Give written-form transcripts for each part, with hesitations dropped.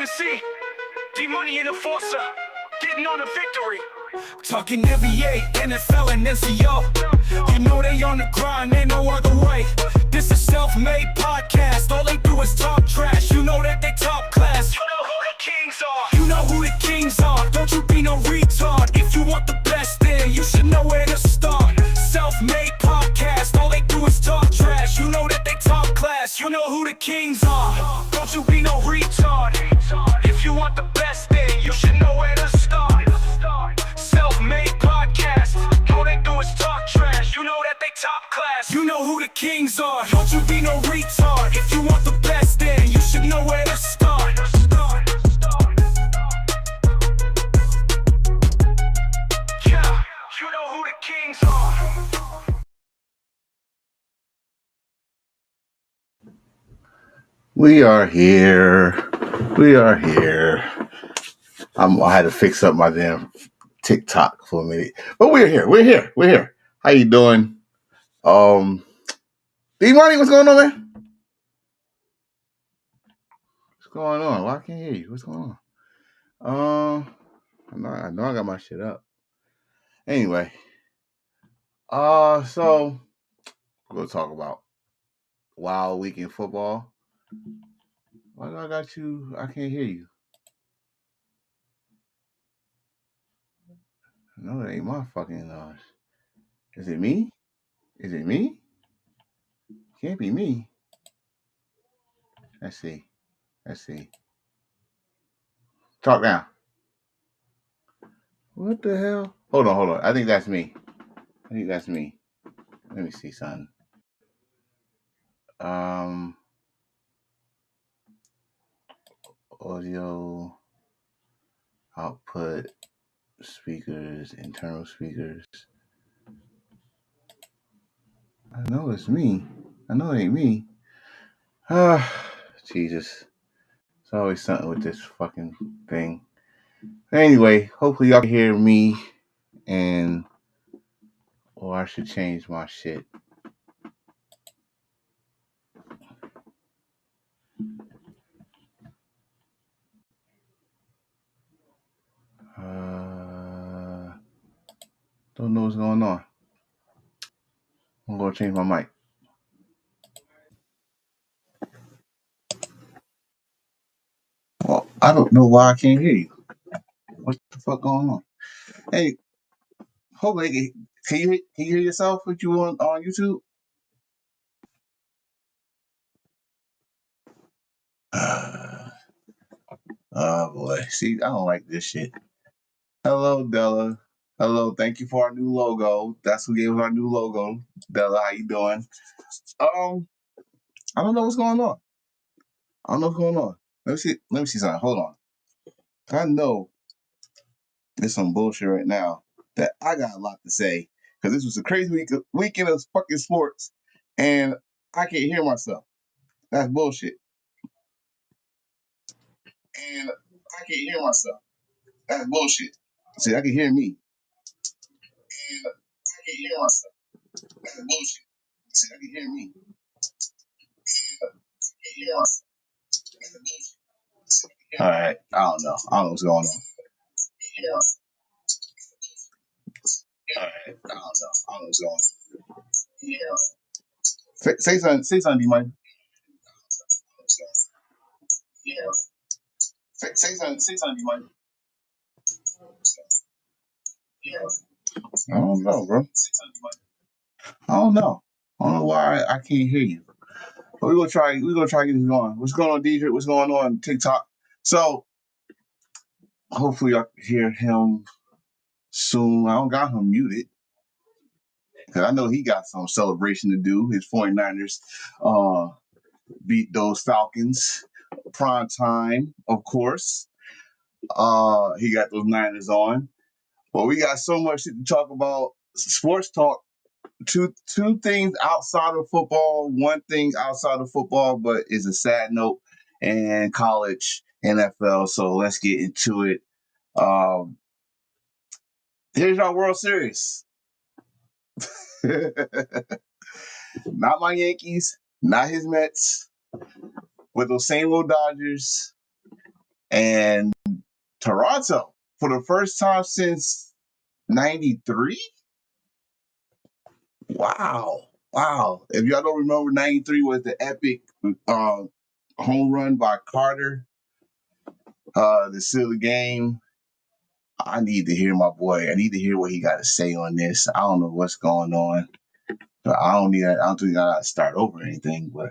MC, D-Money and Enforcer, getting on a victory. Talking NBA, NFL, and NCO. You know they on the grind, ain't no other way. This is self-made podcast, all they do is talk trash. You know that they top class. You know who the kings are. You know who the kings are. Don't you be no retard. If you want the best, then you should know where to start. Self-made podcast, all they do is talk trash. You know that they top class. You know who the kings are. Don't you be no retard. If you want the best, then you should know where to start. Self-made podcast, all they do is talk trash. You know that they top class. You know who the kings are. Don't you be no retard. If you want the best, then you should know where to start. Yeah, you know who the kings are. We are here. We are here. I had to fix up my damn TikTok for a minute. But we're here. We're here. We're here. How you doing? D-Money, what's going on, man? What's going on? Well, I can't hear you. What's going on? I know I got my shit up. Anyway. So we're gonna talk about Wild Week in football. Why do I got you? I can't hear you. No, it ain't my fucking Is it me? Is it me? Can't be me. Let's see. Talk now. What the hell? Hold on. I think that's me. Let me see something. Audio output, speakers, internal speakers. I know it's me. I know it ain't me. Jesus. It's always something with this fucking thing. Anyway, hopefully y'all can hear me or I should change my shit. Don't know what's going on. I'm gonna change my mic. Well, I don't know why I can't hear you. What the fuck going on? Hey, hopefully, can you hear yourself? What you on YouTube? Oh boy, see, I don't like this shit. Hello, Della. Hello, thank you for our new logo. That's who gave us our new logo. Della, how you doing? I don't know what's going on. Let me see something. Hold on. I know there's some bullshit right now that I got a lot to say because this was a crazy weekend of fucking sports, and I can't hear myself. That's bullshit. See, I can hear me. All right. I don't know what's going on. Say something, D-Money. Say something, D-Money. I don't know, bro. I don't know why I can't hear you. But we're gonna try to get this going. What's going on, DJ? What's going on TikTok? So hopefully y'all can hear him soon. I don't got him muted. Because I know he got some celebration to do. His 49ers beat those Falcons. Prime time, of course. He got those Niners on. But we got so much to talk about. Sports talk. Two things outside of football, one thing outside of football, but is a sad note, and college, NFL. So let's get into it. Here's our World Series. Not my Yankees, not his Mets, with those same old Dodgers. And Toronto, for the first time since 93? Wow. If y'all don't remember, 93 was the epic home run by Carter to seal the game. I need to hear my boy. I need to hear what he got to say on this. I don't know what's going on. But I don't think I got to start over or anything, but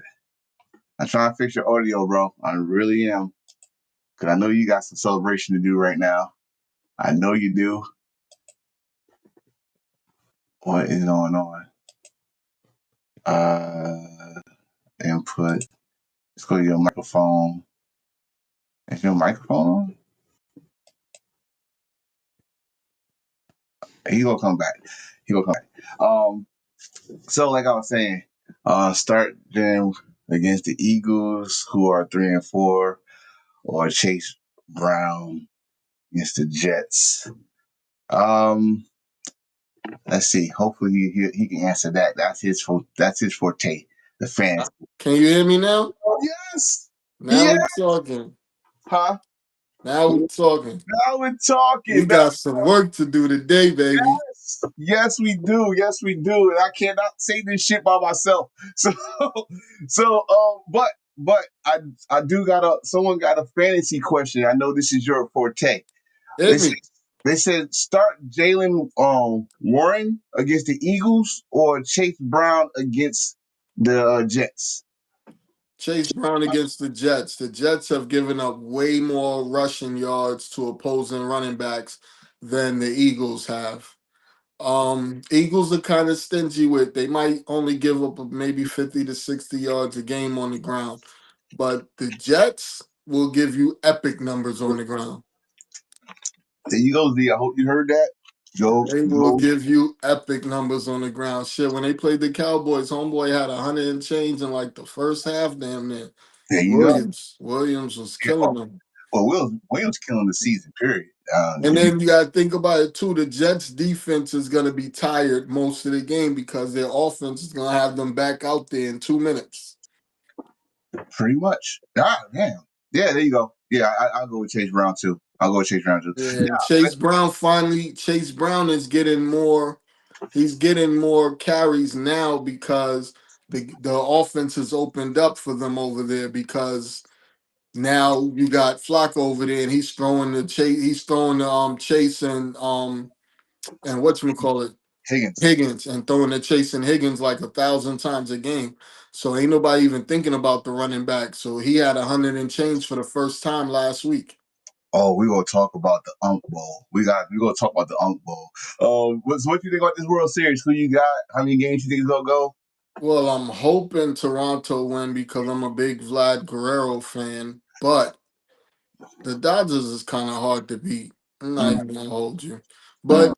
I'm trying to fix your audio, bro. I really am. Because I know you got some celebration to do right now. I know you do. What is going on? Input. Let's go to your microphone. Is your microphone on? He gonna come back. So like I was saying, start them against the Eagles, who are 3-4, or Chase Brown against the Jets. Let's see. Hopefully he can answer that. That's his forte. The fans. Can you hear me now? Yes. Now we're talking. Huh? Now we're talking. Now we're talking. We got some work to do today, baby. Yes, we do. And I cannot say this shit by myself. But I do someone got a fantasy question. I know this is your forte. They said start Jaylen Warren against the Eagles or Chase Brown against the Jets. Chase Brown against the Jets. The Jets have given up way more rushing yards to opposing running backs than the Eagles have. Eagles are kind of stingy with. They might only give up maybe 50 to 60 yards a game on the ground, but the Jets will give you epic numbers on the ground. There you go, Z. I hope you heard that. They will give you epic numbers on the ground. Shit, when they played the Cowboys, homeboy had 100 and change in like the first half. Damn near. There you Williams was killing them. Well, Williams killing the season. Period. And then you got to think about it too. The Jets' defense is going to be tired most of the game because their offense is going to have them back out there in 2 minutes. Pretty much. Ah, damn. Yeah, there you go. Yeah, I'll go with Chase Brown too. Yeah, Chase Brown is getting more. He's getting more carries now because the offense has opened up for them over there because now you got Flock over there and he's throwing the Chase and whatchamacallit Higgins and throwing the Chase and Higgins like 1,000 times a game. So ain't nobody even thinking about the running back. So he had 100 and change for the first time last week. Oh, we're gonna talk about the Unk Bowl. We're gonna talk about the Unk Bowl. What do you think about this World Series? Who you got? How many games you think is gonna go? Well, I'm hoping Toronto win because I'm a big Vlad Guerrero fan, but the Dodgers is kind of hard to beat. I'm not even gonna hold you. But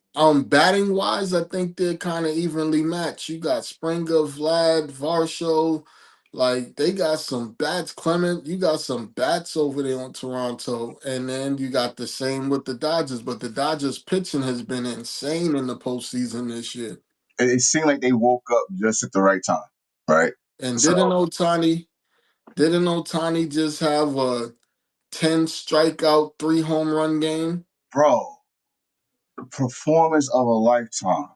batting wise, I think they're kind of evenly matched. You got Springer, Vlad, Varsho, like they got some bats. Clement, you got some bats over there on Toronto, and then you got the same with the Dodgers. But the Dodgers pitching has been insane in the postseason this year. It seemed like they woke up just at the right time, right? And didn't Ohtani just have a 10 strikeout, 3 home run game? Bro, the performance of a lifetime.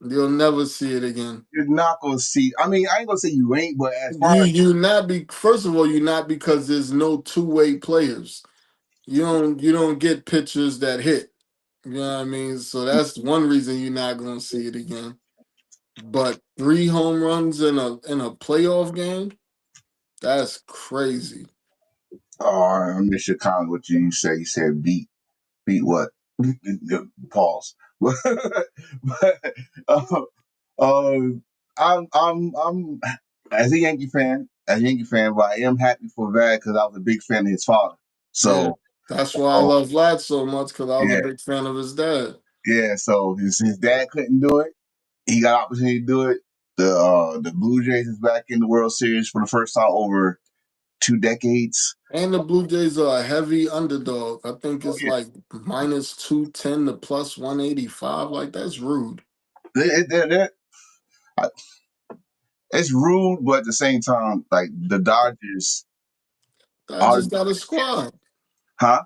You'll never see it again. You're not gonna see. I mean, I ain't gonna say you ain't, but as far as first of all, you're not because there's no two-way players. You don't get pitchers that hit. You know what I mean? So that's one reason you're not gonna see it again. But 3 home runs in a playoff game, that's crazy. I miss your comment. What you say? You said beat what? Pause. I'm as a Yankee fan, but I am happy for Vlad because I was a big fan of his father. So yeah, that's why I love Vlad so much because I was a big fan of his dad. Yeah, so his dad couldn't do it. He got opportunity to do it. The Blue Jays is back in the World Series for the first time over 2 decades. And the Blue Jays are a heavy underdog. I think it's like minus 210 to plus 185. Like, that's rude. It's rude, but at the same time, like the Dodgers got a squad. Huh?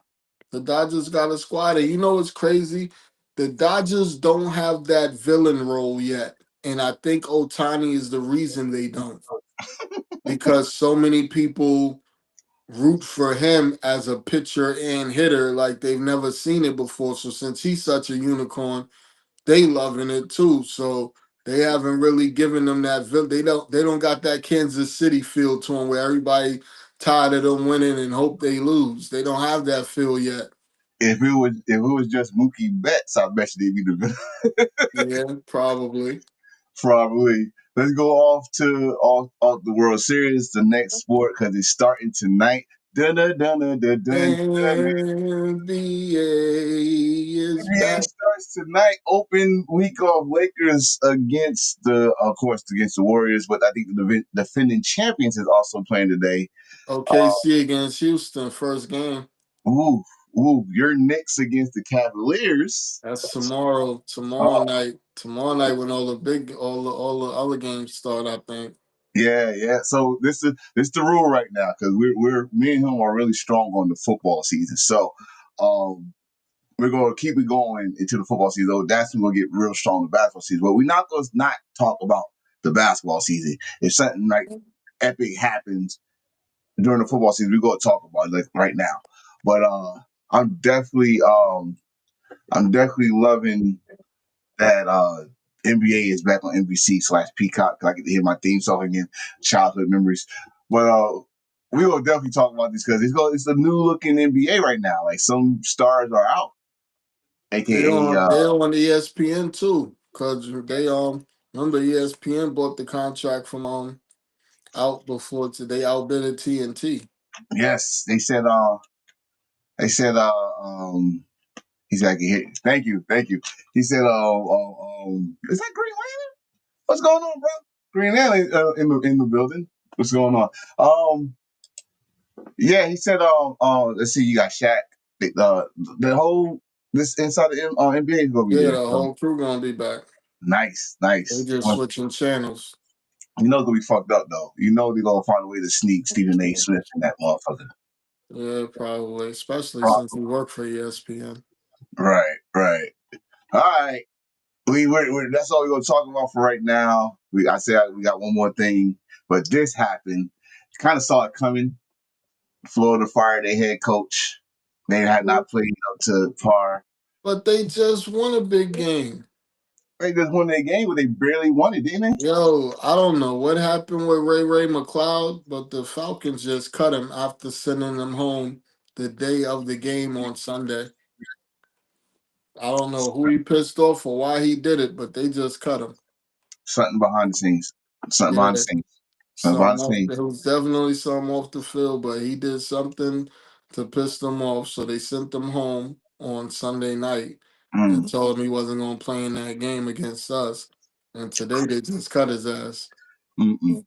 The Dodgers got a squad. And you know what's crazy? The Dodgers don't have that villain role yet. And I think Otani is the reason they don't. Because so many people root for him as a pitcher and hitter like they've never seen it before. So since he's such a unicorn, they loving it too. So they haven't really given them that. They don't got that Kansas City feel to them where everybody tired of them winning and hope they lose. They don't have that feel yet. If it was just Mookie Betts, I bet you they'd be the Yeah, probably. probably. Let's go off the World Series, the next sport, because it's starting tonight. Dun dun dun dun dun dun. NBA is NBA back. starts tonight. Open week of Lakers against against the Warriors, but I think the defending champions is also playing today. OKC against Houston, first game. Ooh, your Knicks against the Cavaliers. That's tomorrow. Tomorrow Oh, night. Tomorrow night when all the other games start. I think. yeah. So this is the rule right now because me and him are really strong on the football season. So, um, we're gonna keep it going into the football season. Though that's when we'll get real strong in the basketball season. But we're not gonna not talk about the basketball season. If something like epic happens during the football season, we're gonna talk about it like right now. But I'm definitely loving that NBA is back on NBC/Peacock. I get to hear my theme song again, childhood memories. But we will definitely talk about this because it's a new looking NBA right now. Like some stars are out, They aka on they on ESPN too, cause they remember ESPN bought the contract from out before today outbidded TNT. yes, they said he's like thank you. He said is that Green Lantern? What's going on, bro? Green Lantern in the building. What's going on? Yeah, he said let's see, you got Shaq. The whole this inside the NBA is gonna be Yeah, there. the So whole crew gonna be back. nice, They nice. just switching channels. You know it's gonna be fucked up though. You know they're gonna find a way to sneak Stephen A. Smith in that motherfucker. Yeah, probably, especially Right, since he worked for ESPN. right. All right. That's all we're gonna talk about for right now. I said we got one more thing, but this happened. Kind of saw it coming. Florida fired their head coach. They had not played up to par. But they just won a big game. They just won their game, but they barely won it, didn't they? Yo, I don't know what happened with Ray McLeod, but the Falcons just cut him after sending him home the day of the game on Sunday. I don't know who he pissed off or why he did it, but they just cut him. Something behind the scenes. Something behind the Yeah, scenes. Something behind something the off. scenes. It was definitely something off the field, but he did something to piss them off, so they sent him home on Sunday night and Mm, told him he wasn't going to play in that game against us. And today they just cut his ass. mm-mm.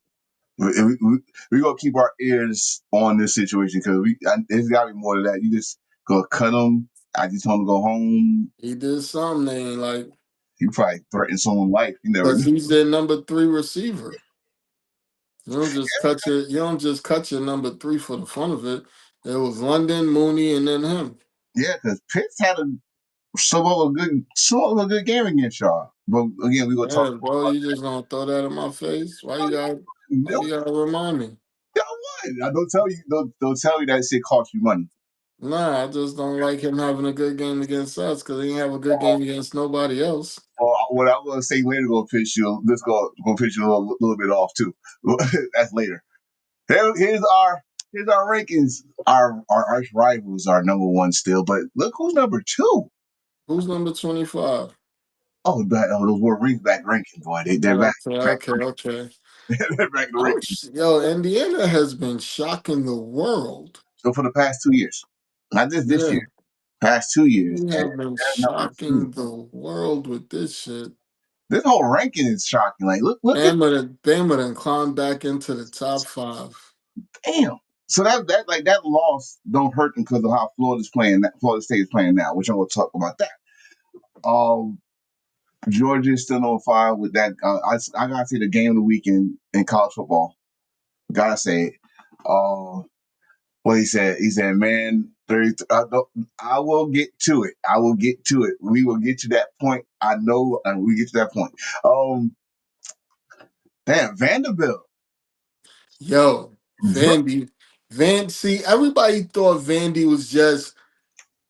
We gonna keep our ears on this situation because there's gotta be more to that. You just gonna cut them. I just want to go home. He did something, they ain't like, You probably threaten someone's life. You never because know. he's their number three receiver. You don't just cut your number three for the fun of it. It was London, Mooney, and then him. Yeah, because Pitts had somewhat of a good game against y'all. But again, we gonna talk Yeah, bro, you just gonna throw that in my face? Why you got? Why about you gotta remind me? y'all won. I don't tell you. Don't tell you that shit cost you money. Nah, I just don't like him having a good game against us because he ain't have a good game against nobody else. What I'm gonna say later gonna piss you. This gonna piss you a little bit off too. That's later. Here's our rankings. Our arch rivals are number one still, but look who's number two. Who's number 25? Those were back ranking, boy. They're back. Okay, okay. They're back in the ranking. Yo, Indiana has been shocking the world. So for the past 2 years, not just this Yeah, year, past 2 years, we and have been they're number two. shocking the world with this shit. This whole ranking is shocking. Like, look at Bama done climbed back into the top five. damn. So that loss don't hurt them because of how Florida State is playing now, which I'm gonna talk about that. Um, Georgia is still on fire with that. I gotta say the game of the week in college football. Gotta say it. What he said? He said, "Man, 30, I will get to it. I will get to it. We will get to that point. I know, and we get to that point." Damn, Vanderbilt. Yo, Bro, Vandy, see, everybody thought Vandy was just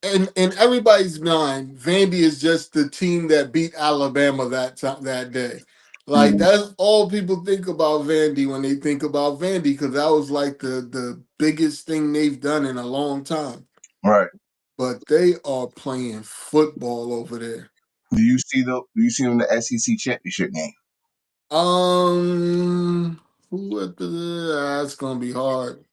in everybody's mind, Vandy is just the team that beat Alabama that time that day. Like mm, that's all people think about Vandy when they think about Vandy because that was like the biggest thing they've done in a long time. right. But they are playing football over there. Do you see them in the SEC championship game? Who at the that's gonna be hard.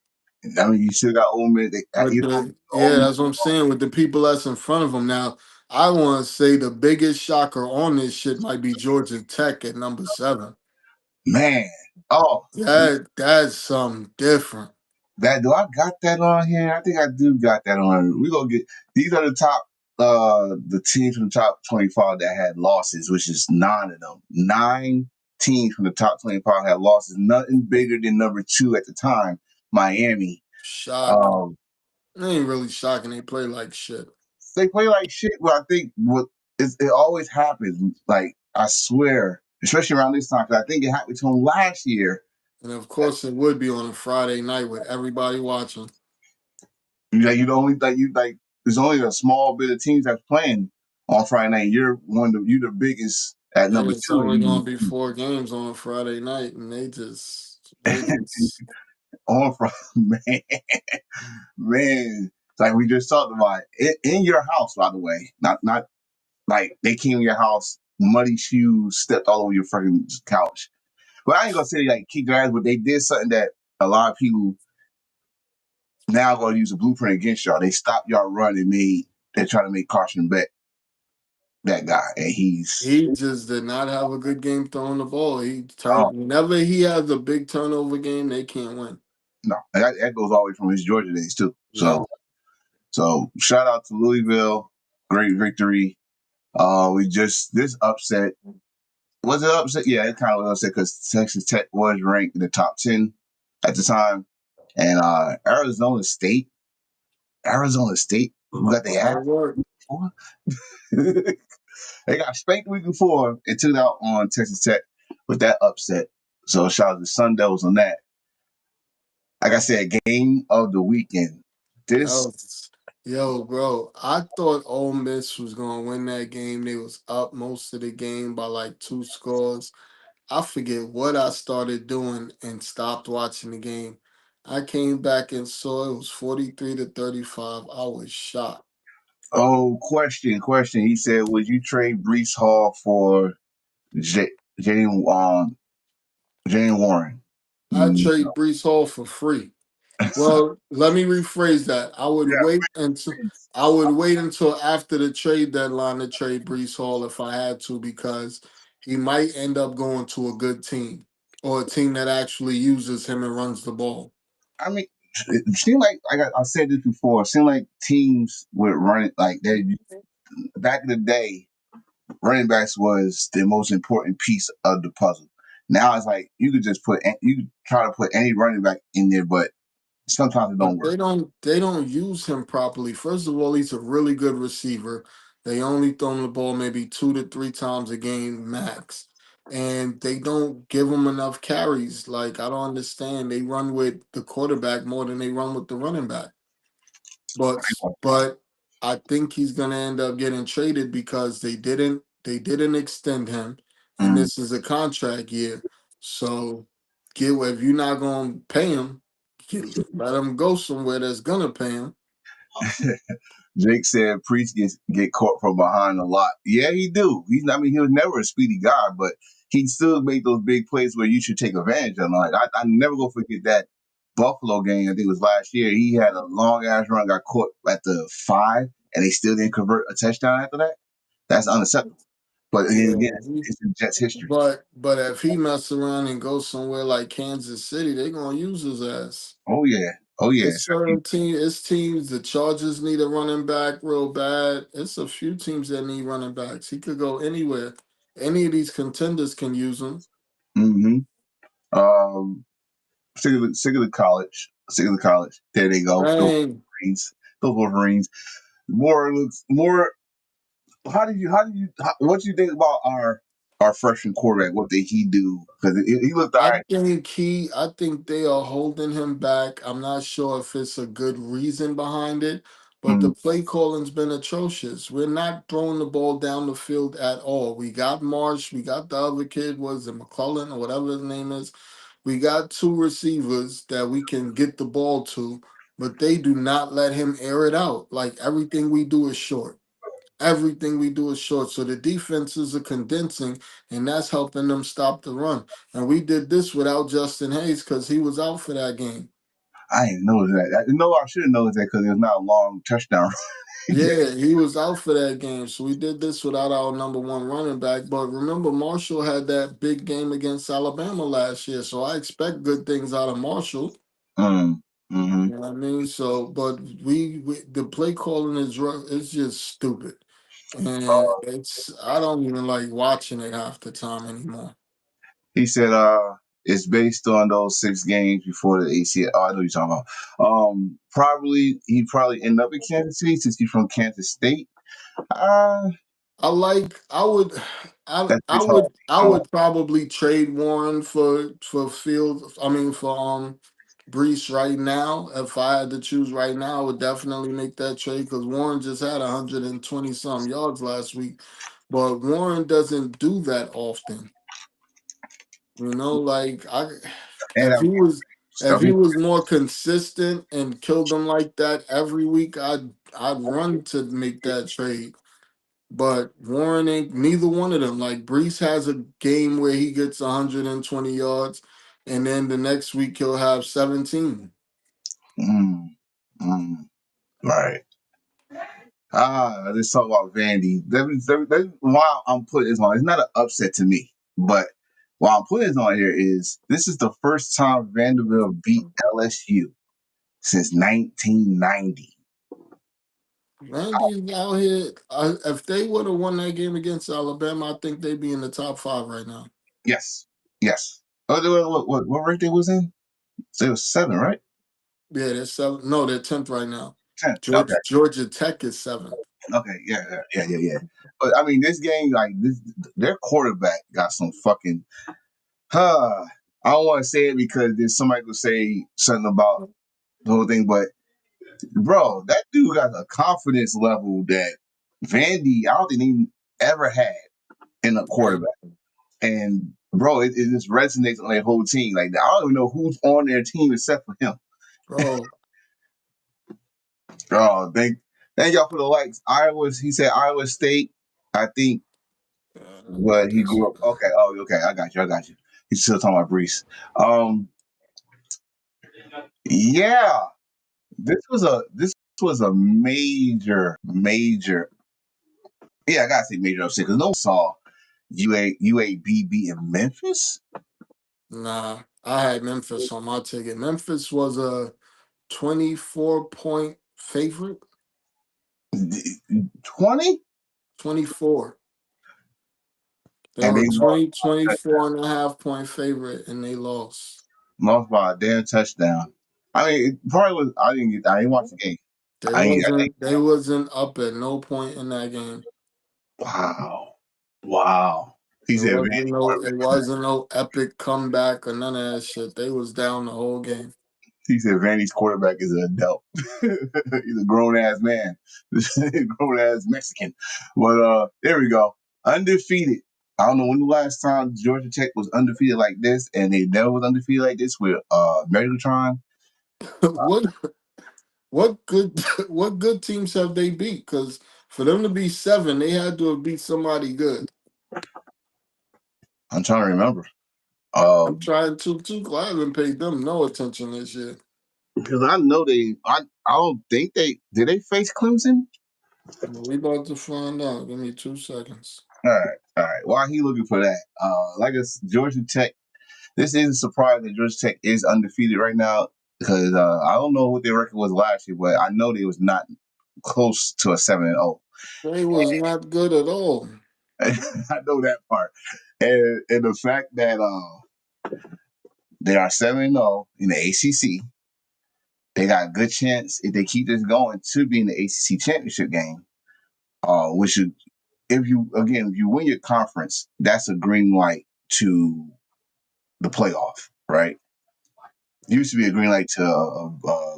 I mean, you still got Ole Miss. With You know, the Ole yeah, Miss, that's what I'm saying. With the people that's in front of them now, I want to say the biggest shocker on this shit might be Georgia Tech at number 7. man. Oh, That's something different, that do I got that on here? I think I do got that on. We gonna get these are the top the teams from the top 25 that had losses, which is 9 of them. 9 teams from the top 25 had losses. Nothing bigger than number 2 at the time, Miami. shocking. Um, It ain't really shocking. They play like shit, they play like shit, but I think it always happens. Like I swear, especially around this time, because I think it happened to them last year. and of course it would be on a Friday night with everybody watching. You the only like you like. There's only a small bit of teams that's playing on Friday night. You're the biggest at And number it's two, and only gonna be 4 games on a Friday night, and they just on Friday, man, man. Like we just talked about in your house, by the way. Not like they came in your house, muddy shoes, stepped all over your fucking couch. But I ain't gonna say like kick their ass, but they did something that a lot of people now gonna use a blueprint against y'all. They stopped y'all run and they're trying to make Carson Beck that guy, and he's he just did not have a good game throwing the ball. He oh turned whenever he has a big turnover game, they can't win. no, that goes all the way from his Georgia days too. Yeah, So shout out to Louisville, great victory. We just this upset was it upset? Yeah, it kind of was upset because Texas Tech was ranked in the top 10 at the time, and Arizona State, who got their ass hard work. for. They got spanked the week before and took it out on Texas Tech with that upset. So shout out to Sun Devils on that. Like I said, game of the weekend. That This was, yo, bro. I thought Ole Miss was gonna win that game. They was up most of the game by like 2 scores. I forget what I started doing and stopped watching the game. I came back and saw it was 43-35. I was shocked. question. He said, would you trade Brees Hall for J- Jane Jane Warren? I Mm, trade Brees Hall for free. Well, let me rephrase that. I would wait until after the trade deadline to trade Brees Hall if I had to because he might end up going to a good team or a team that actually uses him and runs the ball. I mean, it seemed like I said this before. It seemed like teams would run it like they back in the day. Running backs was the most important piece of the puzzle. Now it's like you could try to put any running back in there, but sometimes it don't But work. they don't use him properly. First of all, he's a really good receiver. They only throw him the ball maybe 2 to 3 times a game max. And they don't give him enough carries. Like I don't understand. They run with the quarterback more than they run with the running back. But I think he's gonna end up getting traded because they didn't extend him and Mm. this is a contract year. So if you're not gonna pay him, let him go somewhere that's gonna pay him. Jake said Priest get caught from behind a lot. Yeah, he do. He was never a speedy guy, but he still made those big plays where you should take advantage of them. Like I never gonna forget that Buffalo game. I think it was last year. He had a long ass run, got caught at the 5, and they still didn't convert a touchdown after that. That's unacceptable. But Yeah, again, it's in Jets history. but if he mess around and goes somewhere like Kansas City, they're gonna use his ass. Oh yeah, oh yeah. It's teams. The Chargers need a running back real bad. It's a few teams that need running backs. He could go anywhere. Any of these contenders can use him. Mm-hmm. Um, Sick of the college. Sick of the college. There they go. Dang. Those Wolverines. More. What do you think about our freshman quarterback? What did he do? Because he looked all right. I think they are holding him back. I'm not sure if it's a good reason behind it, but the Mm, play calling's been atrocious. We're not throwing the ball down the field at all. We got Marsh, we got the other kid, was it McClellan or whatever his name is? We got two receivers that we can get the ball to, but they do not let him air it out. Like everything we do is short. Everything we do is short. So the defenses are condensing, and that's helping them stop the run. And we did this without Justin Hayes because he was out for that game. I didn't know that. I should have known that because it was not a long touchdown. Yeah. Yeah, he was out for that game. So we did this without our number one running back. But remember, Marshall had that big game against Alabama last year. So I expect good things out of Marshall. Mm, mm-hmm. You know what I mean? So, but we the play calling is just stupid. And I don't even like watching it half the time anymore. He said, it's based on those 6 games before the ACL. Oh, I know what you're talking about. He'd probably end up in Kansas City since he's from Kansas State. Uh, I would that's his home. I would probably trade Warren for Field. I mean for Brees right now. If I had to choose right now, I would definitely make that trade because Warren just had 120 some yards last week. But Warren doesn't do that often. You know, like And if he was if he stubby. was more consistent and killed them like that every week, I'd run to make that trade. But Warren ain't neither one of them. Like Brees has a game where he gets 120 yards, and then the next week he'll have 17. Mm, mm, right. Let's talk about Vandy. Why I'm putting this on. It's not an upset to me, but why I'm putting this on here is this is the first time Vanderbilt beat LSU since 1990. Randy's out here. If they would have won that game against Alabama, I think they'd be in the top 5 right now. Yes, yes. Oh, what rank they was in? So it was 7, right? Yeah, they're 7. No, they're 10th right now. 10. Okay. Georgia Tech is 7th. Okay. Yeah. But I mean, this game, like their quarterback got some fucking. I don't want to say it because there's somebody could say something about the whole thing, but bro, that dude got a confidence level that Vandy, I don't think he ever had in a Right, quarterback. And bro, it just resonates on their whole team. Like I don't even know who's on their team except for him. bro. Oh, thank y'all for the likes. He said Iowa State. I think what he grew up. Okay, okay. I got you. He's still talking about Brees. Yeah, this was a major. Yeah, I gotta say major upset because no one saw UAB beating Memphis. Nah, I had Memphis on my ticket. Memphis was a 24-point favorite. 20, 24. They and were they a lost 24 and a half point favorite, and they lost. by a damn touchdown. I mean, it probably was. I didn't watch the game. They wasn't up at no point in that game. Wow. He It said wasn't Vandy no it quarterback. wasn't no epic comeback or none of that shit. They was down the whole game. He said Vandy's quarterback is an adult. He's a grown ass man, grown ass Mexican. But there we go, undefeated. I don't know when the last time Georgia Tech was undefeated like this, and they never was undefeated like this with Megatron. what what good teams have they beat? Because for them to be 7, they had to have beat somebody good. I'm trying to remember. I'm trying to too. I haven't paid them no attention this year. Because I know I don't think did they face Clemson. Well, we about to find out. Give me 2 seconds. All right. While he looking for that, like us, Georgia Tech. This isn't surprising that Georgia Tech is undefeated right now because I don't know what their record was last year, but I know they was not close to a 7-0. They was not good at all. I know that part, and the fact that They are 7-0 in the ACC. They got a good chance if they keep this going to be in the ACC championship game. Which is, if you win your conference, that's a green light to the playoff, right? It used to be a green light to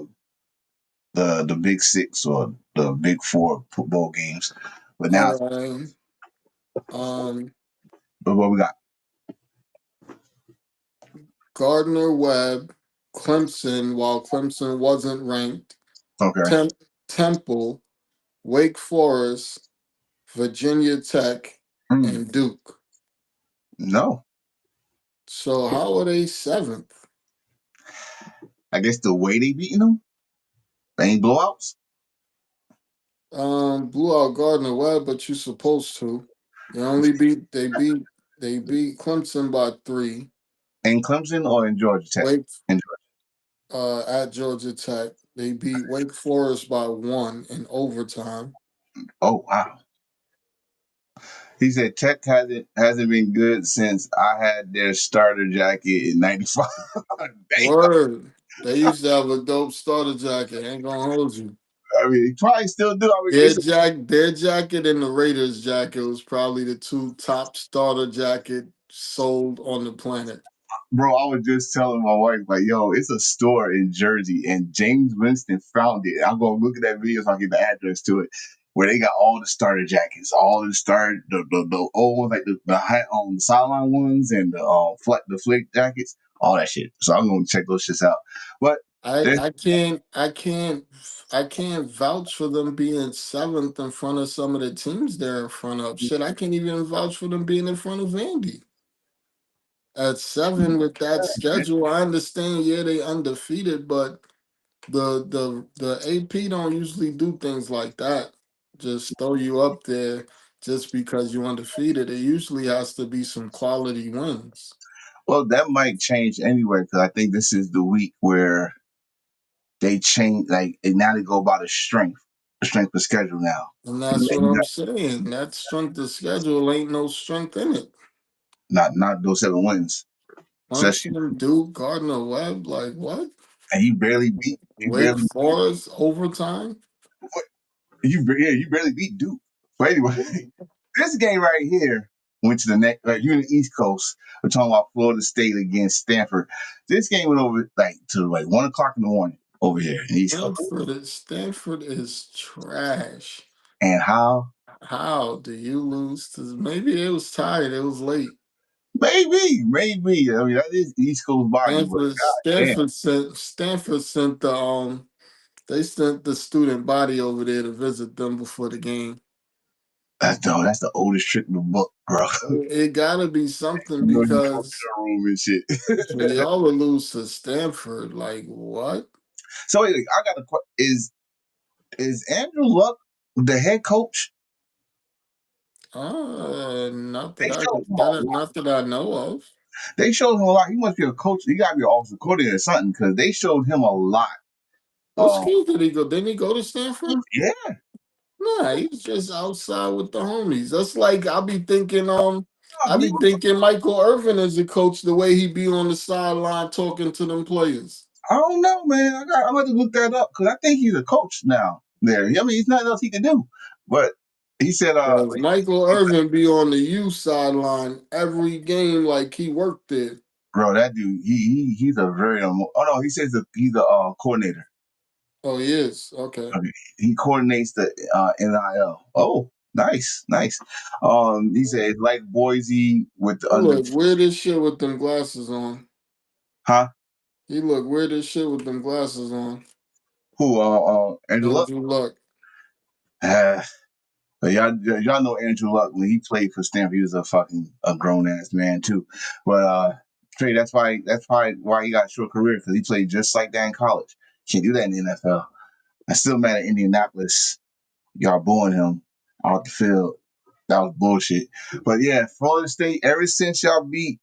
the Big Six or the Big Four football games, but now, All right. but what we got? Gardner Webb, Clemson, while Clemson wasn't ranked, Okay, Temple, Wake Forest, Virginia Tech, mm, and Duke. no, So how are they seventh? I guess the way they beating them, they ain't blowouts. Blew out Gardner Webb, but you're supposed to. They beat Clemson by 3. In Clemson or in Georgia Tech? Wake In at Georgia Tech. They beat Wake Forest by 1 in overtime. Oh wow. He said Tech hasn't been good since I had their starter jacket in '95. Word. They used to have a dope starter jacket. Ain't gonna hold you. I mean, he probably still do. I mean, Their jacket and the Raiders jacket was probably the 2 top starter jacket sold on the planet. bro, I was just telling my wife, like, yo, it's a store in Jersey, and James Winston found it. I'm gonna look at that video so I get the address to it, where they got all the starter jackets, all the the old ones, like the high on the sideline ones, and the flick jackets, all that shit. So I'm gonna check those shits out. But I there's I can't I can't I can't vouch for them being seventh in front of some of the teams they're in front of. Shit, I can't even vouch for them being in front of Vandy. At 7 with that schedule, I understand, yeah, they undefeated, but the AP don't usually do things like that. Just throw you up there just because you're undefeated. It usually has to be some quality wins. well, that might change anyway because I think this is the week where they change, like, and now they go by the strength of schedule now. And that's what I'm saying. That strength of schedule ain't no strength in it. Not those 7 wins. Especially, Clemson, Duke, Gardner Webb, like what? and you Wake barely beat Forest overtime. you barely beat Duke. But anyway, this game right here went to the next. Like, you're in the East Coast. We're talking about Florida State against Stanford. This game went over like to like 1 o'clock in the morning over here in the East Coast. Stanford is trash. And how? How do you lose to? Maybe it was tired. It was late. Maybe. I mean, that is East Coast body, but Stanford god damn, Stanford sent Stanford sent they sent the student body over there to visit them before the game. that's the oldest trick in the book, bro. It gotta be something You know, you go to because the room and shit. for y'all to lose to Stanford, like what? So anyway, I got a question. Is Andrew Luck the head coach? Not They that I showed him a that lot. not that I know of. They showed him a lot. He must be a coach. He got to be an offensive coordinator or something because they showed him a lot. What school did he go? Didn't he go to Stanford? Yeah. Nah, he's just outside with the homies. That's like I He be thinking Michael Irvin is a coach the way he be on the sideline talking to them players. I don't know, man. I'm going to look that up because I think he's a coach now there. I mean, there's nothing else he can do. But he said, Because Michael Irvin be on the U sideline every game like he worked there. bro, that dude, he's a very, oh no, he says that he's a coordinator. Oh, he is. Okay. Okay. He coordinates the NIL. Oh, nice. He said like Boise with the He under, look weird as shit with them glasses on. huh? He look weird as shit with them glasses on. Who? Andrew Luck. Andrew Luck. But y'all know Andrew Luck when he played for Stanford. He was a grown ass man too. But Trey, that's probably why he got a short career because he played just like that in college. Can't do that in the NFL. I still mad at Indianapolis. Y'all booing him off the field. That was bullshit. But yeah, Florida State. Ever since y'all beat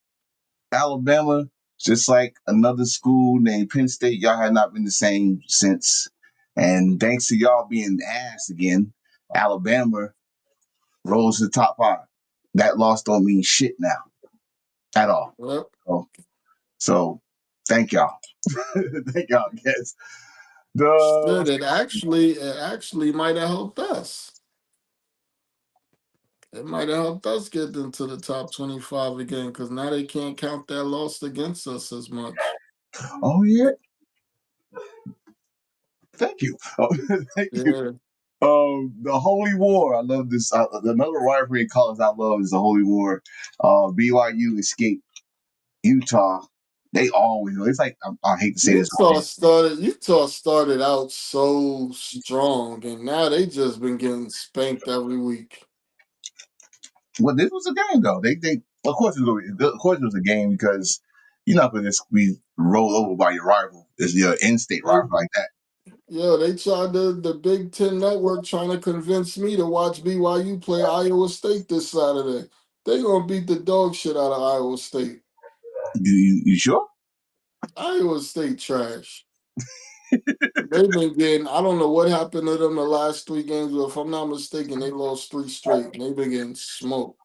Alabama, just like another school named Penn State, y'all had not been the same since. And thanks to y'all being ass again, Alabama rose to the top 5. That loss don't mean shit now at all. Yep. So Thank y'all. Thank y'all. Yes. Shit, it actually might have helped us. It might have helped us get into the top 25 again because now they can't count that loss against us as much. Oh yeah. Thank you. Oh, thank you. Yeah. The Holy War. I love this. Another rivalry in college I love is the Holy War. BYU escaped Utah. They always. It's like I hate to say this. Utah started out so strong, and now they just been getting spanked every week. Well, this was a game though. They of course it was a game because you're not going to just be rolled over by your rival. It's your in-state rival like that. Yeah, they tried the Big Ten Network trying to convince me to watch BYU play Iowa State this Saturday. They gonna beat the dog shit out of Iowa State. You sure? Iowa State trash. They've been getting. I don't know what happened to them the last 3 games, but if I'm not mistaken, they lost 3 straight. And they've been getting smoked.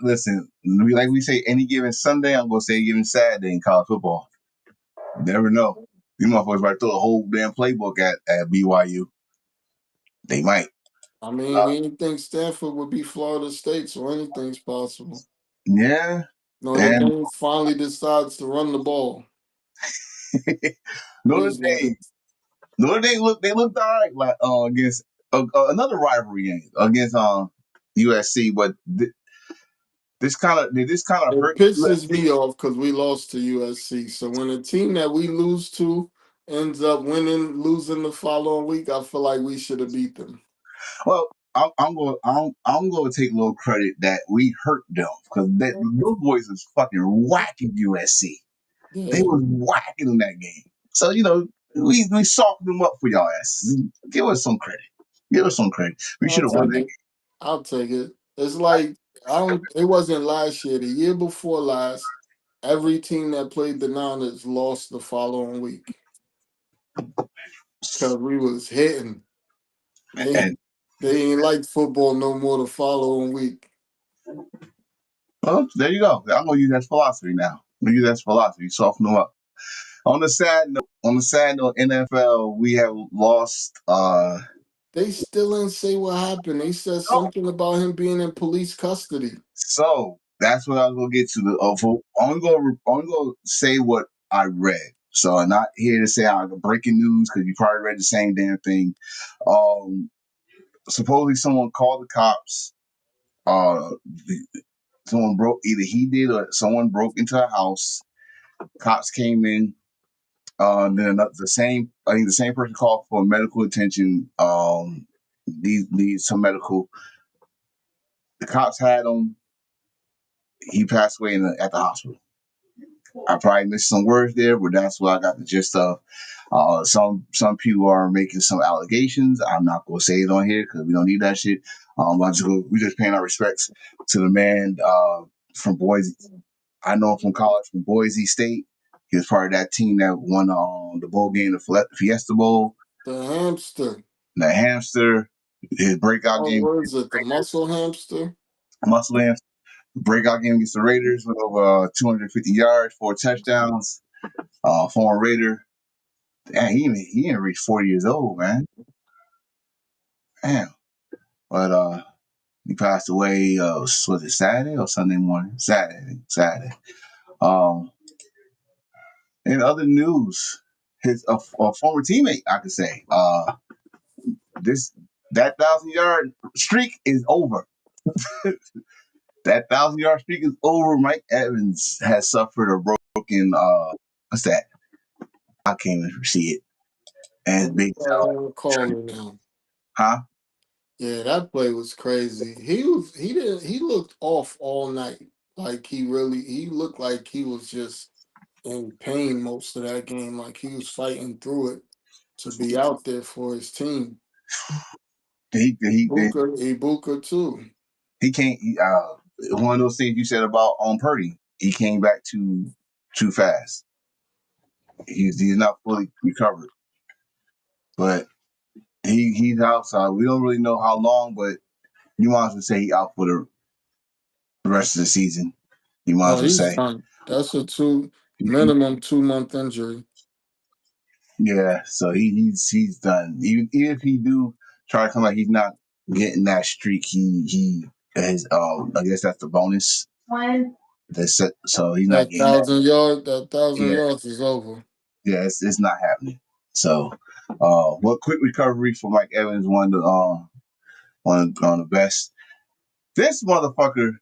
Listen, like we say, any given Sunday, I'm gonna say given Saturday in college football. Never know. These motherfuckers might throw a whole damn playbook at BYU. They might. I mean, we didn't think Stanford would be Florida State, so anything's possible. Yeah. Notre And Dame finally decides to run the ball. Notre These Dame. niggas. Notre Dame looked all right like against another rivalry game against USC, but this kind of It hurt pisses USC. me off because we lost to USC. So when a team that we lose to ends up losing the following week, I feel like we should have beat them. Well, I'm going to take a little credit that we hurt them because those boys was fucking whacking USC. They Yeah. was whacking them that game. So we softened them up for y'all asses. Give us some credit. Give us some credit. We should I'll have won take that it. I'll take it. It's like it wasn't last year. The year before last, every team that played the Niners lost the following week because we was hitting. game. They And they ain't like football no more the following week. well, there you go. I'm gonna use that philosophy now. I'm gonna use that philosophy. Soften them up. On the sad note, NFL, we have lost. They still didn't say what happened. They said Oh, something about him being in police custody. so that's what I was gonna get to. I'm gonna say what I read. So I'm not here to say I'm breaking news because you probably read the same damn thing. Supposedly someone called the cops. Uh, someone broke, either he did or someone broke into a house. Cops came in. Then I think the same person called for medical attention. Needs some medical. The cops had him. He passed away at the hospital. I probably missed some words there, but that's what I got the gist of. Some people are making some allegations. I'm not gonna say it on here because we don't need that shit. We just paying our respects to the man from Boise. I know him from college from Boise State. He was part of that team that won the bowl game, the Fiesta Bowl. The hamster. The hamster, his breakout Oh, game, what is it? The muscle hamster? muscle hamster, breakout game against the Raiders with over 250 yards, 4 touchdowns. Former Raider. Damn, he didn't reach 40 years old, man. Damn. But he passed away. Was it Saturday or Sunday morning? Saturday. Um, in other news, his a former teammate, I could say, that 1,000-yard streak is over. That 1,000-yard streak is over. Mike Evans has suffered a broken. What's that? I can't even see it. And his big toe. Call me now. Huh? Yeah, that play was crazy. He looked off all night. Like he looked like he was just in pain most of that game. Like he was fighting through it to be out there for his team. Ibuka too. He can't. One of those things you said about on Purdy. He came back too fast. He's not fully recovered, but he's outside. We don't really know how long, but you might as well say he's out for the rest of the season. You might as well He's say. done. That's a two. Minimum 2-month injury. Yeah, so he's done. Even if he do try to come back, he's not getting that streak. He has I guess that's the bonus. That's it. So he's not That getting that. 1,000 Yeah, yards is over. yeah, it's not happening. So, what quick recovery for Mike Evans, one of the best. This motherfucker,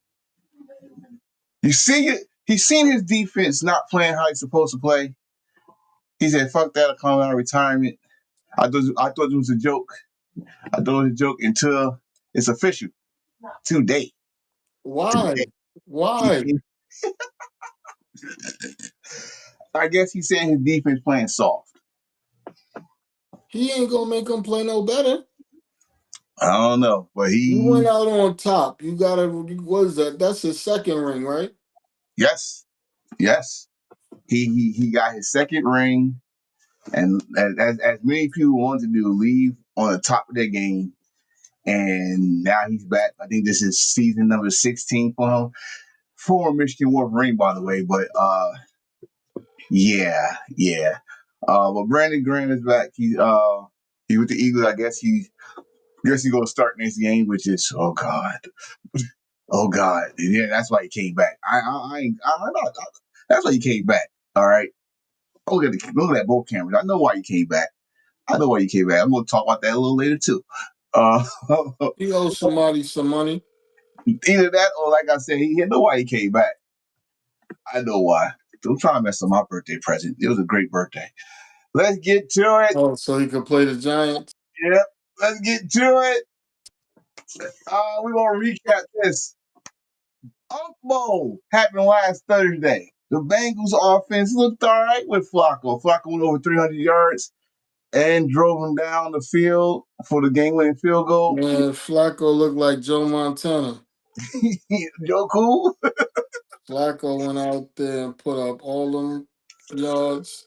you see it. He's seen his defense not playing how he's supposed to play. He said, "Fuck that! I'm coming out of retirement." I thought it was a joke. I thought it was a joke until it's official today. Why? Why? I guess he's saying his defense playing soft. He ain't gonna make him play no better. I don't know, but You went out on top. You gotta. What is that? That's his second ring, right? yes. He got his second ring, and as many people want to do, leave on the top of their game, and now he's back. I think this is season number 16 for him. Former Michigan Wolverine, by the way, but yeah. But Brandon Graham is back. He with the Eagles. I guess he's gonna start next game, which is oh god. Yeah, that's why he came back. That's why he came back. All right. Look at both cameras. I know why you came back. I'm going to talk about that a little later too. He owes somebody some money. Either that or, like I said, he know why he came back. I know why. Don't try to mess up my birthday present. It was a great birthday. Let's get to it. Oh, so he could play the Giants. Yep. Let's get to it. We're going to recap this. Unk Bowl happened last Thursday. The Bengals offense looked all right with Flacco. Flacco went over 300 yards and drove him down the field for the game-winning field goal. Man, Flacco looked like Joe Montana. Joe Cool. Flacco went out there and put up all them yards.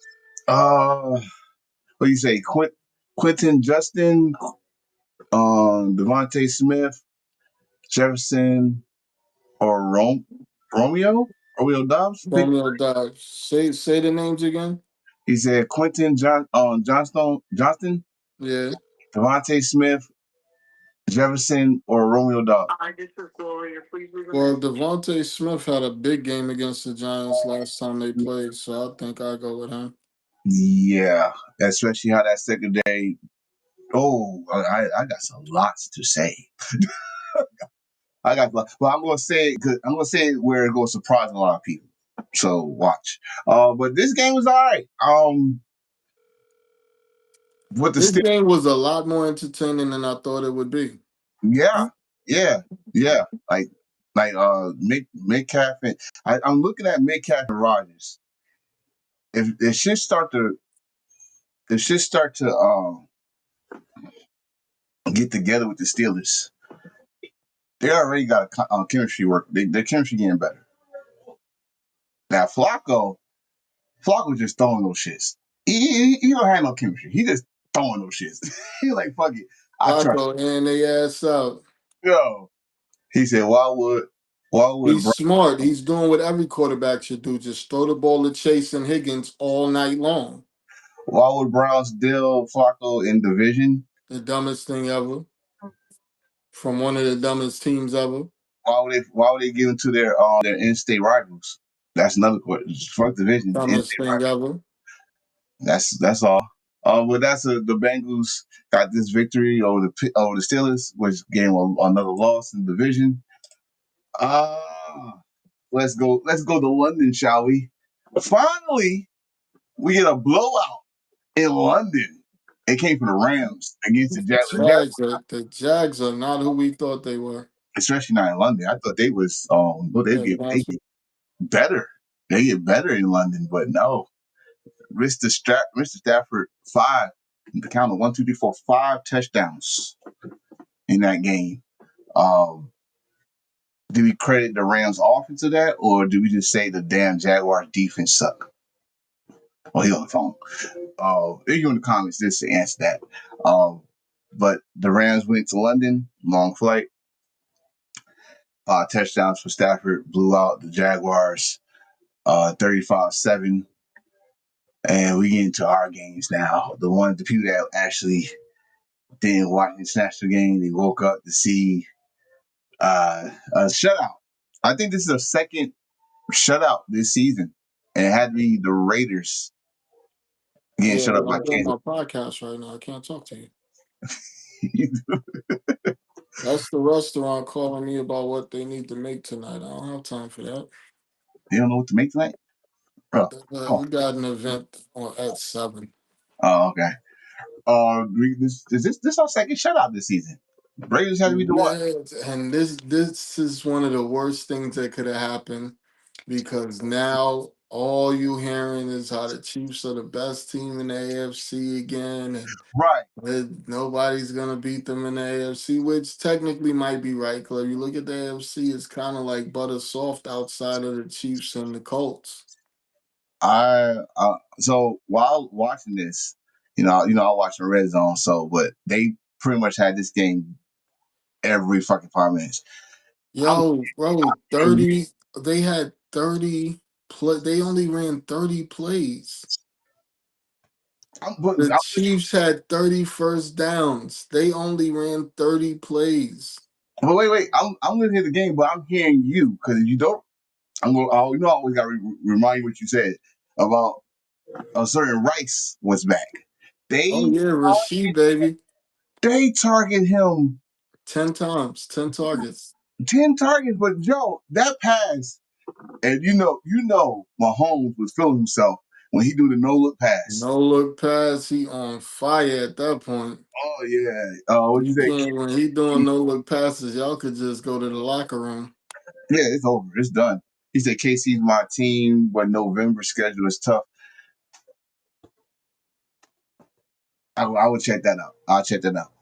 What do you say? Quentin Justin, Devontae Smith, Jefferson, or Romeo Dobbs. Romeo Dobbs. Say the names again. He said Quentin Johnston, Yeah. Devontae Smith, Jefferson, or Romeo Dobbs. Well, Devontae Smith had a big game against the Giants last time they played, so I think I go with him. Yeah, especially how that second day. Oh, I got some lots to say. Well, I'm gonna say it where it goes surprise a lot of people. So watch. But this game was all right. This game was a lot more entertaining than I thought it would be. Yeah. Like Metcalf and I'm looking at Metcalf and Rodgers. If it should start to get together with the Steelers. They already got a chemistry work. Their chemistry getting better. Now Flacco just throwing those shits. He don't have no chemistry. He just throwing those shits. He like fuck it. Flacco and they ass out. Yo, he said, why would he's smart. He's doing what every quarterback should do. Just throw the ball to Chase and Higgins all night long. Why would Browns deal Flacco in division? The dumbest thing ever. From one of the dumbest teams ever. Why would they give him to their in-state rivals? That's another question. Fuck division. Dumbest thing ever. That's all. But the Bengals got this victory over the Steelers, which gave them another loss in the division. Let's go to London, shall we? Finally, we get a blowout in London. It came from the Rams against the Jags. The Jags are not who we thought they were. Especially not in London. I thought they was they get better. They get better in London, but no. Mr. Stafford 5. The count of 1, 2, 3, 4, 5 touchdowns in that game. Do we credit the Rams offense to that, or do we just say the damn Jaguars defense suck? Well, he on the phone. If you in the comments, just to answer that. But the Rams went to London, long flight. Touchdowns for Stafford, blew out the Jaguars. 35-7. And we get into our games now. The people that actually didn't watch the international game, they woke up to see a shutout. I think this is a second shutout this season. And it had to be the Raiders getting Yeah, shut but up by I'm doing Kansas. my podcast right now. I can't talk to you. That's the restaurant calling me about what they need to make tonight. I don't have time for that. They don't know what to make tonight? Bro, come on. We got an event at 7. Oh, okay. This our second shutout this season. Raiders had to be the one. Yeah, and this is one of the worst things that could have happened because now all you hearing is how the Chiefs are the best team in the AFC again, and Right. nobody's gonna beat them in the AFC, which technically might be right. Because if you look at the AFC, it's kind of like butter soft outside of the Chiefs and the Colts. So while watching this, I watch the Red Zone. So, but they pretty much had this game every fucking 5 minutes. I'm, Yo, bro, 30. They had 30 play. They only ran 30 plays. but The Chiefs had 30 first downs. They only ran 30 plays. wait. I'm looking at the game, but I'm hearing you because if you don't, I'm going. Oh, I always got to remind you what you said about a certain Rice was back. Oh They yeah, Rasheed, baby. they target him 10 times, 10 targets. 10 targets, but Joe, that pass, and Mahomes was feeling himself when he do the no look pass. No look pass. He on fire at that point. Oh yeah. What you You say? can't when he doing no look passes, y'all could just go to the locker room. Yeah, it's over. It's done. He said KC's my team, but November schedule is tough. I would check that out. I'll check that out.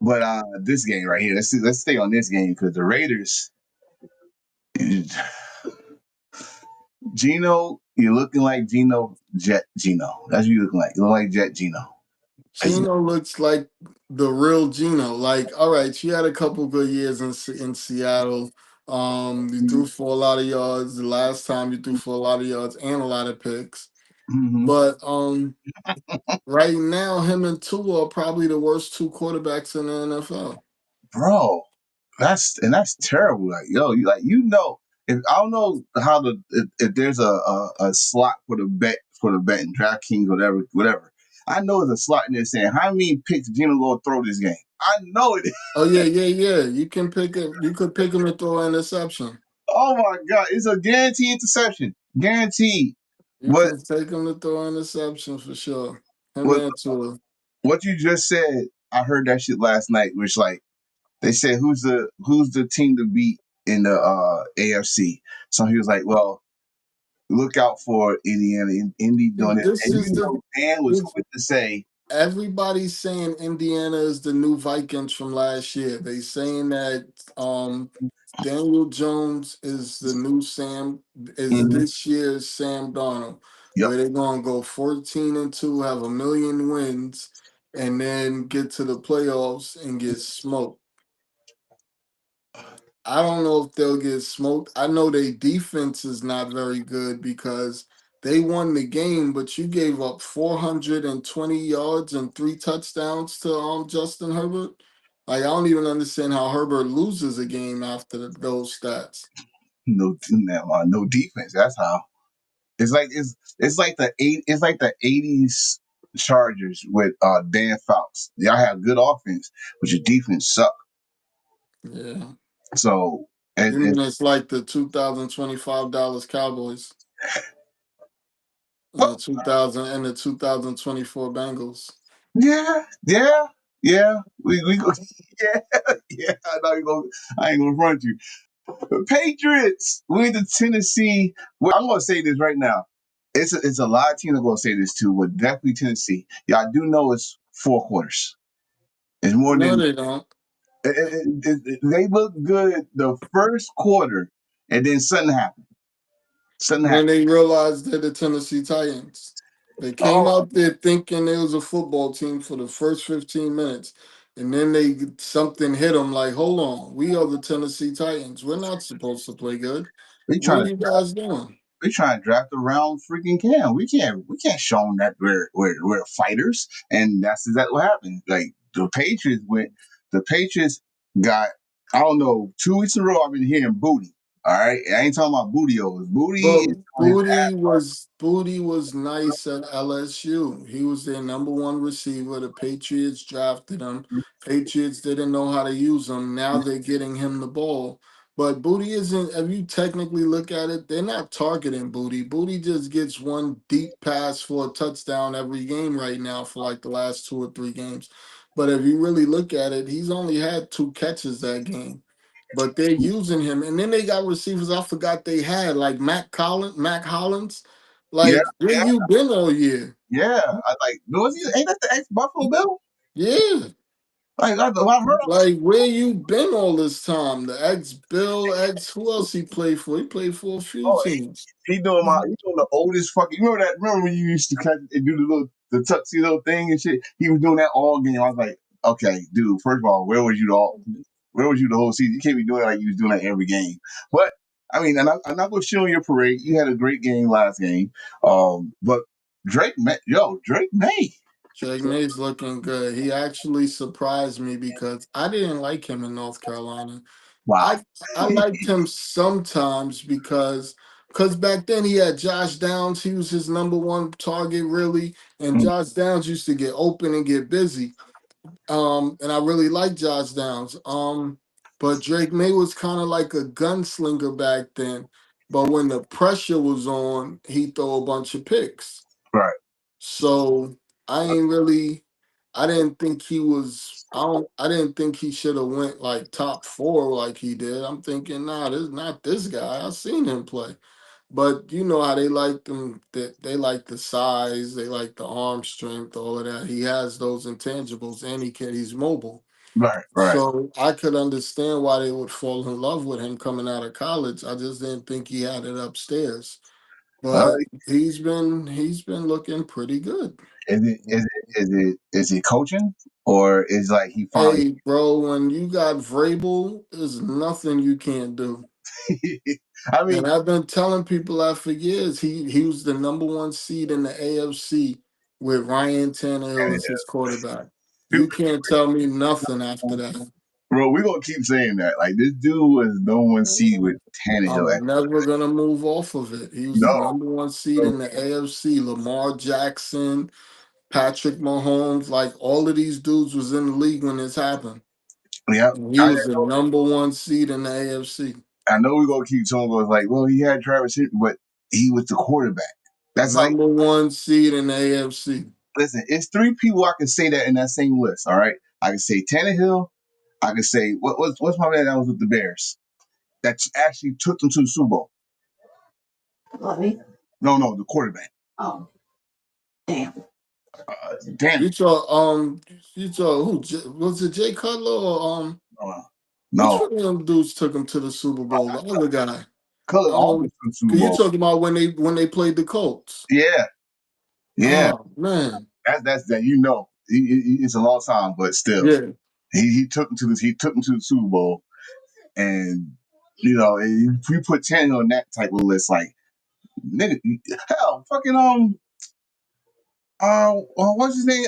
But this game right here, let's stay on this game because the Raiders, Gino, you're looking like Jet Gino. That's what you looking like. You look like Jet Gino. Gino looks like the real Gino. Like, all right, you had a couple good years in Seattle. You threw for a lot of yards. The last time you threw for a lot of yards and a lot of picks. Mm-hmm. But right now, him and Tua are probably the worst two quarterbacks in the NFL. Bro, that's terrible. Like, yo, if I don't know if there's a slot for the bet in DraftKings, whatever. I know there's a slot in there saying how many picks Gino gonna throw this game. I know it. Oh yeah. You can pick him. You could pick him to throw an interception. Oh my god, it's a guaranteed interception, guaranteed. You But can take him to throw an interception for sure. Him what and Tua. what you just said, I heard that shit last night, which like they said who's the team to beat in the AFC. So he was like, well, look out for Indiana. Indy doing it. This And is the Dan was this, quick to say, everybody's saying Indiana is the new Vikings from last year. They saying that Daniel Jones is the new mhm, this year's Sam Darnold, yep, where they're gonna go 14-2, have a million wins, and then get to the playoffs and get smoked. I don't know if they'll get smoked. I know their defense is not very good because they won the game, but you gave up 420 yards and 3 touchdowns to Justin Herbert. Like I don't even understand how Herbert loses a game after those stats. no defense. That's how. It's like the 80s Chargers with Dan Fouts. Y'all have good offense, but your defense suck. Yeah. So You mean it's like the 2025 Dallas Cowboys and well, the 2024 Bengals. yeah. We go, yeah, yeah. I ain't gonna front you. Patriots with the Tennessee. Well, I'm gonna say this right now. It's a lot of teams are gonna say this too, but definitely Tennessee. Y'all do know it's 4 quarters. It's more No, than they don't. they look good the first quarter, and then something happened. Something When happened. they realized they're the Tennessee Titans. They came Oh, out there thinking it was a football team for the first 15 minutes. And then something hit them like, hold on, we are the Tennessee Titans. We're not supposed to play good. they What trying are to you guys doing? They trying to draft around freaking Cam. We can't show them that we're fighters, and that's exactly what happened. Like the Patriots got, I don't know, 2 weeks in a row I've been hearing booty. All right, I ain't talking about booty-os. Booty But is on his ass. Booty was nice at LSU. He was their number one receiver. The Patriots drafted him. Patriots didn't know how to use him. Now they're getting him the ball. But Booty isn't, if you technically look at it, they're not targeting Booty. Booty just gets one deep pass for a touchdown every game right now for like the last 2 or 3 games. But if you really look at it, he's only had 2 catches that game, but they're using him. And then they got receivers I forgot they had, like Mac Hollins. Yeah, Like, where yeah, you been all year? yeah. I like. Ain't that the ex Buffalo Bill? Yeah. Like I heard. Like, where you been all this time? The ex Bill, ex who else he played for? He played for a few Oh, teams. he doing the oldest fucking. You remember that? Remember when you used to cut and do the tuxedo thing and shit? He was doing that all game. I was like, okay, dude. First of all, where was you the whole season? You can't be doing it like you was doing that every game. But I mean, I'm not gonna show your parade. You had a great game last game. But Drake May. Drake May's looking good. He actually surprised me because I didn't like him in North Carolina. Wow. I liked him sometimes because back then he had Josh Downs. He was his number one target, really, and Josh Downs used to get open and get busy. And I really liked Josh Downs. But Drake May was kind of like a gunslinger back then. But when the pressure was on, he throw a bunch of picks. Right. So I ain't really. I didn't think he was. I didn't think he should have went like top 4 like he did. I'm thinking, nah, this not this guy. I seen him play. But you know how they like them. That they like the size, they like the arm strength, all of that. He has those intangibles, and he's mobile. Right. Right. So I could understand why they would fall in love with him coming out of college. I just didn't think he had it upstairs. Well, But he's been looking pretty good. is it coaching or is like he finally? Hey, bro, when you got Vrabel, there's nothing you can't do. I mean, And I've been telling people that for years. He was the number one seed in the AFC with Ryan Tannehill as his quarterback. You can't tell me nothing after that. bro, we gonna keep saying that. Like this dude was no one seed with Tannehill. I'm never gonna move off of it. He was the No. number one seed in the AFC. Lamar Jackson, Patrick Mahomes, like all of these dudes was in the league when this happened. Yep. And he was the number one seed in the AFC. I know we're gonna keep telling us like, well, he had Travis Henry, but he was the quarterback. That's like, Number one seed in the AFC. listen, it's 3 people I can say that in that same list. All right, I can say Tannehill. I can say what's my man that was with the Bears that actually took them to the Super Bowl. What, me? No, the quarterback. Oh, damn. Damn. You saw who was it? Jay Cutler or which No, one of them dudes took him to the Super Bowl? The other guy. Cutler almost to the Super You Bowl. talking about when they played the Colts? Yeah, Oh man, that's that. It's a long time, but still, yeah. he took him to the Super Bowl, and if we put Tannehill on that type of list, like nigga, hell, fucking what's his name?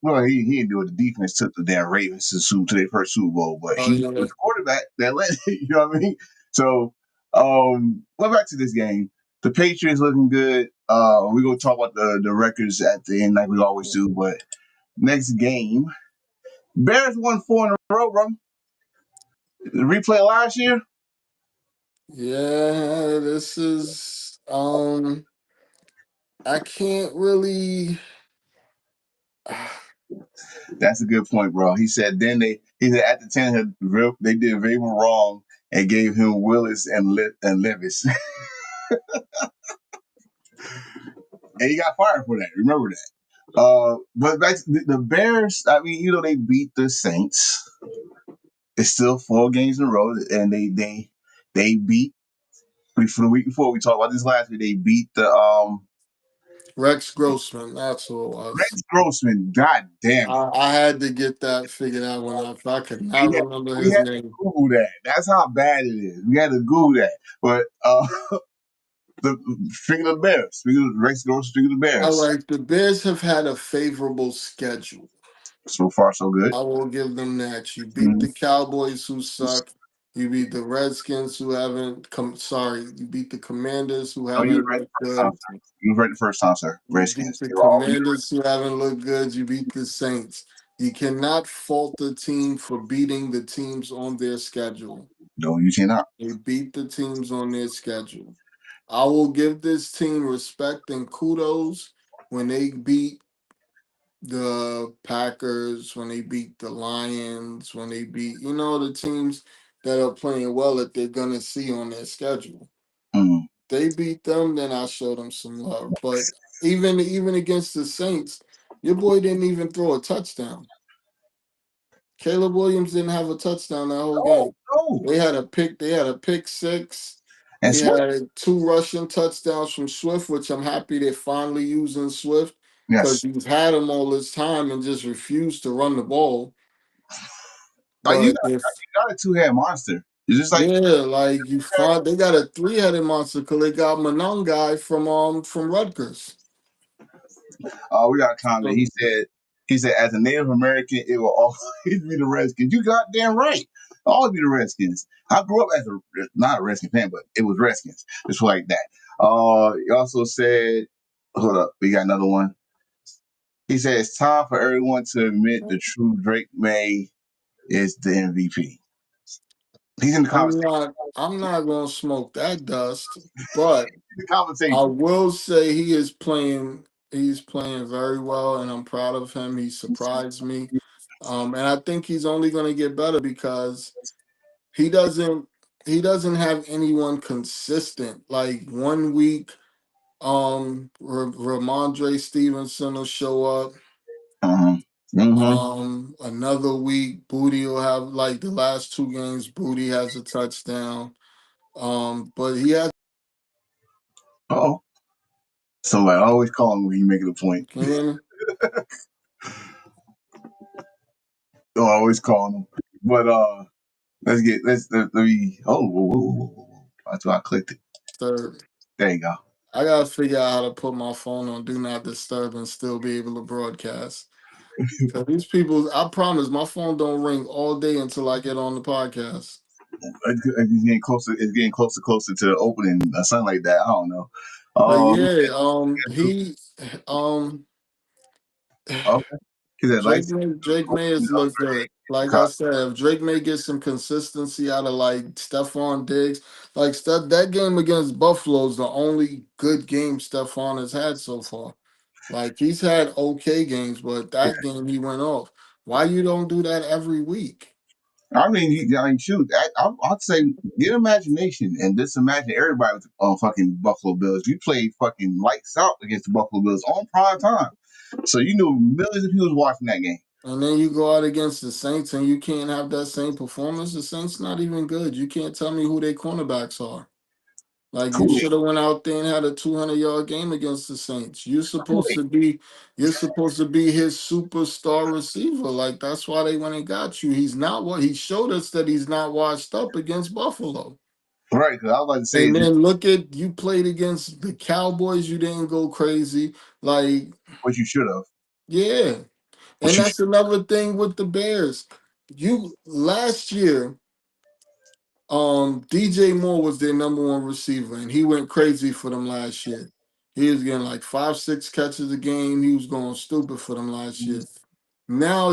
Well, he didn't do it. The defense took the damn Ravens to their first Super Bowl, but Oh he was yeah. the quarterback that led. You know what I mean? So, well, back to this game. The Patriots looking good. We're gonna talk about the records at the end like we always do. But next game, Bears won 4 in a row, bro. The replay last year. Yeah, this is I can't really That's a good point, bro. He said he said at the 10 they did very wrong and gave him Willis and Levis. And he got fired for that. Remember that. But back to the Bears, I mean, they beat the Saints. It's still 4 games in a row, and they beat for the week before. We talked about this last week. They beat the Rex Grossman, that's who it was. Rex Grossman. God damn it. I had to get that figured out when I could not We had, remember we his had to name. Google that. That's how bad it is. We had to Google that. But the speaking of the Bears, speaking of Rex Grossman, speaking of the I Bears. like the Bears have had a favorable schedule. So far, so good. I will give them that. You beat Mm-hmm. the Cowboys who suck. You beat the Redskins who haven't come. Sorry, you beat the Commanders who Oh, you were haven't right the looked first time, good. sir. You were right the first time, sir. You beat Redskins. the You're all. Commanders who haven't looked good. You beat the Saints. You cannot fault the team for beating the teams on their schedule. No, you cannot. They beat the teams on their schedule. I will give this team respect and kudos when they beat the Packers, when they beat the Lions, when they beat, the teams that are playing well that they're going to see on their schedule. Mm. They beat them, then I show them some love. But even against the Saints, your boy didn't even throw a touchdown. Caleb Williams didn't have a touchdown that whole No, game. no. They had a pick six. And He Swift. had two rushing touchdowns from Swift, which I'm happy they're finally using Swift because Yes. he's had him all this time and just refused to run the ball. Like you But if got a two-head monster. It's just like yeah, like you find they got a three-headed monster because they got Manon guy from Rutgers. we got a comment. So, He said as a Native American, it will always be the Redskins. You goddamn right. Always be the Redskins. I grew up as not a Redskin fan, but it was Redskins. Just like that. He also said, hold up, we got another one. He said it's time for everyone to admit the true Drake May is the MVP. He's in the conversation. I'm not gonna smoke that dust, but The I conversation. will say he's playing very well and I'm proud of him. He surprised me. And I think he's only gonna get better because he doesn't he doesn't have anyone consistent. Like one week, Ramondre Stevenson will show up. Uh-huh. Mm-hmm. Another week, Booty will have like the last two games. Booty has a touchdown. But he has. Oh, somebody always calling when he making a point. Can you hear me? Don't always calling him. But let me. Oh, whoa, whoa, whoa, whoa, whoa. That's why I clicked it. Third. There you go. I gotta figure out how to put my phone on Do Not Disturb and still be able to broadcast. Cause these people, I promise, my phone don't ring all day until I get on the podcast. It's getting closer. It's getting closer to the opening or something like that. I don't know. But Um. yeah, um, Okay. He said lights. Drake May has looked good. Like I said, if Drake May get some consistency out of like Stephon Diggs, like that game against Buffalo is the only good game Stephon has had so far. Like he's had okay games, but that game he went off. Why you don't do that every week? I mean, shoot. I'd say get imagination and just imagine everybody was on fucking Buffalo Bills. You played fucking lights out against the Buffalo Bills on prime time, so you knew millions of people was watching that game. And then you go out against the Saints and you can't have that same performance. The Saints not even good. You can't tell me who their cornerbacks are. Like you Cool. should have went out there and had a 200-yard game against the Saints. You're supposed to be his superstar receiver. Like that's why they went and got you. He's not what he showed us that he's not washed up against Buffalo. Right, because I was about to say And just then look at you played against the Cowboys. You didn't go crazy. Like what you should have. yeah, What and you that's another thing with the Bears. You last year. DJ Moore was their number one receiver, and he went crazy for them last year. He was getting like 5, 6 catches a game. He was going stupid for them last year. Now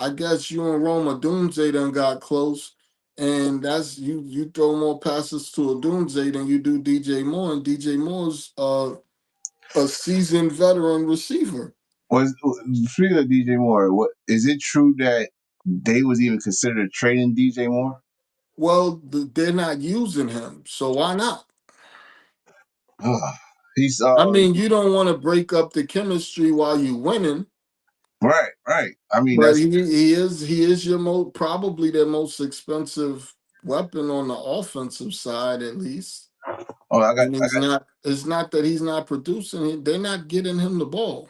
I guess you and Roma Doomsday done got close, and that's you throw more passes to a Doomsday than you do DJ Moore, and DJ Moore's a seasoned veteran receiver. was speaking of DJ Moore. What is it true that they was even considered trading DJ Moore? Well, they're not using him, so why not? He's I mean, you don't want to break up the chemistry while you winning. right. I mean But that's he is your probably their most expensive weapon on the offensive side, at least. Oh, And he's not. It's not that he's not producing. They're not getting him the ball.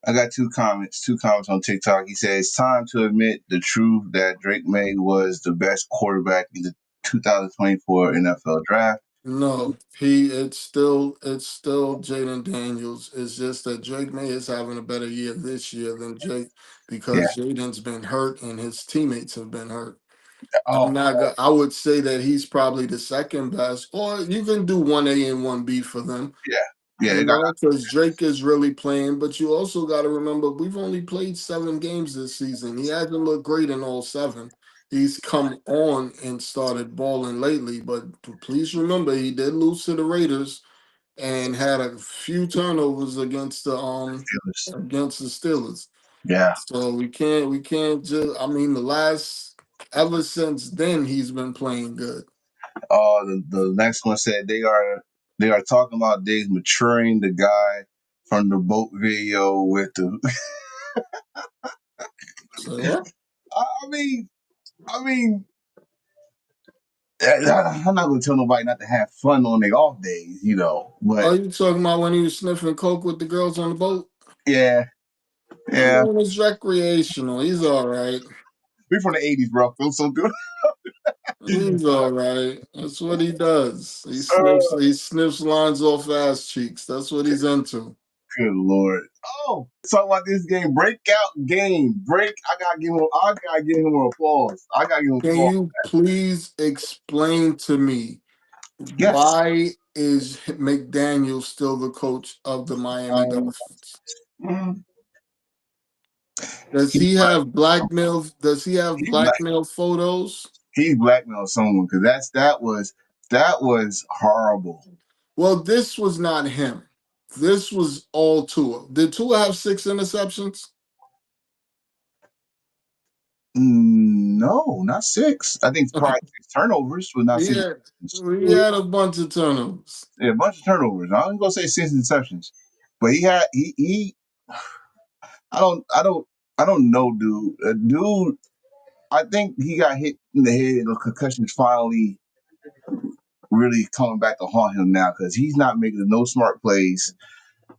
I got two comments on TikTok. He says it's time to admit the truth that Drake May was the best quarterback in the 2024 NFL draft. No, it's still Jaden Daniels. It's just that Drake May is having a better year this year than Jake Yeah. because Jaden's been hurt and his teammates have been hurt. Oh, I would say that he's probably the second best, or you can do 1A and 1B for them. yeah. Yeah. You It got, know, because Drake is really playing, but you also got to remember we've only played 7 games this season. He hasn't looked great in all 7. He's come on and started balling lately, but please remember he did lose to the Raiders and had a few turnovers against the Steelers. yeah. So we can't just. I mean, the last ever since then he's been playing good. The next one said they are talking about Diggs maturing the guy from the boat video with the. So what? I mean, I mean, I'm not gonna tell nobody not to have fun on their off days, you know. But Are you talking about when he was sniffing coke with the girls on the boat? yeah, I yeah. mean, it's recreational. He's all right. We from the '80s, bro. Feel so good. He's all right. That's what he does. He sniffs lines off ass cheeks. That's what he's into. Good lord. Oh, talk about this game. Breakout game. I gotta give him an applause. I gotta give him Can applause. you please explain to me Yes. why is McDaniel still the coach of the Miami Um, Dolphins? mm, Does he's he black. have blackmail? Does he have He's black. blackmail photos? He's blackmailed someone because that was horrible. Well, this was not him. This was all Tua. Did Tua have 6 interceptions? No, not 6. I think it's probably 6 turnovers, but not 6. Yeah, we had a bunch of turnovers. Yeah, a bunch of turnovers. I ain't gonna say 6 interceptions, but he had he. I don't know, dude. Dude, I think he got hit in the head. The concussion's finally really coming back to haunt him now because he's not making no smart plays.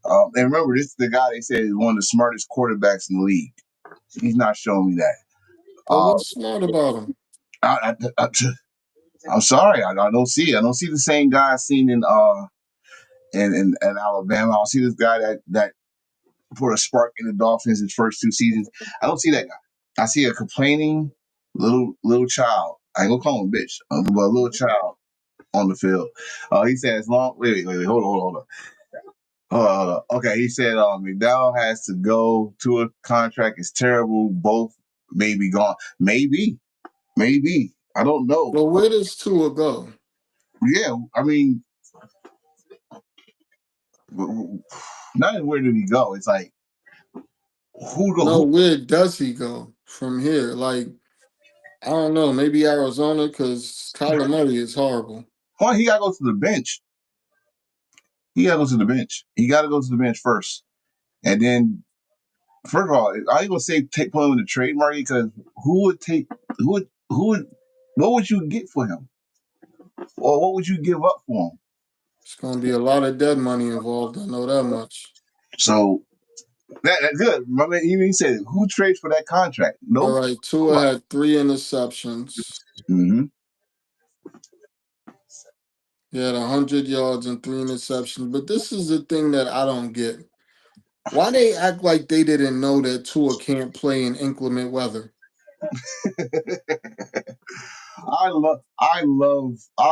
And remember, this is the guy they said is one of the smartest quarterbacks in the league. He's not showing me that. But Uh, what's smart about him? I'm sorry, I don't see it. I don't see the same guy I seen in Alabama. I don't see this guy that put a spark in the Dolphins his first 2 seasons. I don't see that guy. I see a complaining little child. I ain't gonna call him a bitch, but a little child on the field. He said, as long wait, hold on. Okay, he said McDowell has to go to a contract. It's terrible. Both may be gone. Maybe. I don't know. Well, where does Tua go? Yeah, I mean, not where did he go? It's like No, who where does he go from here? Like, I don't know. Maybe Arizona, because Kyler Murray is horrible. well, he gotta go to the bench. He gotta go to the bench. He gotta go to the bench first. And then first of all, I ain't gonna say take put him in the trade market because who would what would you get for him? Or what would you give up for him? It's going to be a lot of dead money involved. I know that much. So that's good. Remember, even he said, "Who trades for that contract?" All Nope. right, Tua had 3 interceptions. Mm-hmm. He had 100 yards and 3 interceptions. But this is the thing that I don't get. Why they act like they didn't know that Tua can't play in inclement weather? I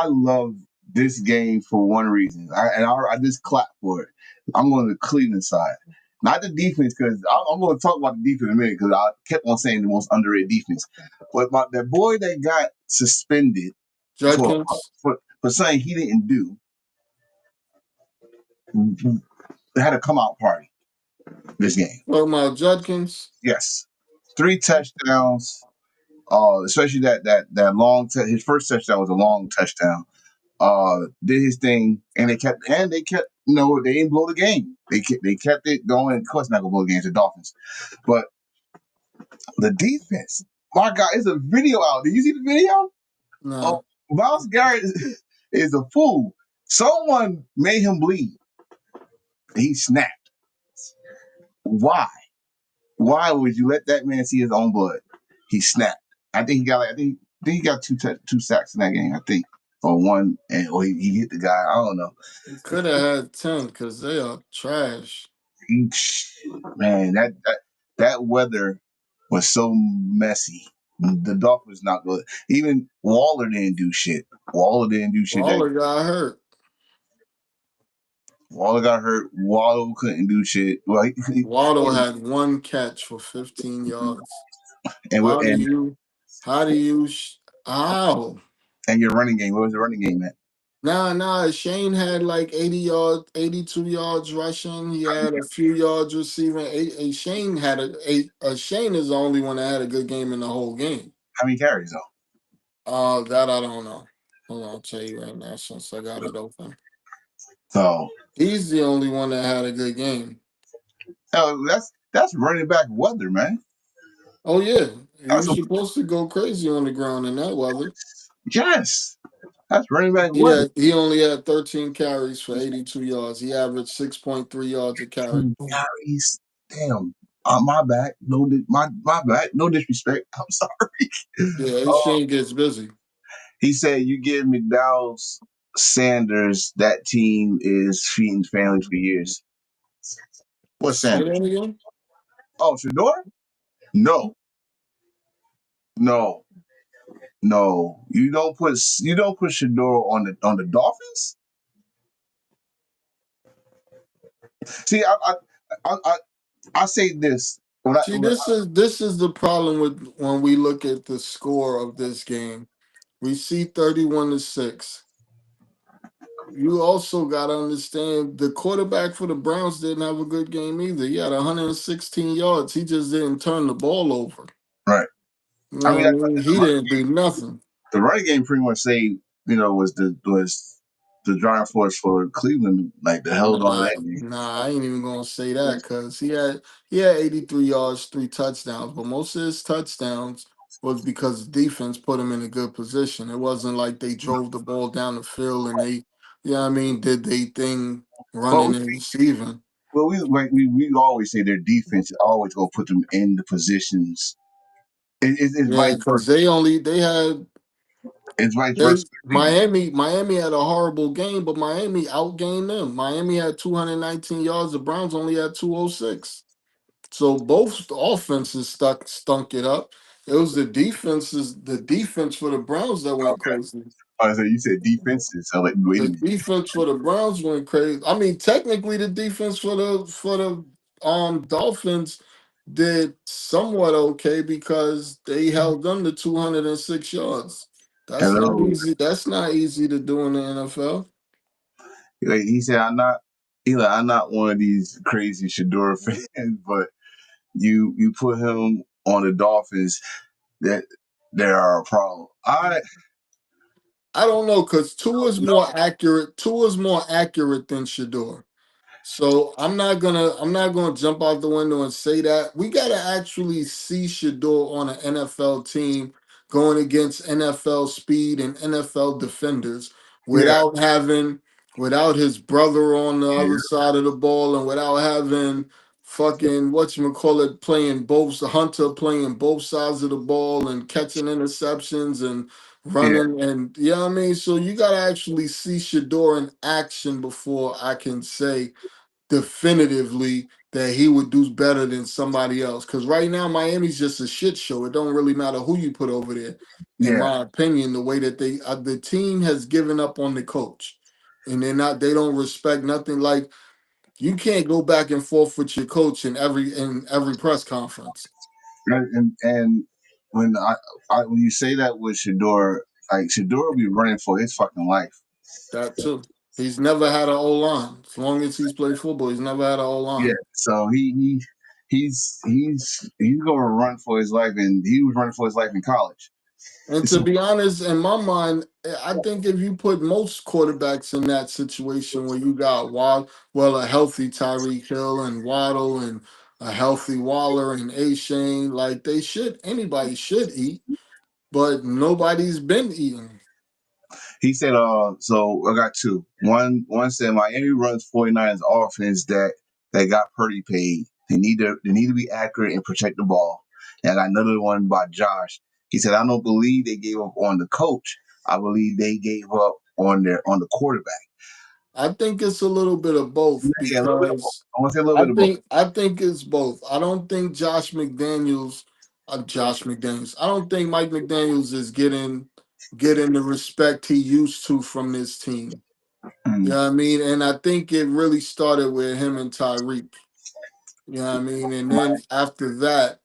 love this game for one reason. I just clap for it. I'm on the Cleveland side, not the defense, because I'm going to talk about the defense in a minute because I kept on saying the most underrated defense. But that boy that got suspended for Judkins? for something he didn't do had a come out party this game. Talking about Judkins? Yes, 3 touchdowns. Especially that long. His first touchdown was a long touchdown. Did his thing, and they kept. They didn't blow the game. They kept it going. Of course, not gonna blow the game to the Dolphins, but the defense. My God, it's a video out. Did you see the video? No. Oh, Miles Garrett is a fool. Someone made him bleed. He snapped. Why? Why would you let that man see his own blood? He snapped. I think he got like I think he got two sacks in that game. I think or one, and or he hit the guy. I don't know. He could have had 10 because they are trash. He, man, that weather was so messy. The Dolphins not good. Even Waller didn't do shit. Waller didn't do shit. That Waller got hurt. Waller got hurt. Waller couldn't do shit. Well, Waddle had one catch for 15 yards. and How do and you, how do you, how? and your running game. What was the running game at? Nah. Shane had like 80 yards, 82 yards rushing. He had a few yards receiving. Shane had Shane is the only one that had a good game in the whole game. How many carries though? That I don't know. Hold on, I'll tell you right now since I got it open. So He's the only one that had a good game. that's running back weather, man. Oh yeah, he That's was supposed to go crazy on the ground in that weather. yes, that's running back weather. He only had 13 carries for 82 yards. He averaged 6.3 yards a carry. Carries, damn. My bad. My bad. No disrespect. I'm sorry. Yeah, Shane gets busy. He said, "You give McDowell's Sanders that team is feeding families for years." What Say Sanders? that again. Oh, Shador? No, no, no. You don't put Shador on the Dolphins. See, I say this when I See, this is the problem with when we look at the score of this game. We see 31-6. You also got to understand the quarterback for the Browns didn't have a good game either. He had 116 yards. He just didn't turn the ball over. right. You I know mean, what I mean? He didn't do nothing. the running game pretty much say was the driving force for Cleveland, like the held on to that game. I ain't even gonna say that because he had 83 yards, 3 touchdowns, but most of his touchdowns was because defense put him in a good position. It wasn't like they drove the ball down the field and they, did they thing Well, running and receiving. we always say their defense always go put them in the positions. It's Yeah, vice because versa. they had It's vice they versa. Miami had a horrible game, but Miami outgained them. Miami had 219 yards. The Browns only had 206. So both offenses stunk it up. It was the defense for the Browns that went Okay. crazy. So you said defenses. So like, wait a The minute. defense for the Browns went crazy. I mean, technically, the defense for the Dolphins did somewhat okay because they held them to 206 yards. That's not Hello. easy. That's not easy to do in the NFL. Like he said, I'm not one of these crazy Shador fans, but you put him on the Dolphins, that there are a problem. I don't know because two is No, more accurate. Two is more accurate than Shador. So I'm not gonna jump out the window and say that. We gotta actually see Shador on an NFL team going against NFL speed and NFL defenders yeah, without his brother on the yeah, other side of the ball and without having fucking whatchamacallit playing both Hunter playing both sides of the ball and catching interceptions and yeah. running and what I mean? So you gotta actually see Shador in action before I can say definitively that he would do better than somebody else. Because right now, Miami's just a shit show. It don't really matter who you put over there. In Yeah, my opinion, the way that the team has given up on the coach, and they don't respect nothing. Like you can't go back and forth with your coach in every press conference. and when when you say that with Shador, like Shador will be running for his fucking life. That too. He's never had an O line. As long as he's played football, he's never had an O Yeah, line. so he's gonna run for his life, and he was running for his life in college. And to So be honest, in my mind, I think if you put most quarterbacks in that situation where you got a healthy Tyreek Hill and Waddle and a healthy Waller and A Shane, like anybody should eat, but nobody's been eating. He said, so I got two. One said Miami runs 49ers offense that got Purdy paid. They need to be accurate and protect the ball. And I got another one by Josh. He said, I don't believe they gave up on the coach. I believe they gave up on the quarterback. I think it's a little bit of both Yeah, a little bit of both. because I want to say a little I bit of both. think I think it's both. I don't think Josh McDaniels. I don't think Mike McDaniels is getting the respect he used to from this team. You Mm. know what I mean? And I think it really started with him and Tyreek. You know what I mean? And then after that,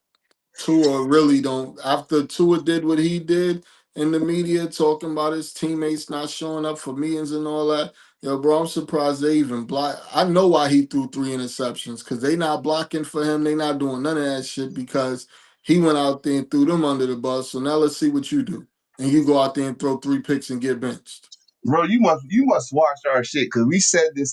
Tua really don't. After Tua did what he did in the media, talking about his teammates not showing up for meetings and all that. Yo, bro, I'm surprised they even block. I know why he threw 3 interceptions because they not blocking for him. They not doing none of that shit because he went out there and threw them under the bus. So now let's see what you do. And you go out there and throw 3 picks and get benched. Bro, you must watch our shit because we said this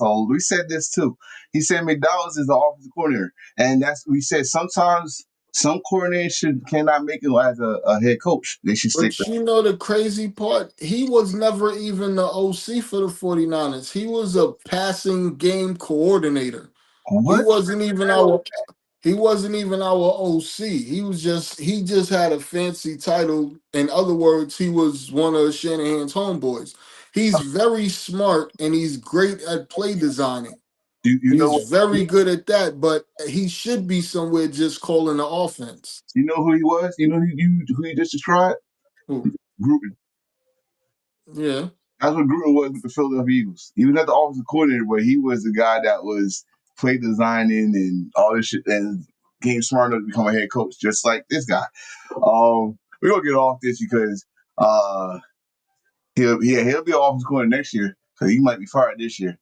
too. He said McDonald's is the offensive coordinator, and that's we said sometimes some coordinators cannot make it as a head coach. They should stick to But you know the crazy part? He was never even the OC for the 49ers. He was a passing game coordinator. He what? wasn't even our he wasn't even our OC. He just had a fancy title. In other words, he was one of Shanahan's homeboys. He's very smart and he's great at play designing. You know He's what? very good at that, but he should be somewhere just calling the offense. You know who he was? You know who you just described? Ooh, Gruden. yeah. That's what Gruden was with the Philadelphia Eagles. He was not the offensive coordinator, but he was the guy that was play designing and all this shit and getting smart enough to become a head coach, just like this guy. We're gonna get off this because he'll be offensive coordinator next year because he might be fired this year.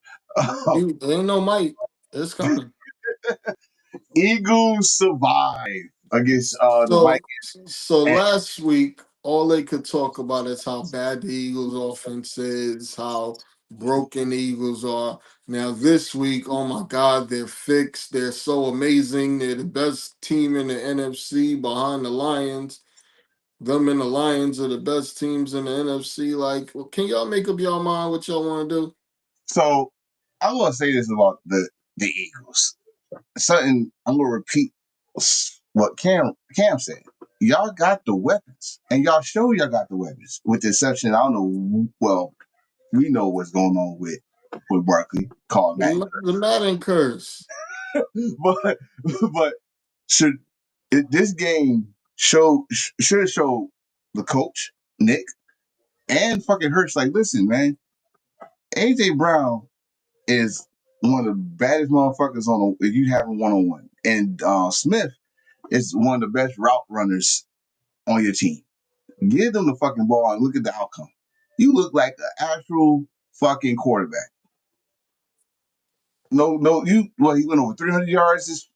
Ain't no might. It's coming. Eagles survive against the So Vikings. so And last week, all they could talk about is how bad the Eagles offense is, how broken the Eagles are. Now this week, oh my God, they're fixed. They're so amazing. They're the best team in the NFC behind the Lions. Them and the Lions are the best teams in the NFC. Like, well, can y'all make up your mind what y'all want to do? so I'm gonna say this about the Eagles. Something I'm gonna repeat what Cam said. Y'all got the weapons, and y'all show y'all got the weapons. With the exception, I don't know. Well, we know what's going on with Barkley, called Matt. The Madden curse. but but should this game should show the coach Nick and fucking Hurts like, listen, man, AJ Brown is one of the baddest motherfuckers on if you have a one on one, and Smith is one of the best route runners on your team. Give them the fucking ball and look at the outcome. You look like an actual fucking quarterback. No, he went over 300 yards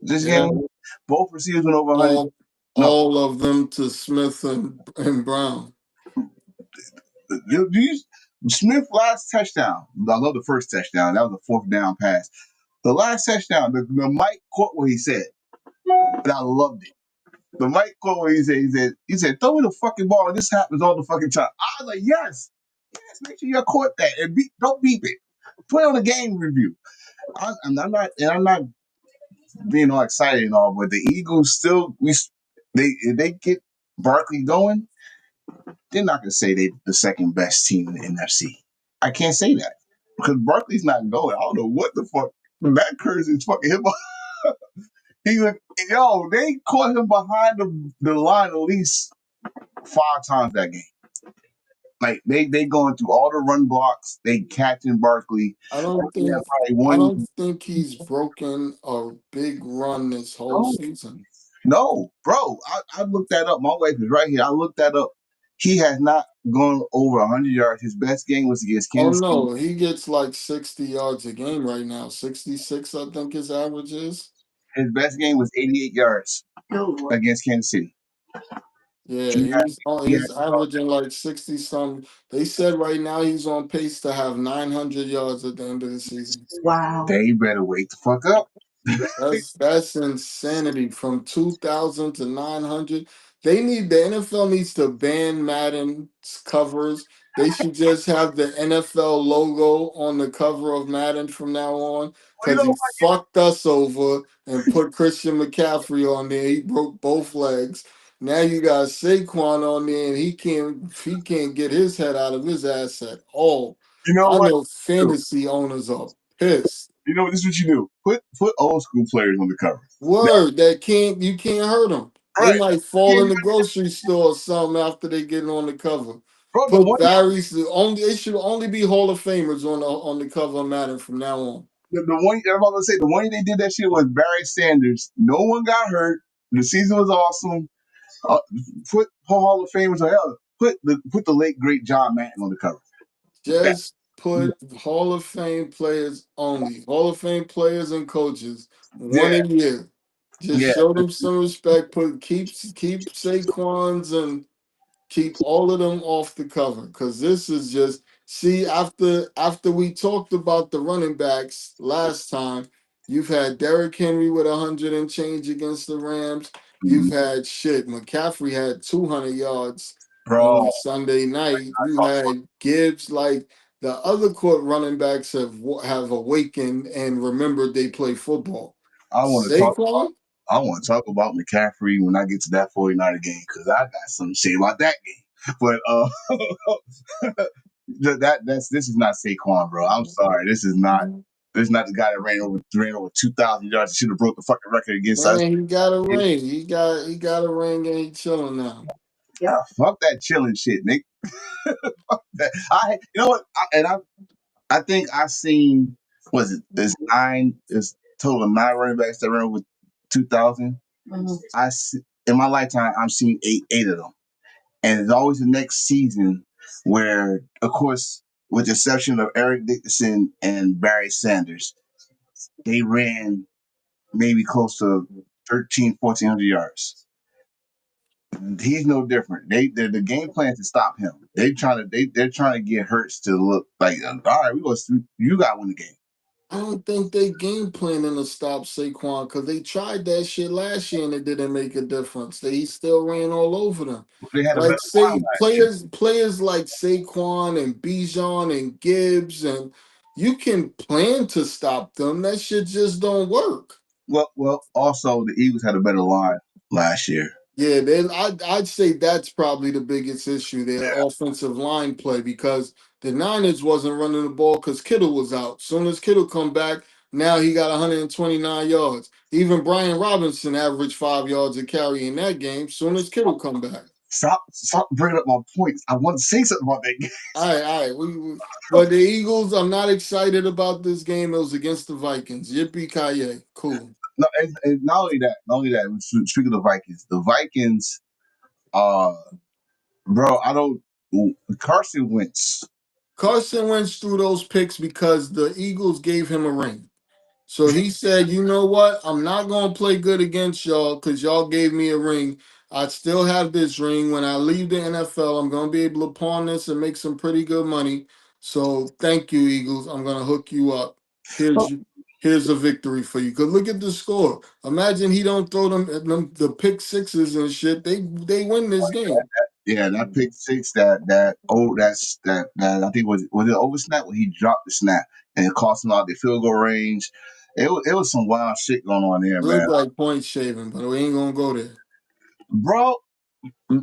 this Yeah. game. Both receivers went over 100. All No, all of them to Smith and Brown. Smith last touchdown. I love the first touchdown. That was a fourth down pass. The last touchdown, the Mike caught what he said, and I loved it. The Mike caught what he said, throw me the fucking ball, and this happens all the fucking time. I was like, yes, make sure you caught that, and don't beep it. Put it on the game review. I'm not being all excited and all, but the Eagles still, if they get Barkley going, they're not gonna say they the second best team in the NFC. I can't say that because Barkley's not going. I don't know what the fuck. Matt Curtis is fucking him. He like, yo, they caught him behind the line at least 5 times that game. Like they going through all the run blocks. They catching Barkley. I don't Barkley had think probably I one. don't think he's broken a big run this whole No, season. no, bro. I looked that up. My wife is right here. I looked that up. He has not gone over 100 yards. His best game was against Oh Kansas City. no, he gets like 60 yards a game right now. 66, I think his average is. His best game was 88 yards against Kansas City. Yeah, He had, he had he's averaging like 60 some. They said right now he's on pace to have 900 yards at the end of the season. Wow. they better wake the fuck up. That's insanity from 2,000 to 900. The NFL needs to ban Madden covers They should just have the NFL logo on the cover of Madden from now on You because know he what? fucked us over and put Christian McCaffrey on there. He broke both legs. Now you got Saquon on there and he can't get his head out of his ass at all. You know I what? know fantasy owners are pissed. You know this is what you do. Put old school players on the cover. Word that can't you can't hurt them. They Right. might fall in the grocery store or something after they get on the cover. Bro, the Put one Barry's the only it should only be Hall of Famers on the cover of Madden from now on. the one I'm about to say, the one they did that shit was Barry Sanders. No one got hurt. The season was awesome. Uh, put Hall of Famers or hell. Put the late great John Madden on the cover. That Just put Hall of Fame players only. Hall of Fame players and coaches. yeah, One a year. Just yeah. show them some respect. Keep Saquon's and keep all of them off the cover because this is just see after we talked about the running backs last time. You've had Derrick Henry with 100 and change against the Rams. You've had shit. McCaffrey had 200 yards Bro, on Sunday night. You had Gibbs. Like the other court running backs have awakened and remembered they play football. I want to talk. Saquon, I want to talk about McCaffrey when I get to that 49er game because I got some shit about that game. But this is not Saquon, bro. I'm sorry. This is not. This is not the guy that ran over 2,000 yards. Should have broke the fucking record against us. man, he got a ring. He got a ring and he chilling now. Yeah, fuck that chilling shit, Nick. You know what? I think I seen was it there's nine there's total of 9 running backs that ran over 2,000. In my lifetime I've seen eight of them, and it's always the next season where, of course, with the exception of Eric Dickerson and Barry Sanders, they ran maybe close to 1,400 yards. He's no different. The game plan is to stop him. They're trying to get Hurts to look like, all right, you got to win the game. I don't think they game planning to stop Saquon because they tried that shit last year and it didn't make a difference. He still ran all over them. They had a better Like line say last year. players like Saquon and Bijan and Gibbs and you can plan to stop them. That shit just don't work. Well, also the Eagles had a better line last year. Yeah, then I'd say that's probably the biggest issue, their offensive line play, because the Niners wasn't running the ball because Kittle was out. Soon as Kittle come back, now he got 129 yards. Even Brian Robinson averaged 5 yards a carry in that game. Soon as Kittle come back. Stop bringing up my points. I want to say something about that game. All right. But the Eagles, I'm not excited about this game. It was against the Vikings. Yippee ki cool. No, and not only that. Speaking of the Vikings, bro, I don't. Carson Wentz. Carson went through those picks because the Eagles gave him a ring. So he said, you know what? I'm not going to play good against y'all because y'all gave me a ring. I still have this ring. When I leave the NFL, I'm going to be able to pawn this and make some pretty good money. So thank you, Eagles. I'm going to hook you up. Here's a victory for you. Because look at the score. Imagine he don't throw them the pick sixes and shit. They win this game. Yeah, that pick six, that I think was it over snap when he dropped the snap and it cost him out the field goal range. It was some wild shit going on there, It man. looked like point shaving, but we ain't going to go there. Bro, I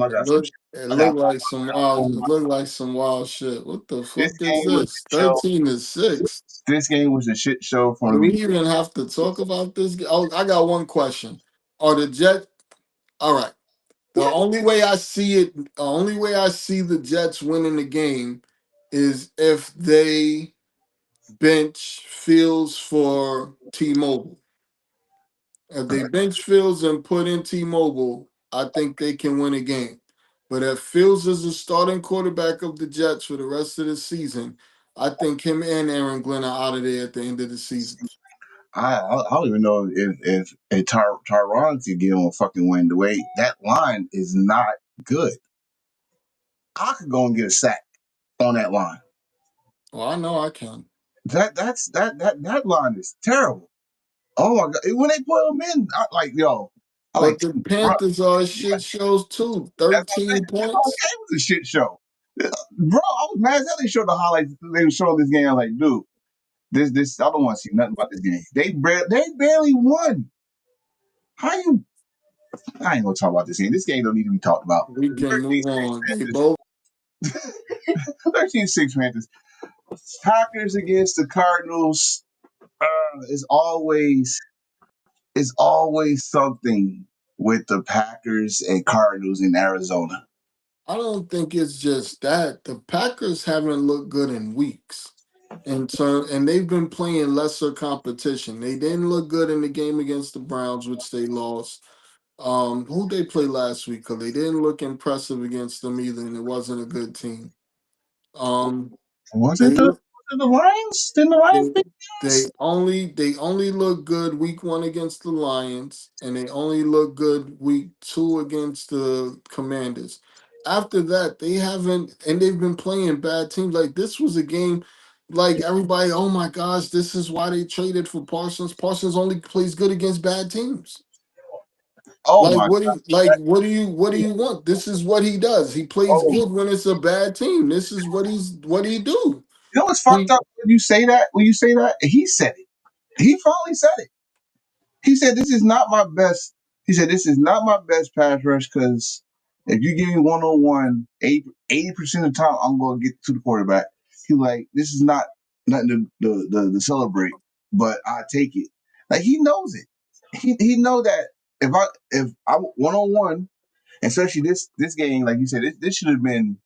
got some shit. It I got looked like some wild. It looked like some wild shit. What the this fuck is game was this? a show. 13-6. This game was a shit show from Do the we beginning. even have to talk about this? Oh, I got one question. Are the Jets all right? The only way I see it, the only way I see the Jets winning the game is if they bench Fields for T-Mobile. If they bench Fields and put in T-Mobile, I think they can win a game. But if Fields is the starting quarterback of the Jets for the rest of the season, I think him and Aaron Glenn are out of there at the end of the season. I don't even know if Tyron could get on a fucking win. The way that line is not good. I could go and get a sack on that line. Well, I know I can. That line is terrible. Oh my god! When they put him in, yo, I like But the bro. Panthers are shit shows too. That's what I'm saying. 13 This whole points. game was a shit show. Bro, I was mad as hell they showed the highlights. They were showing this game. I was like, dude, this I don't want to see nothing about this game. They barely won. How you I ain't gonna talk about this game. This game don't need to be talked about. We can 13 move on. They both 6 Panthers. Packers against the Cardinals is always something with the Packers and Cardinals in Arizona. I don't think it's just that. The Packers haven't looked good in weeks. And they've been playing lesser competition. They didn't look good in the game against the Browns, which they lost. Who they play last week? Because they didn't look impressive against them either, and it wasn't a good team. Um, Was it they the Lions? Didn't the They Lions beat they us? only look good week one against the Lions, and they only look good week two against the Commanders. After that, they haven't, and they've been playing bad teams. Like this was a game, like everybody, oh my gosh, this is why they traded for Parsons. Parsons only plays good against bad teams. Oh Like my what do you God. what do you want? This is what he does. He plays Oh, good when it's a bad team. This is what he do. you know what's fucked He up when you say that? When you say that, he said it. He finally said it. He said, "This is not my best." He said, "This is not my best pass rush because if you give me 101, 80% of the time, I'm going to get to the quarterback." He like, "This is not nothing to celebrate, but I take it." Like he knows it. He know that if I 101, especially this game, like you said, this should have been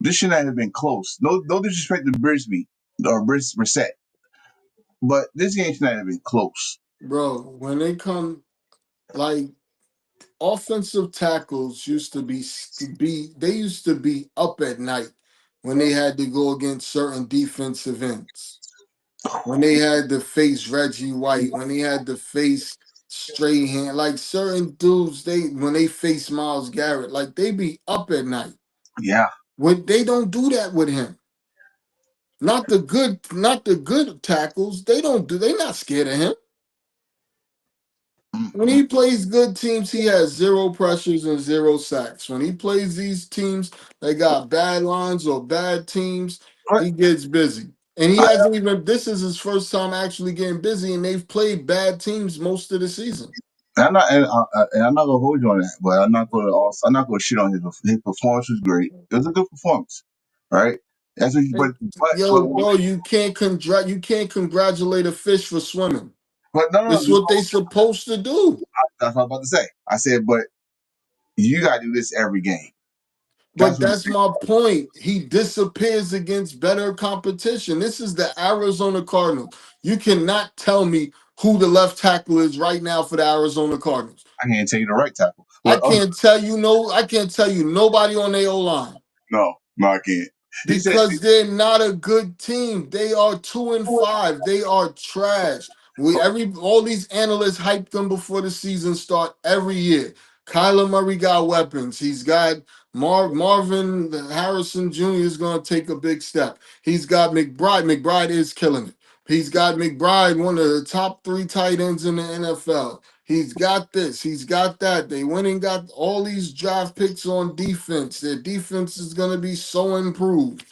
this should not have been close. No disrespect to Brisby or Brissett, but this game should not have been close. Bro, when they come like offensive tackles used to be they used to be up at night when they had to go against certain defensive ends. When they had to face Reggie White, when they had to face Strahan, like certain dudes, they when they face Miles Garrett, like they be up at night. Yeah. When they don't do that with him. Not the good tackles. They don't do they not scared of him. When Mm-mm. he plays good teams, he has zero pressures and zero sacks. When he plays these teams that got bad lines or bad teams, But he gets busy. And he I, hasn't even, this is his first time actually getting busy, and they've played bad teams most of the season. and I'm not gonna hold you on that, but I'm not gonna shit on his performance was great. It was a good performance, right? That's what. And, yo, bro, you can't congratulate a fish for swimming. but no, It's what they supposed to do. that's what I'm about to say. I said, but you gotta do this every game. That's But what. that's my point. He disappears against better competition. This is the Arizona Cardinals. You cannot tell me who the left tackle is right now for the Arizona Cardinals. I can't tell you the right tackle, I but can't tell you I can't tell you nobody on their O line no, I can't. He said, because they're not a good team. They are 2-5. They are trash. All these analysts hype them before the season start every year. Kyler Murray got weapons. He's got Marvin Harrison Jr. is going to take a big step. He's got McBride. McBride is killing it. He's got McBride, one of the top three tight ends in the NFL. He's got this. He's got that. They went and got all these draft picks on defense. Their defense is going to be so improved.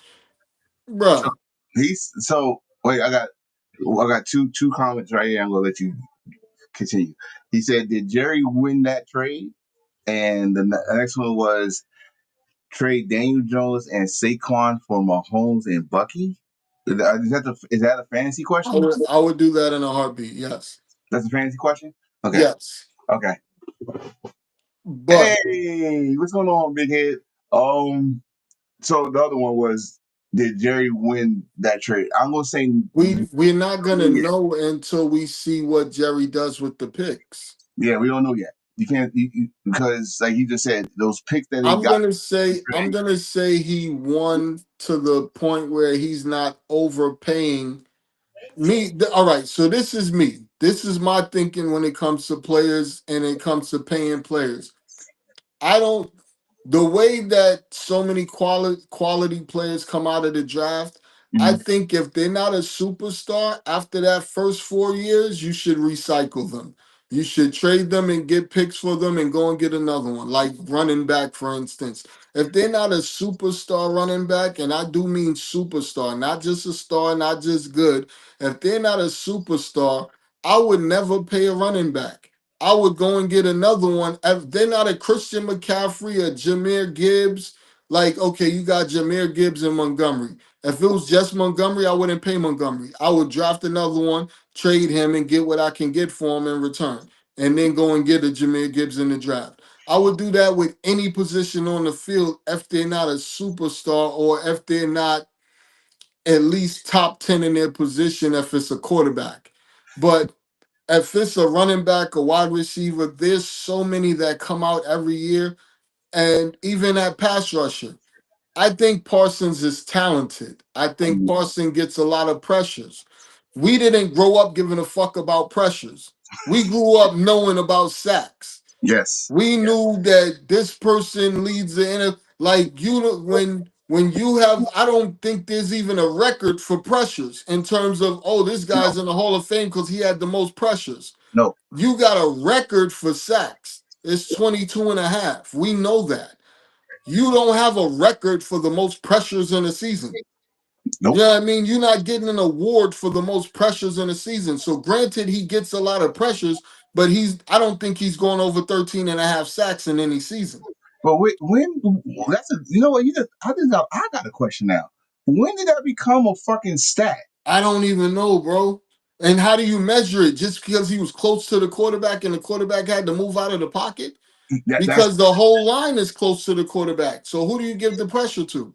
Bruh. he's so wait. I got two comments right here. I'm gonna let you continue. He said, "Did Jerry win that trade?" And the next one was trade Daniel Jones and Saquon for Mahomes and Bucky. Is that a fantasy question? I would do that in a heartbeat. Yes. That's a fantasy question. Okay. Yes. Okay. But Hey, what's going on, big head? So the other one was, did Jerry win that trade? I'm gonna say we're not gonna yeah. know until we see what Jerry does with the picks. Yeah, we don't know yet. You can't because, like you just said, those picks that he I'm got. gonna say I'm gonna say he won to the point where he's not overpaying all right, so this is me. This is my thinking when it comes to players and it comes to paying players. I don't the way that so many quality players come out of the draft, I Mhm. think if they're not a superstar after that first 4 years, you should recycle them. You should trade them and get picks for them and go and get another one. Like running back, for instance. If they're not a superstar running back, and I do mean superstar, not just a star, not just good. If they're not a superstar, I would never pay a running back. I would go and get another one. If they're not a Christian McCaffrey or Jameer Gibbs, like, okay, you got Jameer Gibbs and Montgomery. If it was just Montgomery, I wouldn't pay Montgomery. I would draft another one, trade him, and get what I can get for him in return, and then go and get a Jameer Gibbs in the draft. I would do that with any position on the field if they're not a superstar or if they're not at least top 10 in their position if it's a quarterback. But if it's a running back, a wide receiver, there's so many that come out every year. And even at pass rusher, I think Parsons is talented. I think Parsons gets a lot of pressures. We didn't grow up giving a fuck about pressures. We grew up knowing about sacks. Yes. We knew that this person leads the like you know, when you have, I don't think there's even a record for pressures in terms of, oh, this No. guy's in the Hall of Fame because he had the most pressures. No. You got a record for sacks. It's 22 and a half. We know that. You don't have a record for the most pressures in a season. Nope. You know what I mean? You're not getting an award for the most pressures in a season. So granted, he gets a lot of pressures, but I don't think he's going over 13 and a half sacks in any season. But when that's a, you know what, I got a question now. When did that become a fucking stat? I don't even know, bro. And how do you measure it? Just because he was close to the quarterback and the quarterback had to move out of the pocket? That's Because the whole line is close to the quarterback. So who do you give the pressure to?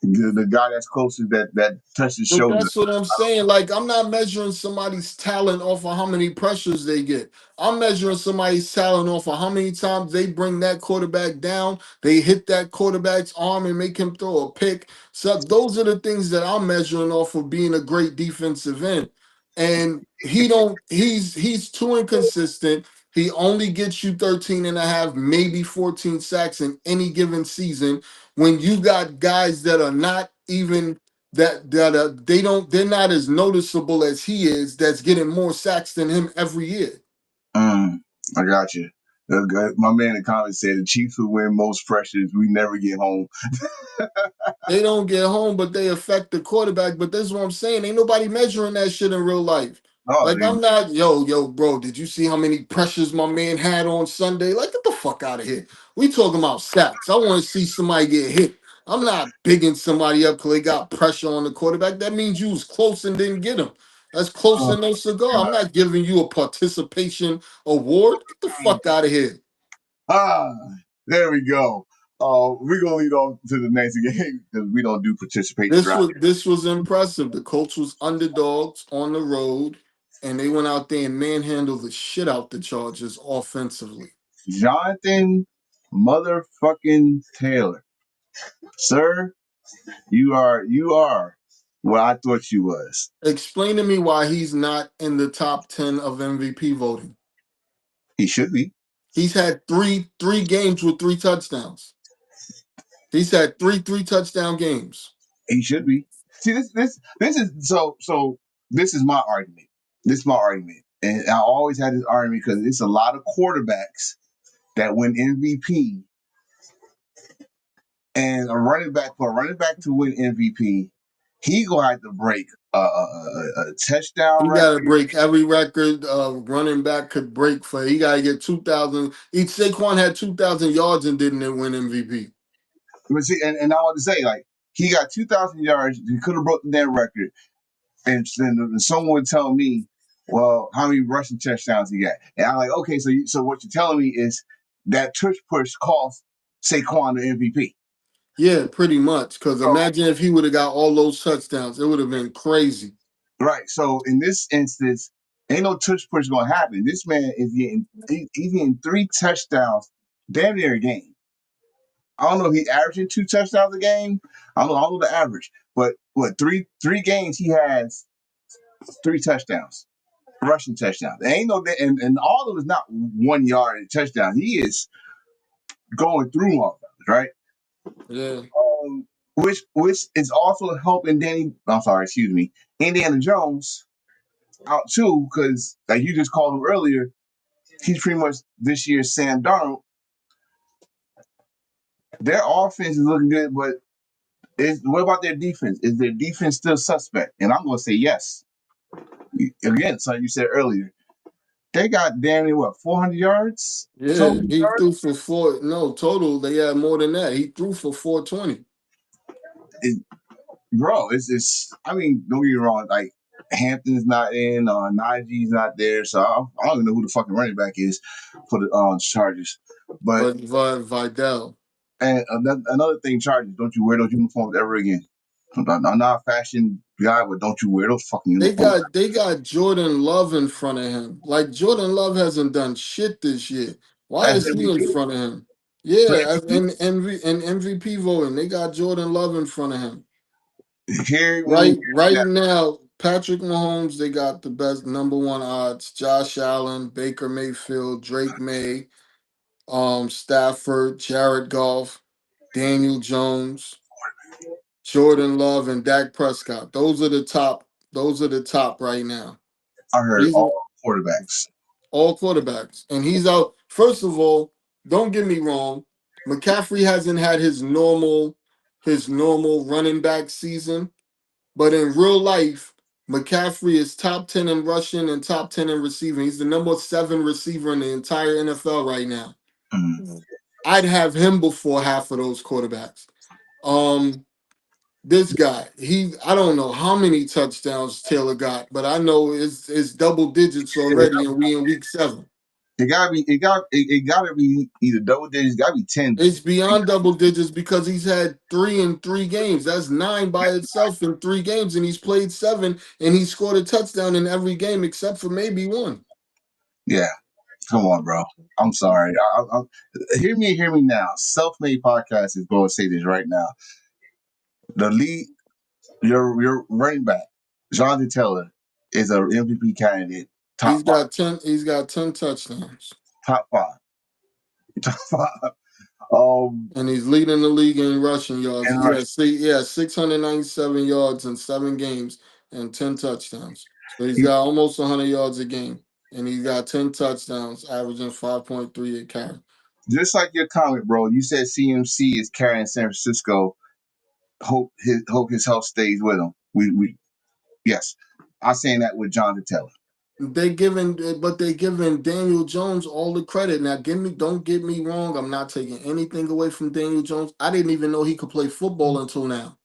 the guy that's closest that touches But shoulder. that's what I'm saying. Like, I'm not measuring somebody's talent off of how many pressures they get. I'm measuring somebody's talent off of how many times they bring that quarterback down, they hit that quarterback's arm and make him throw a pick. So those are the things that I'm measuring off of being a great defensive end. And he's too inconsistent. He only gets you 13 and a half, maybe 14 sacks in any given season when you got guys that are not even they're not as noticeable as he is, that's getting more sacks than him every year. I got you. My man in the comments said the Chiefs who win most pressures, we never get home. They don't get home, but they affect the quarterback. But this is what I'm saying. Ain't nobody measuring that shit in real life. Oh, Like, I'm not, bro, did you see how many pressures my man had on Sunday? Like, get the fuck out of here. We talking about sacks. I want to see somebody get hit. I'm not bigging somebody up because they got pressure on the quarterback. That means you was close and didn't get him. That's close oh, to no cigar. I'm not giving you a participation award. Get the fuck out of here. There we go. We're gonna lead on to the next game because we don't do participation. This was impressive. The Colts was underdogs on the road, and they went out there and manhandled the shit out the Chargers offensively. Jonathan motherfucking Taylor, sir, you are what I thought you was. Explain to me why he's not in the top 10 of MVP voting. He should be. He's had three games with 3 touchdowns. He's had three touchdown games. He should be. See, this is so. This is my argument. This is my argument, and I always had this argument because it's a lot of quarterbacks that win MVP, and a running back to win MVP, he gonna have to break a touchdown He record. got to break every record running back could break for. He got to get 2,000. Saquon had 2,000 yards and didn't win MVP. But see, and I want to say, like, he got 2,000 yards. He could have broken that record. And then someone would tell me, well, how many rushing touchdowns he got? And I'm like, okay, so what you're telling me is that tush push cost Saquon the MVP. Yeah, pretty much. Because imagine if he would have got all those touchdowns, it would have been crazy. Right. So in this instance, ain't no tush push gonna happen. This man is getting 3 touchdowns, damn near a game. I don't know if he's averaging 2 touchdowns a game. I don't know the average, but what three games he has 3 touchdowns, rushing touchdowns. There ain't no and all of them is not 1 yard and touchdown. He is going through motherfuckers, right? Yeah. Which is also helping Indiana Jones out too, because like you just called him earlier, He's pretty much this year's Sam Darnold. Their offense is looking good, but what about their defense? Is their defense still suspect? And I'm going to say yes. Again, son, you said earlier, they got damn near what 400 yards Yeah, total he threw yards. for four. No, total they had more than that. He threw for 420. Bro, it's. I mean, don't get me wrong. Like Hampton's not in, Najee's not there, so I don't even know who the fucking running back is for the Chargers. But But Vidal, and another thing, Chargers, don't you wear those uniforms ever again? I'm not a fashion guy, but don't you wear those fucking they uniforms? got Jordan Love in front of him. Like Jordan Love hasn't done shit this year. Why As is he in MVP? front of him? For Yeah, MVP? and MVP voting, they got Jordan Love in front of him. Hear me Right now. now, Patrick Mahomes, they got the best number one odds. Josh Allen, Baker Mayfield, Drake May, Stafford, Jared Goff, Daniel Jones, Jordan Love, and Dak Prescott. Those are the top. Those are the top right now. I heard These are all quarterbacks. all quarterbacks, and he's out. First of all, don't get me wrong. McCaffrey hasn't had his normal running back season. But in real life, McCaffrey is top 10 in rushing and top 10 in receiving. He's the number 7 receiver in the entire NFL right now. Mm. I'd have him before half of those quarterbacks. Um, this guy, I don't know how many touchdowns Taylor got, but I know it's double digits already, and we in week 7. It gotta be either double digits, gotta be 10. It's beyond double digits because he's had 3 in 3 games. That's 9 by itself in 3 games, and he's played 7, and he scored a touchdown in every game except for maybe one. Yeah, come on, bro. I'm sorry. Hear me now. Self-made podcast is going to say this right now. The lead, your running back, Jonathan Taylor, is a MVP candidate. He's Top five, got 10. He's got 10 touchdowns, top five, top five. Um, and he's leading the league in rushing yards. and Yeah, see, yeah, 697 yards in 7 games and 10 touchdowns. So he's got almost 100 yards a game, and he's got 10 touchdowns, averaging 5.3 a carry. just like your comment, bro. You said CMC is carrying San Francisco. Hope his health stays with him. We yes, I'm saying that with Jonathan Taylor. They giving Daniel Jones all the credit. Now, don't get me wrong. I'm not taking anything away from Daniel Jones. I didn't even know he could play football until now.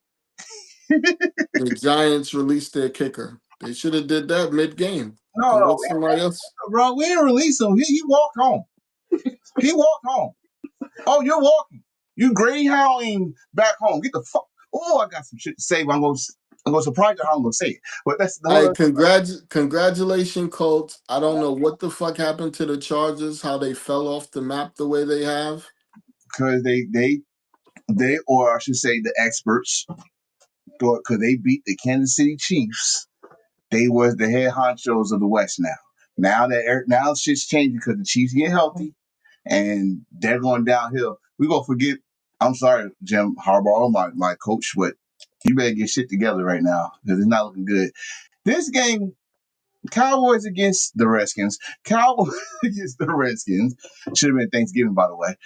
The Giants released their kicker. They should have did that mid-game No, and no, let somebody else. bro. We didn't release him. He walked home. He walked home. Oh, you're walking. You greyhounding back home. Get the fuck. Oh, I got some shit to say, but I'm gonna surprise you how I'm gonna say it. But that's the Hey, whole congratulations, Colts. I don't know what the fuck happened to the Chargers, how they fell off the map the way they have. because they or I should say the experts thought because they beat the Kansas City Chiefs, they was the head honchos of the West now. Now shit's changing because the Chiefs get healthy and they're going downhill. We gonna forget. I'm sorry, Jim Harbaugh, my coach, but you better get shit together right now because it's not looking good. This game, Cowboys against the Redskins. Cowboys against the Redskins. Should have been Thanksgiving, by the way.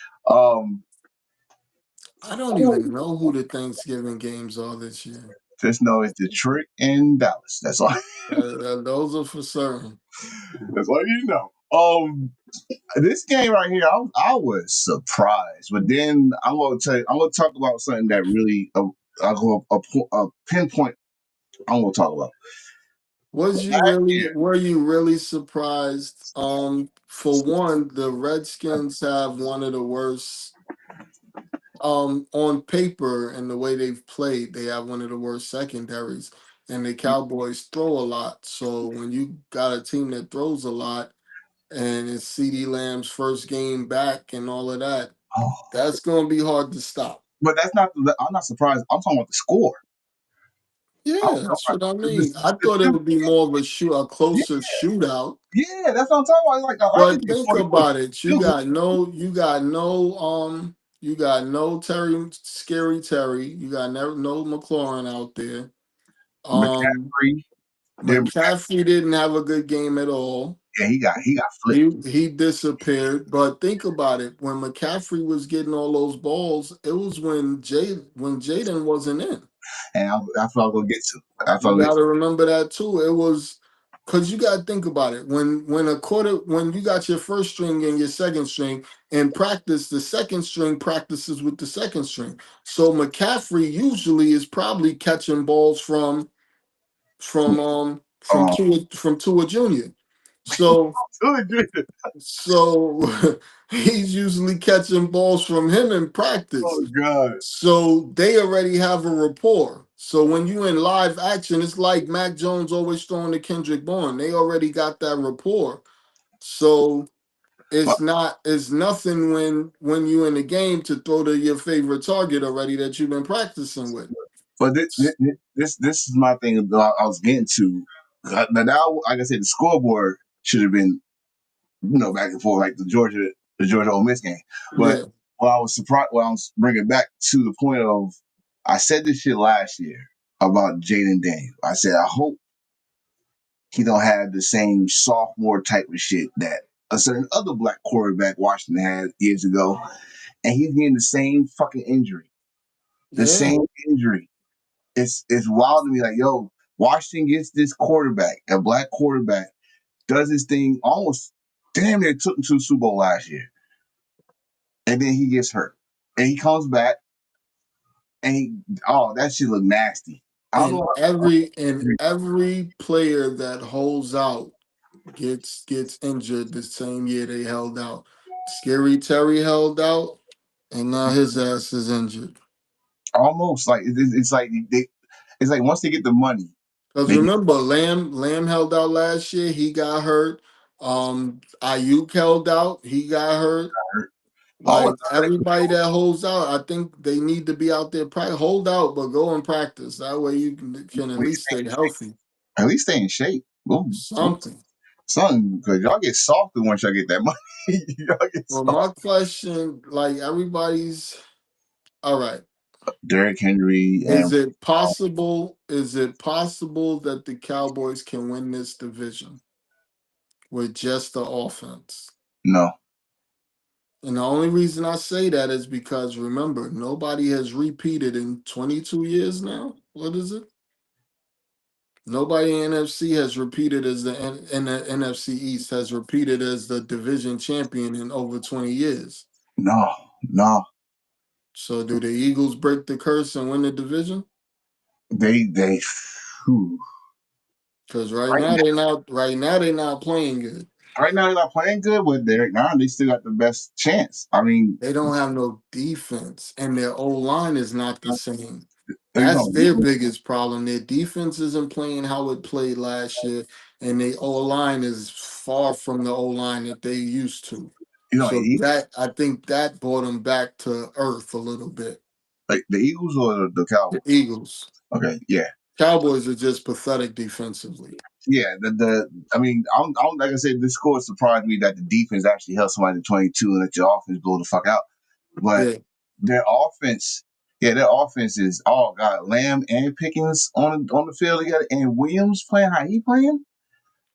I don't even know who the Thanksgiving games are this year. Just know it's Detroit and Dallas. That's all. Those are for certain. That's all you know. This game right here, I was surprised, but then I'm gonna talk about something that really a pinpoint. I'm gonna talk about. Were you really surprised? For one, the Redskins have one of the worst on paper and the way they've played, they have one of the worst secondaries. And the Cowboys throw a lot. So when you got a team that throws a lot and it's CD Lamb's first game back and all of that, Oh, that's gonna be hard to stop. but that's not. I'm not surprised. I'm talking about the score. I'm Yeah, talking that's about what I mean. I thought it would be more of a yeah, closer shootout. yeah, that's what I'm talking about. Like I think But it's think 44. about it. You got no Terry, scary Terry. You got no McLaurin out there. Um, McCaffrey. McCaffrey didn't have a good game at all. Yeah, he got flipped. He disappeared. But think about it. When McCaffrey was getting all those balls, it was when Jaden wasn't in. And that's what I was gonna get to. That's what I You was got to remember that too. It was because you got to think about it. When you got your first string and your second string in practice, the second string practices with the second string. So McCaffrey usually is probably catching balls from um Tua Junior. So so he's usually catching balls from him in practice. oh god. So they already have a rapport. So when you in live action, it's like Mac Jones always throwing to Kendrick Bourne. They already got that rapport. So But it's nothing when you in the game to throw to your favorite target already that you've been practicing with. but this is my thing that I was getting to. Now, like I said, the scoreboard should have been back and forth like the Georgia Ole Miss game. But Yeah. what I was surprised, what I was bringing back to the point of, I said this shit last year about Jaden Daniels. I said I hope he don't have the same sophomore type of shit that a certain other black quarterback Washington had years ago, and he's getting the same fucking injury. The Yeah. same injury. It's wild to me. Like, yo, Washington gets this quarterback, a black quarterback, does his thing, almost damn near took him to the Super Bowl last year, and then he gets hurt, and he comes back, and that shit look nasty. I don't And know. every player that holds out gets injured the same year they held out. Scary Terry held out, and now his ass is injured. Almost like it's like it's like once they get the money, Because they get remember, Lamb held out last year. He got hurt. Ayuk held out. He got hurt. hurt. All Like everybody that holds out, I think they need to be out there. Hold out, but go and practice. That way you can at least stay healthy. at least stay in shape. Well, Something. son, because y'all get softer once y'all get that money. Y'all get Well, soft. my question, like everybody's, all right. Derrick Henry and Is it possible? Is it possible that the Cowboys can win this division with just the offense? no, And the only reason I say that is because remember, nobody has repeated in 22 years now. What is it? Nobody in NFC has repeated as in the NFC East has repeated as the division champion in over 20 years. no. So do the Eagles break the curse and win the division? They whew. Because right right now they're not playing good. right now they're not playing good, but Derek now they still got the best chance. I mean, They don't have no defense, and their O line is not the same. you That's know, their biggest problem. Their defense isn't playing how it played last year, and their O line is far from the O line that they used to. you know, So that I think that brought them back to earth a little bit. like the Eagles or the The Cowboys. Eagles, Okay, yeah. Cowboys are just pathetic defensively. Yeah, I mean, I don't like I said, this score surprised me that the defense actually held somebody to 22 and let your offense blow the fuck out. But Yeah, their offense, their offense is got Lamb and Pickens on the field together, and Williams playing how he playing.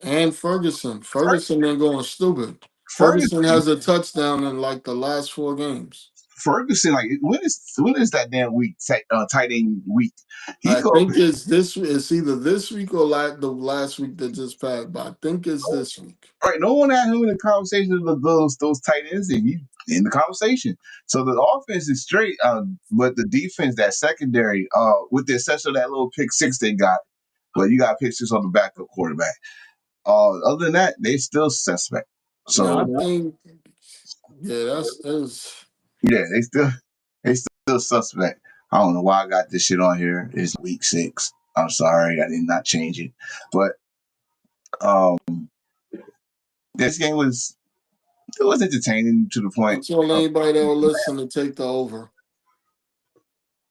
and Ferguson. Ferguson been going stupid. Ferguson Ferguson, has a touchdown in like the last 4 games. Ferguson, like when is that damn week tight end week? He I go think it's this. It's either this week or the last week that just passed. But I think it's this week. right. No one had him in the conversation of those tight ends, and he in the conversation. So the offense is straight, but the defense, that secondary, with the exception of that little pick six they got, but you got pick six on the backup quarterback. Other than that, they still suspect. Yeah, I So think. Yeah, that's. yeah, they still suspect. I don't know why I got this shit on here. It's week 6. I'm sorry, I did not change it, but um, this game was entertaining to the I point. told anybody that will listen to take the over.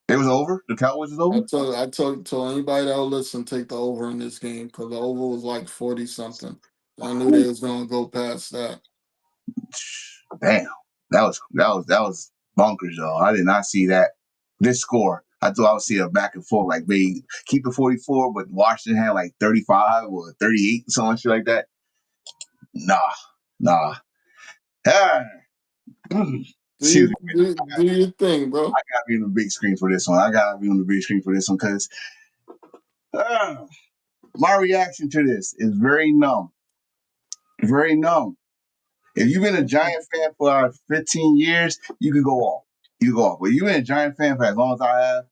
It was over. The Cowboys was over. I told anybody that will listen take the over in this game because the over was like 40 something. I knew they was gonna go past that. Damn, that was bonkers though. I did not see that this score. I thought I would see a back and forth, like maybe keep it 44, but Washington had like 35 or 38, something shit like that. Nah. Ah, excuse me. Do your thing, bro. I gotta be on the big screen for this one. Because my reaction to this is very numb. Very numb. If you've been a Giant fan for 15 years, you can go off. You go off. But you've been a Giant fan for as long as I have.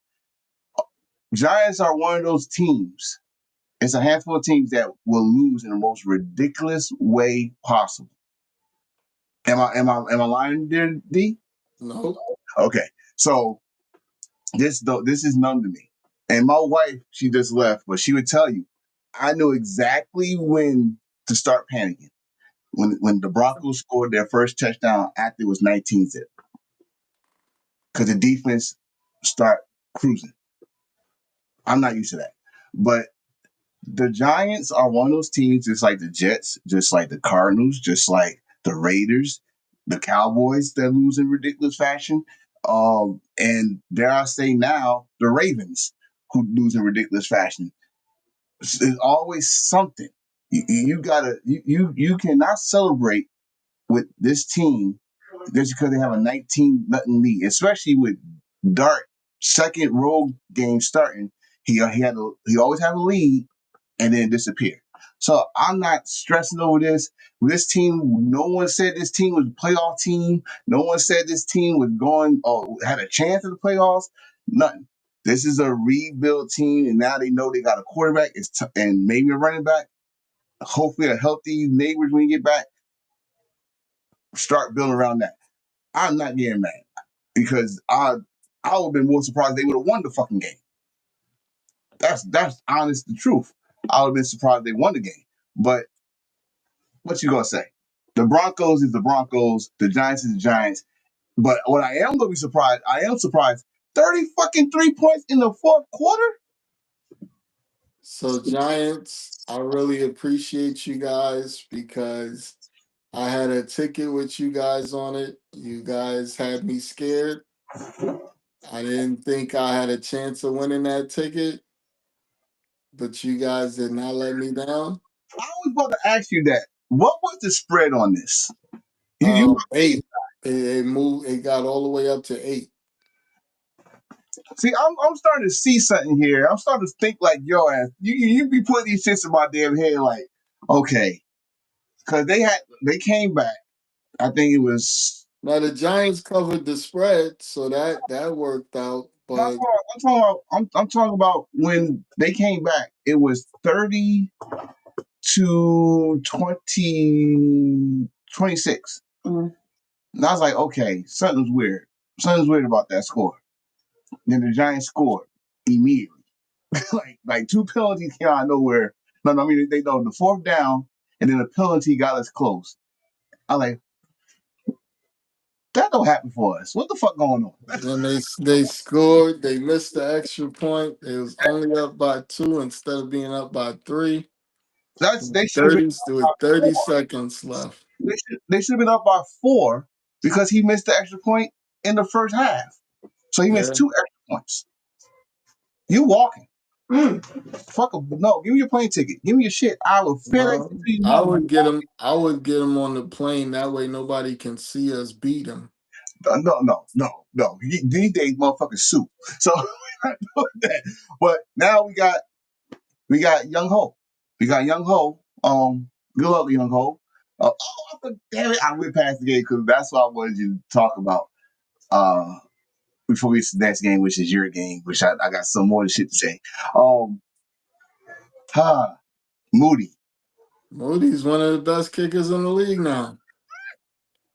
Giants are one of those teams. It's a handful of teams that will lose in the most ridiculous way possible. Am I lying there, D? No. Okay. So this is numb to me. And my wife, she just left, but she would tell you, I knew exactly when to start panicking. When the Broncos scored their first touchdown after it was 19-zip. Because the defense start cruising. I'm not used to that. But the Giants are one of those teams, just like the Jets, just like the Cardinals, just like the Raiders, the Cowboys that lose in ridiculous fashion. And dare I say now, the Ravens who lose in ridiculous fashion. There's always something. You cannot celebrate with this team just because they have a 19-0 lead, especially with Dart second road game starting. He always have a lead and then disappear. So I'm not stressing over this. This team, no one said this team was a playoff team. No one said this team was going or had a chance at the playoffs. Nothing. This is a rebuild team, and now they know they got a quarterback and maybe a running back. Hopefully, a healthy Neighbors when you get back. Start building around that. I'm not getting mad because I would have been more surprised they would have won the fucking game. That's honest the truth. I would have been surprised they won the game. But what you gonna say? The Broncos is the Broncos. The Giants is the Giants. But what I am gonna be surprised, 30 fucking 3 points in the fourth quarter? So Giants, I really appreciate you guys because I had a ticket with you guys on it. You guys had me scared. I didn't think I had a chance of winning that ticket, but you guys did not let me down. I was about to ask you that. What was the spread on this? You 8. It moved. It got all the way up to 8. See, I'm starting to see something here. I'm starting to think like, yo, ass. You be putting these shits in my damn head, like, okay, because they came back. I think it was. Now the Giants covered the spread, so that worked out. But I'm talking about when they came back. It was 30 to 26. And I was like, okay, something's weird. Something's weird about that score. Then the Giants scored immediately. like 2 penalties came out of nowhere. No, I mean they know the fourth down, and then a penalty got us close. I'm like, that don't happen for us. What the fuck going on? then they scored. They missed the extra point. It was only up by 2 instead of being up by 3. They should have been There were 30 seconds left. They should have been up by 4 because he missed the extra point in the first half. So he missed 2 extra points. You walking. Fuck no, give me your plane ticket. Give me your shit. I will FedEx it to you. I would get him on the plane. That way nobody can see us beat him. No. These days motherfuckers soup. So but now we got Young Ho. Good luck, Young Ho. Damn it, I went past the game because that's what I wanted you to talk about. Before we get to the next game, which is your game, which I got some more shit to say. Moody. Moody's one of the best kickers in the league now.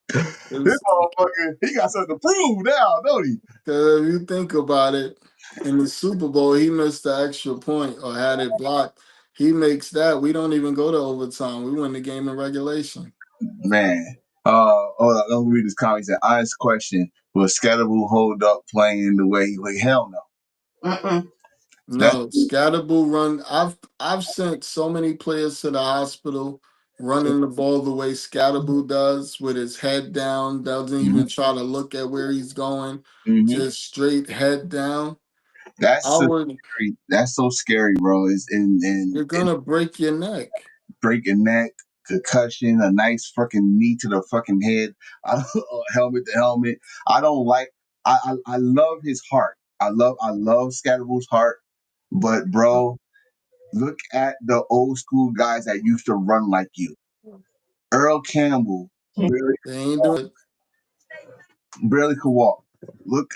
This motherfucker, he got something to prove now, don't he? Because if you think about it, in the Super Bowl, he missed the extra point or had it blocked. He makes that. We don't even go to overtime. We win the game in regulation. Man. Let me read this comment. He said, honest question, will Scatterboo hold up playing the way he played? Hell no. No, Scatterboo run. I've sent so many players to the hospital running the ball the way Scatterboo does, with his head down, doesn't even try to look at where he's going, just straight head down. That's I so would. scary. That's so scary, bro. It's You're in gonna break your neck. breaking neck, concussion, a nice fucking knee to the fucking head, helmet to helmet. I don't like. I love his heart. I love Scatterbull's heart, but bro, look at the old school guys that used to run like you. Earl Campbell They ain't doing it. barely could walk. Look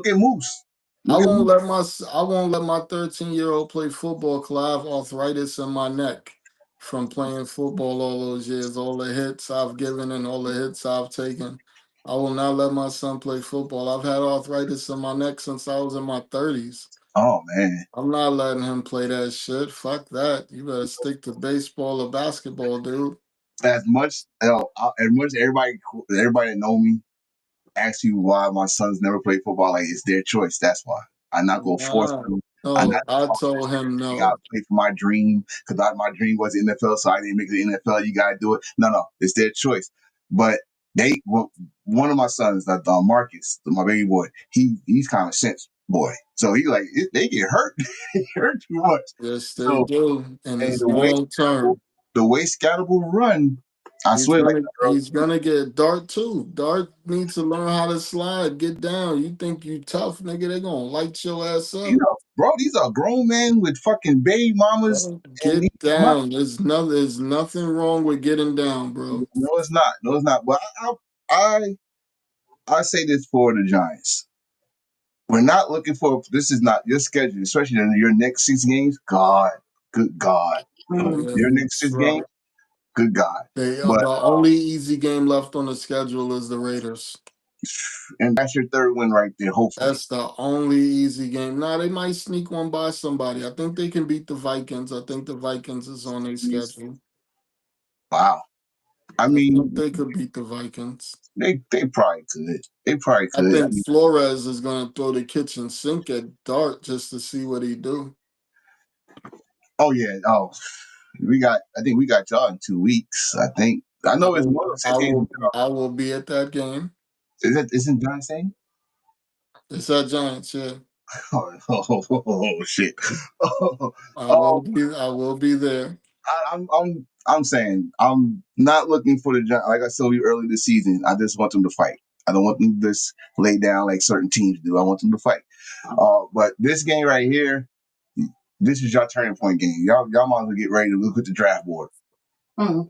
at Moose. I Look at won't Moose. let my I won't let my 13-year-old play football 'cause I have arthritis in my neck from playing football all those years. All the hits I've given and all the hits I've taken. I will not let my son play football. I've had arthritis in my neck since I was in my 30s. Oh man, I'm not letting him play that shit. Fuck that. You better stick to baseball or basketball, dude. as much everybody that know me ask you why my sons never play football, like it's their choice. That's why. I'm not gonna force Nah. them. I'm No, not I gonna told say him you gotta no. play for my dream because my dream was the NFL, so I didn't make the NFL. You gotta do it. No, it's their choice. But one of my sons, Marcus, my baby boy, he's kind of sense boy. So he like they get hurt, they hurt too much. Yes, they So do. And and it's long term. the way Scatterable run, I He's swear, like gonna he's gonna get Dart too. Dart needs to learn how to slide, get down. You think you tough, nigga? They gonna light your ass up. bro, these are grown men with fucking baby mamas, and these Get down. There's nothing wrong with getting down, bro. no, it's not. No, it's not. But I, I say this for the Giants. We're not looking for. This is not your schedule, especially in your next 6 games. God, good God, your Yeah, next it's 6 games. rough. Good God. They are But the only easy game left on the schedule is the Raiders. and that's your third win right there. Hopefully, That's the only easy game. Now they might sneak one by somebody. I think they can beat the Vikings. I think the Vikings is on their schedule. wow. I I think mean, they could beat the Vikings. they probably could. They probably I could. I think mean, Flores is gonna throw the kitchen sink at Dart just to see what he do. oh yeah. Oh, I think we got y'all in 2 weeks. I think. I I know it's will, more than I 6 games. will, I will be at that game. Isn't John saying? It's at Giants, yeah. Oh, shit. Oh, I will oh, be, I will be there. I'm saying I'm not looking for the Giants. Like I told you early this season, I just want them to fight. I don't want them to just lay down like certain teams do. I want them to fight. But this game right here, this is your turning point game. Y'all might as well get ready to look at the draft board.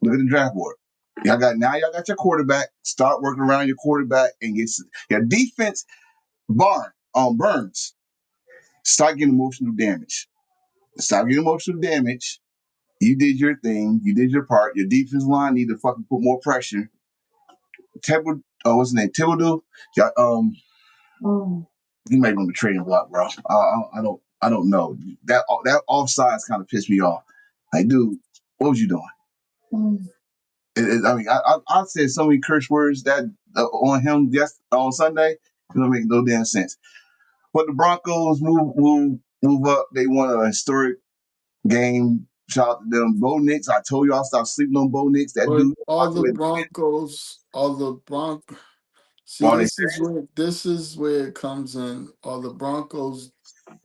Look at the draft board. Y'all got your quarterback. Start working around your quarterback and get your defense. Burns. Start getting emotional damage. Stop getting emotional damage. You did your thing. You did your part. Your defense line need to fucking put more pressure. What's his name? Thibodeau. Yeah, he might be on the trading block, bro. I don't know. That offsides kind of pissed me off. Like, dude, what was you doing? I mean, I said so many curse words that on him on Sunday. It don't make no damn sense. But the Broncos move up. They won a historic game. Shout out to them. Bo Nix. I told you I'll stop sleeping on Bo Nix. That But dude. all the Broncos. See, All they this is where it comes in. Are the Broncos?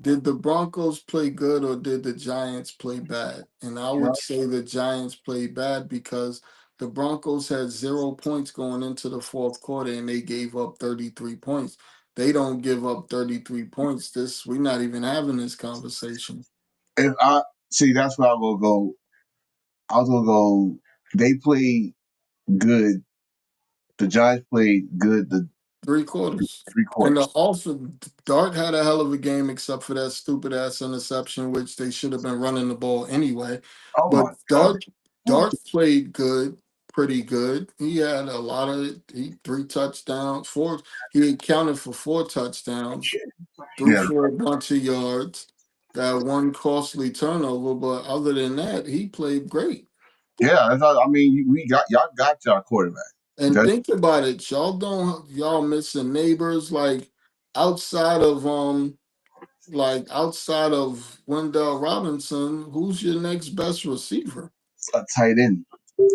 Did the Broncos play good or did the Giants play bad? And I would say the Giants played bad because the Broncos had 0 points going into the fourth quarter and they gave up 33 points. They don't give up 33 points. We're not even having this conversation. if I see, that's where I will go. I was gonna go. They played good. The Giants played good. The 3 quarters. three And the quarters. also Dart had a hell of a game except for that stupid ass interception, which they should have been running the ball anyway. Oh But my god. Dart played good, pretty good. He had a lot of 3 touchdowns, four. He accounted for 4 touchdowns, threw Yeah, for a bunch of yards, that one costly turnover. But other than that, he played great. yeah. I mean, y'all got y'all quarterback. And That's think about it, y'all missing neighbors like outside of Wendell Robinson, who's your next best receiver? a tight end.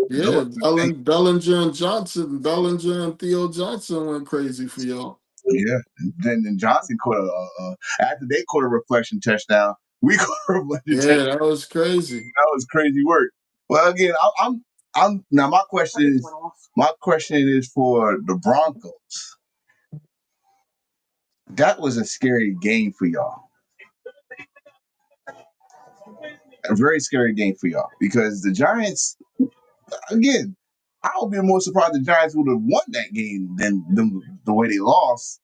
Yeah, Bellinger and Johnson, Bellinger and Theo Johnson went crazy for y'all. Yeah. And then Johnson caught after they caught a reflection touchdown, we caught a reflection touchdown. Yeah, that was crazy. That was crazy work. Well, again, I'm now my question is for the Broncos. That was a scary game for y'all. A very scary game for y'all because the Giants, again, I would be more surprised the Giants would have won that game than the way they lost.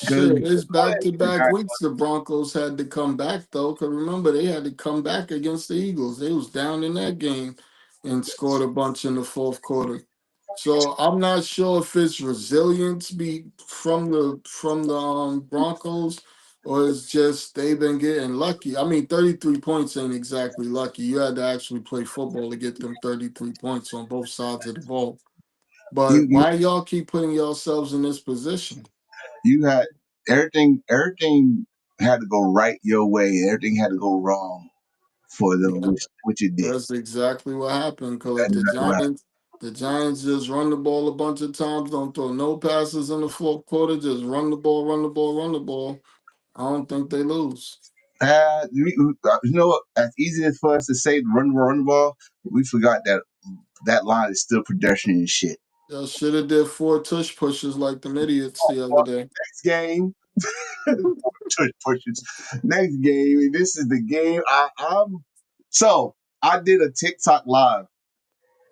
Because Shit, it's back to the back Giants, weeks. The Broncos had to come back though, because remember they had to come back against the Eagles. They was down in that game and scored a bunch in the fourth quarter. So I'm not sure if it's resilience be from the Broncos or it's just they've been getting lucky. I mean, 33 points ain't exactly lucky. You had to actually play football to get them 33 points on both sides of the ball. you, But you why y'all keep putting yourselves in this position? you had everything had to go right your way. Everything had to go wrong for them, Yeah. which it did. That's exactly what happened. Cause That's exactly what happened. The Giants just run the ball a bunch of times, don't throw no passes in the fourth quarter, just run the ball, run the ball, run the ball. I don't think they lose. You know what? As easy as for us to say run the ball, we forgot that line is still pedestrian and shit. Y'all should have did 4 tush pushes like them idiots the other day. Next game, tush pushes. Next game, and this is the game. So I did a TikTok live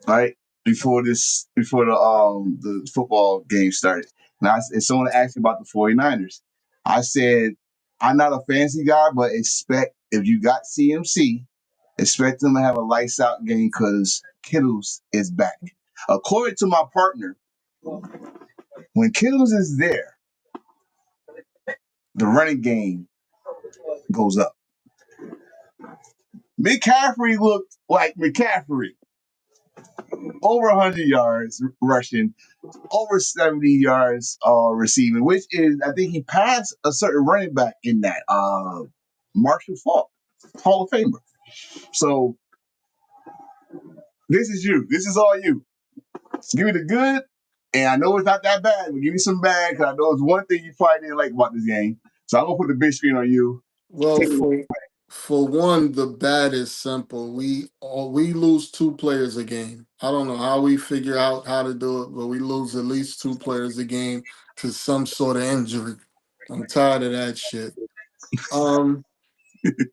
right before the football game started. And someone asked me about the 49ers. I said, I'm not a fancy guy, but expect if you got CMC, expect them to have a lights out game because Kittles is back. According to my partner, when Kittles is there, the running game goes up. McCaffrey looked like McCaffrey. Over 100 yards rushing, over 70 yards receiving, which is, I think he passed a certain running back in that, Marshall Faulk, Hall of Famer. So this is you. This is all you. Give me the good, and I know it's not that bad, but give me some bad, because I know it's one thing you probably didn't like about this game. So I'm going to put the big screen on you. Well, Take it away. for one, the bad is simple. We lose 2 players a game. I don't know how we figure out how to do it, but we lose at least 2 players a game to some sort of injury. I'm tired of that shit. Um,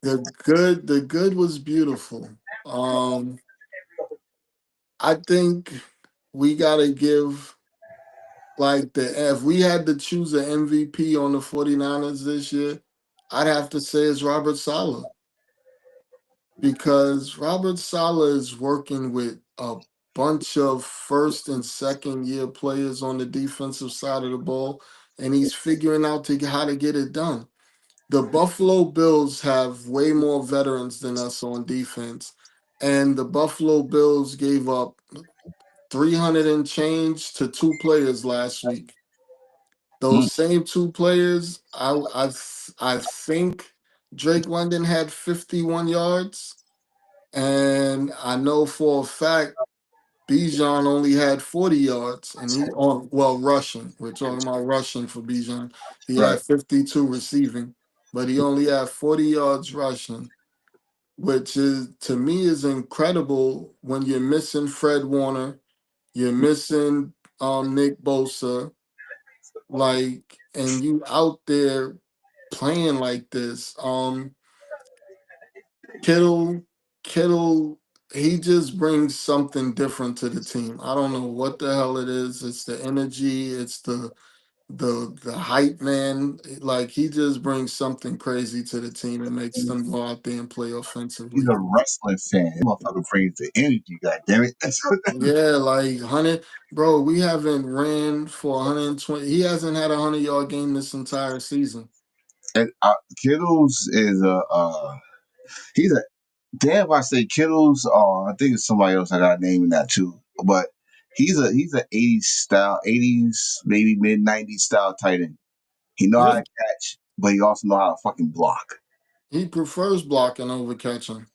the good was beautiful. I think we gotta give like the if we had to choose an MVP on the 49ers this year, I'd have to say it's Robert Saleh because Robert Saleh is working with a bunch of first and second year players on the defensive side of the ball, and he's figuring out how to get it done. The Buffalo Bills have way more veterans than us on defense, and the Buffalo Bills gave up 300 and change to 2 players last week. Mm, Those same 2 players, I think Drake London had 51 yards, and I know for a fact Bijan only had 40 yards, and he on well rushing. We're talking about rushing for Bijan. He right. had 52 receiving, but he only had 40 yards rushing, which is to me is incredible when you're missing Fred Warner, you're missing Nick Bosa, like, and you out there playing like this. Kittle, Kittle, he just brings something different to the team. I don't know what the hell it is. It's the energy. It's the hype man. Like he just brings something crazy to the team and makes them go out there and play He's offensively. a wrestling fan. That motherfucker brings the energy, God damn it. Yeah, like 100, bro. We haven't ran for 120. He hasn't had a 100-yard game this entire season. And Kittles is he's a damn. If I say Kittles, I think it's somebody else I got a name in that too. But he's a 80s style, 80s maybe mid 90s style tight end. He know how Yeah, to catch, but he also know how to fucking block. he prefers blocking over catching.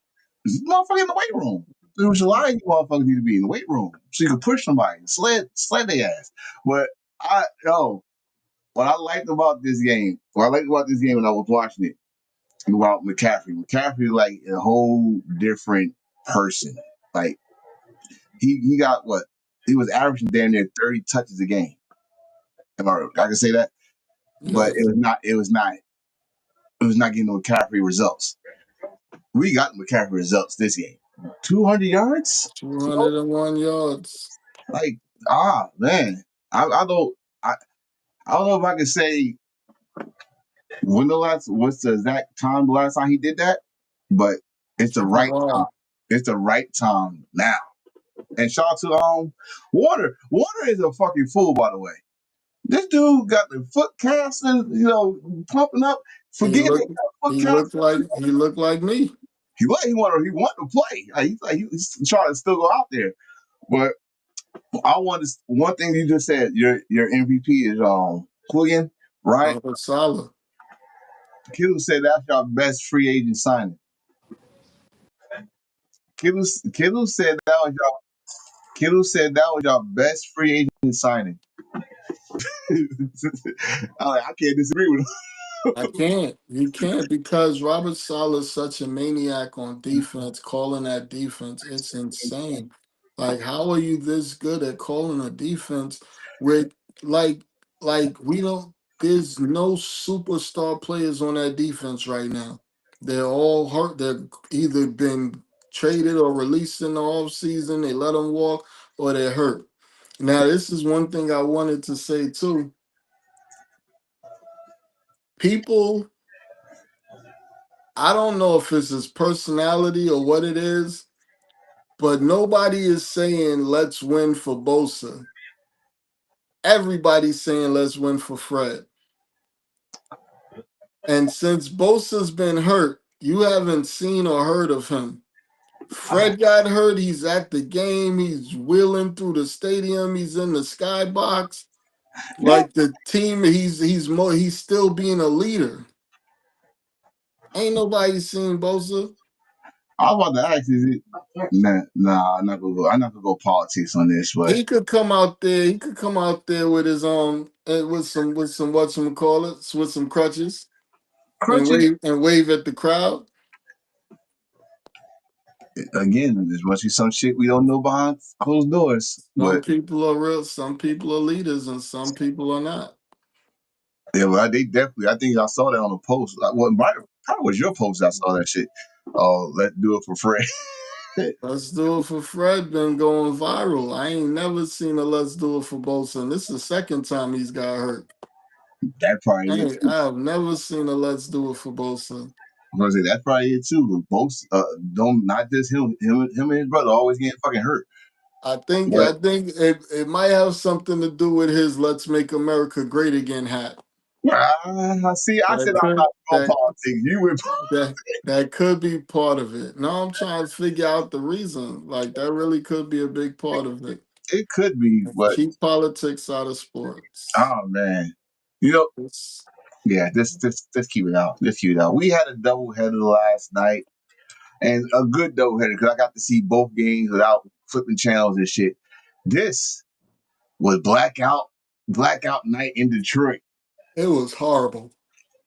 This motherfucker in the weight room. There's a lot of you motherfuckers need to be in the weight room so you can push somebody, sled their ass. But I no. what I liked about this game, what I liked about this game when I was watching it, about McCaffrey. McCaffrey like a whole different person. Like he got what he was averaging damn near 30 touches a game. I can say that, but Yes. it was not getting the McCaffrey results. We got the McCaffrey results this game. 200 yards. 201 yards. Like man, I don't I, I don't know if I can say what's the exact time the last time he did that, but it's the It's been a right time. while. It's the right time now. And shout out to Warner. Warner is a fucking fool, by the way. This dude got the foot cast and pumping up. He Forget it, looked foot cast. he looked like me. He wanted to play. He's trying to still go out there. But I want to one thing you just said. Your MVP is Quillian, right? Robert Sala. Kittle said that's your best free agent signing. Kittle said that was your best free agent signing. I can't disagree with him. I can't. You can't because Robert Sala is such a maniac on defense, calling that defense. It's insane. Like, how are you this good at calling a defense with like we don't there's no superstar players on that defense right now. They're all hurt. They're either been traded or released in the offseason. They let them walk or they're hurt. Now, this is one thing I wanted to say too. People I don't know if it's his personality or what it is, but nobody is saying let's win for Bosa. Everybody's saying let's win for Fred. And since Bosa's been hurt, you haven't seen or heard of him. Fred got hurt. He's at the game. He's wheeling through the stadium. He's in the skybox. Yeah, Like the team, he's still being a leader. Ain't nobody seen Bosa. I was about to ask, is it? Nah, I'm not gonna go. I'm not gonna go politics on this, but He could come out there. He could come out there with his with some whatchamacallit, with some crutches and crutches wave at the crowd. again. There's must be some shit we don't know behind closed doors. Some But people are real. Some people are leaders, and some people are not. yeah, well, they definitely. I think I saw that on a post. Probably was your post. I saw that shit. Oh, let's do it for free. Let's do it for Fred. Been going viral. I ain't never seen a Let's Do It for Bosa. And this is the second time he's got hurt. That probably is it too. I have never seen a Let's Do It for Bosa. I'm gonna say that's probably it too. But both don't not just him and his brother always getting fucking hurt. I think But it might have something to do with his "Let's Make America Great Again" hat. see, I said That I'm could not on politics. You were that could be part of it. No, I'm trying to figure out the reason. Like that really could be a big part of it. it could be, but Keep politics out of sports. oh man, you know, It's, yeah, let's keep it out. Let's keep it out. We had a double header last night, and a good double header because I got to see both games without flipping channels and shit. This was blackout night in Detroit. it was horrible.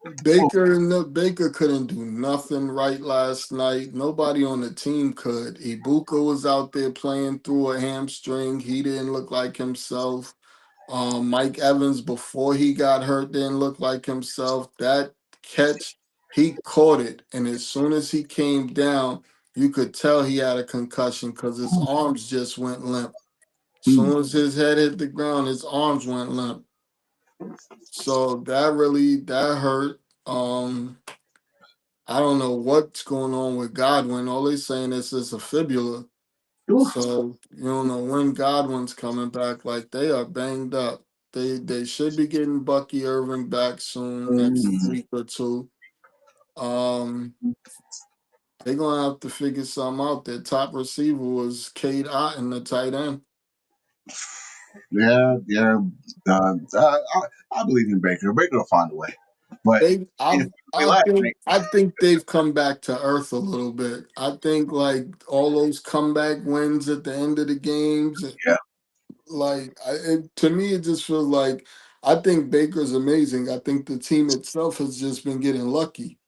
Oh, Baker couldn't do nothing right last night. Nobody on the team could. Ibuka was out there playing through a hamstring. He didn't look like himself. Mike Evans, before he got hurt, didn't look like himself. That catch, he caught it. And as soon as he came down, you could tell he had a concussion because his arms just went limp. As mm, soon as his head hit the ground, his arms went limp. So that hurt. I don't know what's going on with Godwin. All they saying is it's a fibula. So you don't know when Godwin's coming back. Like they are banged up. They should be getting Bucky Irving back soon, next mm. week or two. Um, they're gonna have to figure something out. Their top receiver was Cade Otton, the tight end. Yeah. I believe in Baker. Baker will find a way. But They, if I, we I last think, night, I think they've come back to earth a little bit. I think like all those comeback wins at the end of the games, yeah, to me, it just feels like I think Baker's amazing. I think the team itself has just been getting lucky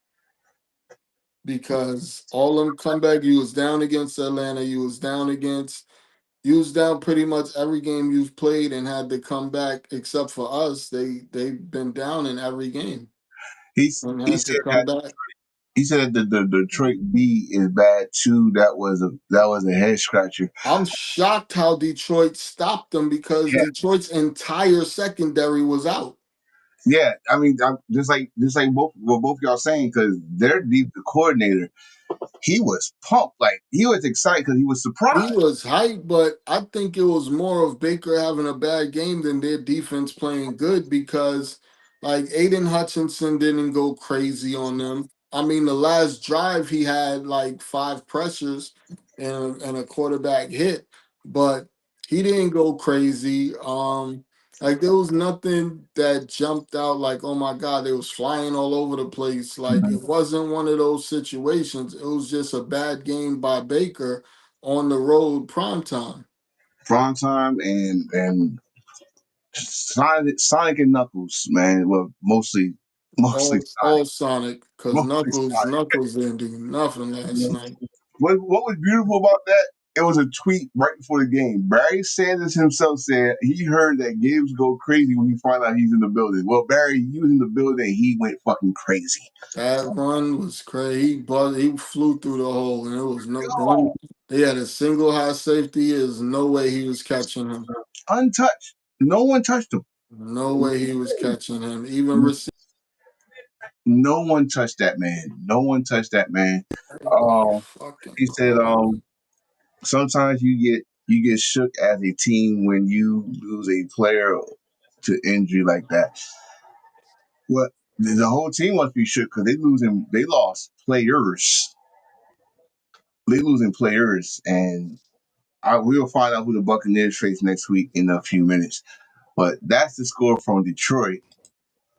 because all them comeback, you was down against Atlanta, you was down pretty much every game you've played and had to come back except for us. They've been down in every game and He had said to come that back. the Detroit B is bad too. That was a head scratcher. I'm shocked how Detroit stopped them because Yeah, Detroit's entire secondary was out. yeah. I mean, just like both what both y'all saying because their deep coordinator, he was pumped, like he was excited because he was He surprised. was hyped, but I think it was more of Baker having a bad game than their defense playing good because, like, Aiden Hutchinson didn't go crazy on them. I mean, the last drive he had like five pressures and a quarterback hit, but he didn't go crazy. Like there was nothing that jumped out like, oh my God, they was flying all over the place. Like Mhm. it wasn't one of those situations. It was just a bad game by Baker on the road prime time. Prime time and Sonic and Knuckles, man. Well, mostly All Sonic, because mostly Knuckles didn't do nothing last Sonic. night. What was beautiful about that? It was a tweet right before the game. Barry Sanders himself said he heard that Gibbs go crazy when he find out he's in the building. Well, Barry, he was in the building. He went fucking crazy. That run was crazy. He flew through the hole, and it was no Oh, one. They had a single high safety. There's no way he was catching him. untouched. No one touched him. No way he was catching him. Even receiver. No one touched that man. No one touched that man. Boy, Um, fucking he said, sometimes you get shook as a team when you lose a player to injury like that. What the whole team must be shook because they lost players. They losing players, and we'll find out who the Buccaneers face next week in a few minutes. But that's the score from Detroit.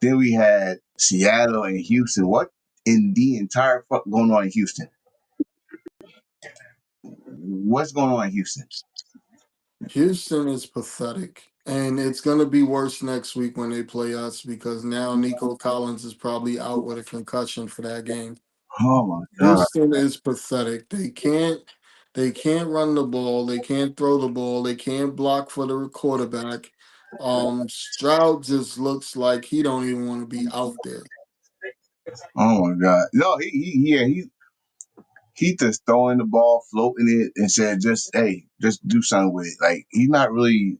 Then we had Seattle and Houston. What in the entire fuck going on in Houston? What's going on in Houston? Houston is pathetic. And it's going to be worse next week when they play us because now Nico Collins is probably out with a concussion for that game. Oh my god! Houston is pathetic. They can't run the ball, they can't throw the ball, they can't block for the quarterback. Stroud just looks like he don't even want to be out there. Oh my god! No, yeah, he just throwing the ball, floating it, and said, "Just hey, just do something with it." Like he's not really.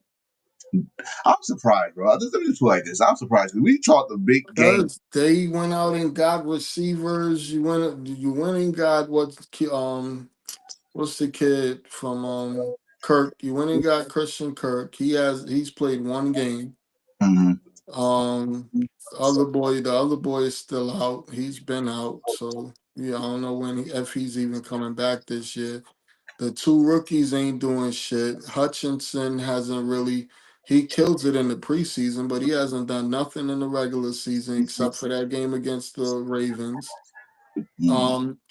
I'm surprised, bro. Let me just put it like this. I'm surprised because we talked a big game. Because they went out and got receivers. You went and got what's the kid from Kirk? You went and got Christian Kirk. He's played one game. Mm-hmm. Um, the other boy is still out. He's been out, so yeah, I don't know if he's even coming back this year. The two rookies ain't doing shit. Hutchinson hasn't really. He kills it in the preseason, but he hasn't done nothing in the regular season except for that game against the Ravens.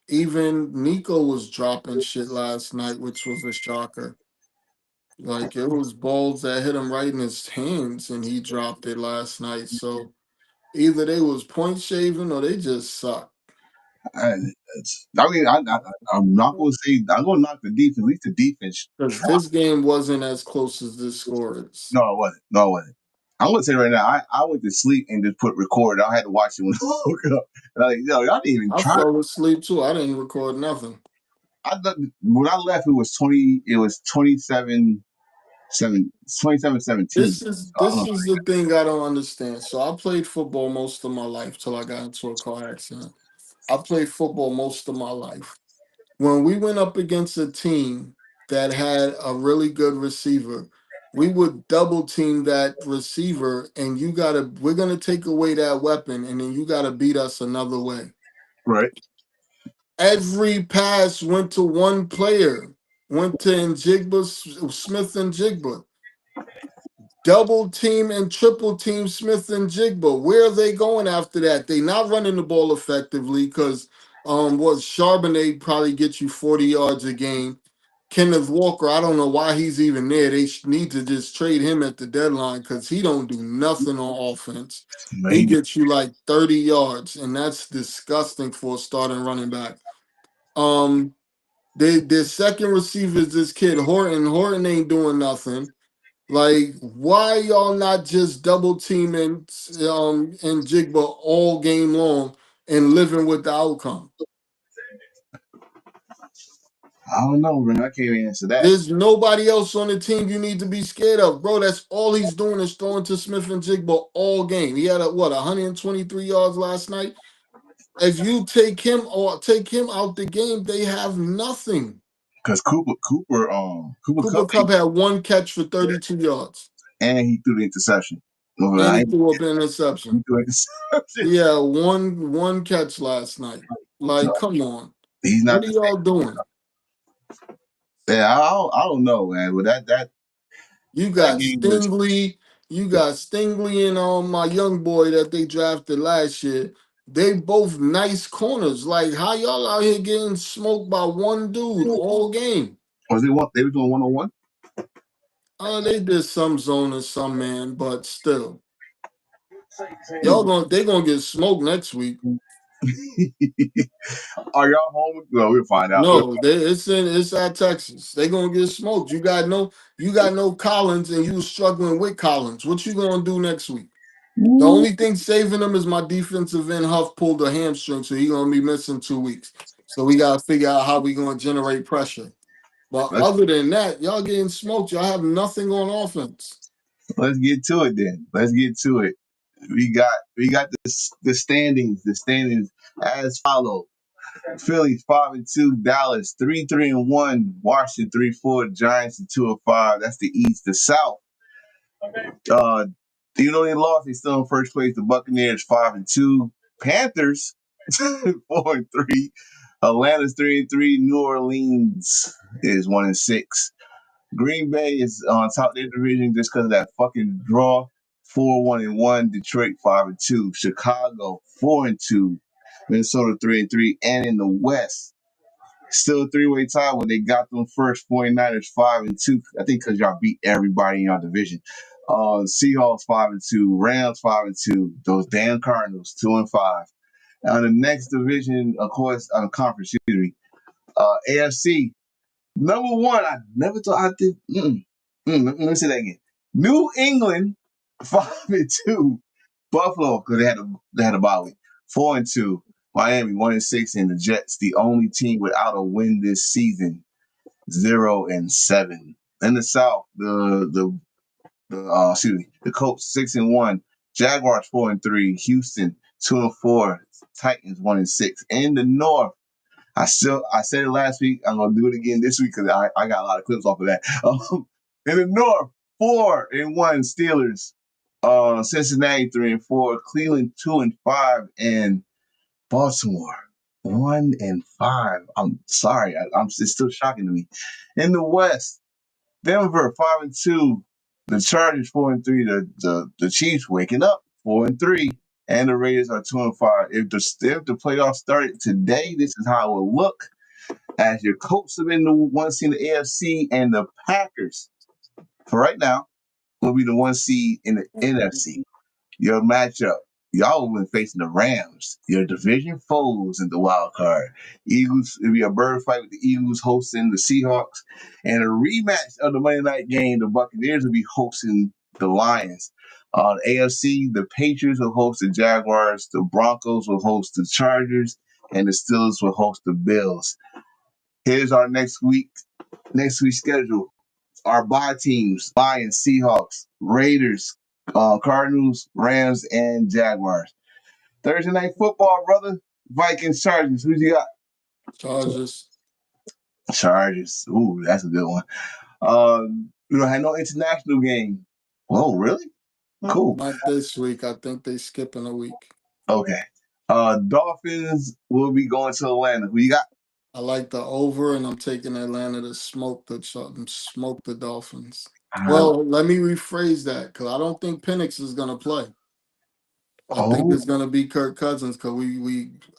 Even Nico was dropping shit last night, which was a shocker. Like it was balls that hit him right in his hands, and he dropped it last night. So either they was point shaving or they just suck. I, I mean, I'm not going to say I'm going to knock the defense. At least the defense. Because this game wasn't as close as this score is. No, it wasn't. No, it wasn't. I'm going to say right now, I went to sleep and just put record. I had to watch it when I woke up. And I like, yo, y'all didn't even I try. fell asleep too. I didn't record nothing. When I left, it was 20. It was 27. 27-17. This is I don't this know. is the thing I don't understand. So I played football most of my life till I got into a car accident. I played football most of my life. When we went up against a team that had a really good receiver, we would double team that receiver, and we're gonna take away that weapon, and then you gotta beat us another way. Right. Every pass went to one player, went to Smith and Jigba. Double team and triple team Smith and Jigba. Where are they going after that? They not running the ball effectively because what Charbonnet probably gets you 40 yards a game. Kenneth Walker, I don't know why he's even there. They need to just trade him at the deadline because he don't do nothing on offense. He Man, gets you like 30 yards, and that's disgusting for a starting running back. Their second receiver is this kid Horton. Horton ain't doing nothing. Like, why y'all not just double teaming and Jigba all game long and living with the outcome? I don't know, man. I can't answer that There's nobody else on the team you need to be scared of, bro. That's all he's doing is throwing to Smith and Jigba all game. He had 123 yards last night. If you take him out the game, they have nothing. because Cooper Cooper Cup, Cup had one catch for 32 yards, and he threw the interception. and he He threw up an interception. threw an interception. Yeah, one catch last night. So Like, come on, he's what not are the y'all same. doing? Yeah, I don't know, man. But You that got game was Stingley, and my young boy that they drafted last year. They both nice corners. Like, how y'all out here getting smoked by one dude all game? they were doing 1-on-1. They did some zone and some man, but still, Hmm. they gonna get smoked next week. Are y'all home? Well, we'll find out. No, it's at Texas. They gonna get smoked. You got no Collins, and you was struggling with Collins. What you gonna do next week? The only thing saving them is my defensive end Huff pulled a hamstring, so he gonna be missing 2 weeks. So we gotta figure out how we gonna generate pressure. But Let's other than that, y'all getting smoked. Y'all have nothing on offense. let's get to it then. Let's get to it. We got the standings. The standings as follow: Philly 5-2, Dallas 3-3-1, Washington 3-4, Giants 2-5. That's the East. The South. Uh, they lost. They still in first place. The Buccaneers 5-2, Panthers 4-3, Atlanta's 3-3, New Orleans is 1-6. Green Bay is on top of their division just because of that fucking draw. 4-1-1. Detroit 5-2. Chicago 4-2. Minnesota 3-3. And in the West, still a three-way tie when they got them first. 49ers 5-2. I think because y'all beat everybody in your division. Seahawks 5-2. Rams 5-2. Those damn Cardinals 2-5. The next division, of course, conference, excuse me, AFC. Number one, I never thought I did. Let me say that again. New England 5-2, Buffalo because they had a bye week 4-2, Miami 1-6, and the Jets the only team without a win this season 0-7. In the South, the Colts 6-1, Jaguars 4-3, Houston 2-4, Titans 1-6. In the North. I said it last week. I'm gonna do it again this week because I got a lot of clips off of that. In the North, 4-1 Steelers. Cincinnati 3-4, Cleveland 2-5, and Baltimore 1-5. I'm sorry, it's still shocking to me. In the West, Denver 5-2, the Chargers 4-3, the Chiefs waking up 4-3. And the Raiders are 2-5. If the playoffs started today, this is how it will look. As your Colts have been the one seed in the AFC, and the Packers, for right now, will be the one seed in the NFC. Your matchup, y'all have been facing the Rams, your division foes in the wild card. Eagles, it'll be a bird fight with the Eagles hosting the Seahawks. And a rematch of the Monday night game, the Buccaneers will be hosting the Lions. AFC, the Patriots will host the Jaguars, the Broncos will host the Chargers, and the Steelers will host the Bills. Here's our next week's schedule. Our bye teams: Lions, Seahawks, Raiders, Cardinals, Rams, and Jaguars. Thursday night football, brother. Vikings, Chargers. Who you got? Chargers. Ooh, that's a good one. We don't have no international game. Oh, really? Cool. Not this week. I think they skipping a week. Okay. Dolphins will be going to Atlanta. Who you got? I like the over, and I'm taking Atlanta to smoke the Dolphins. Well, let me rephrase that because I don't think Penix is gonna play. I think it's gonna be Kirk Cousins because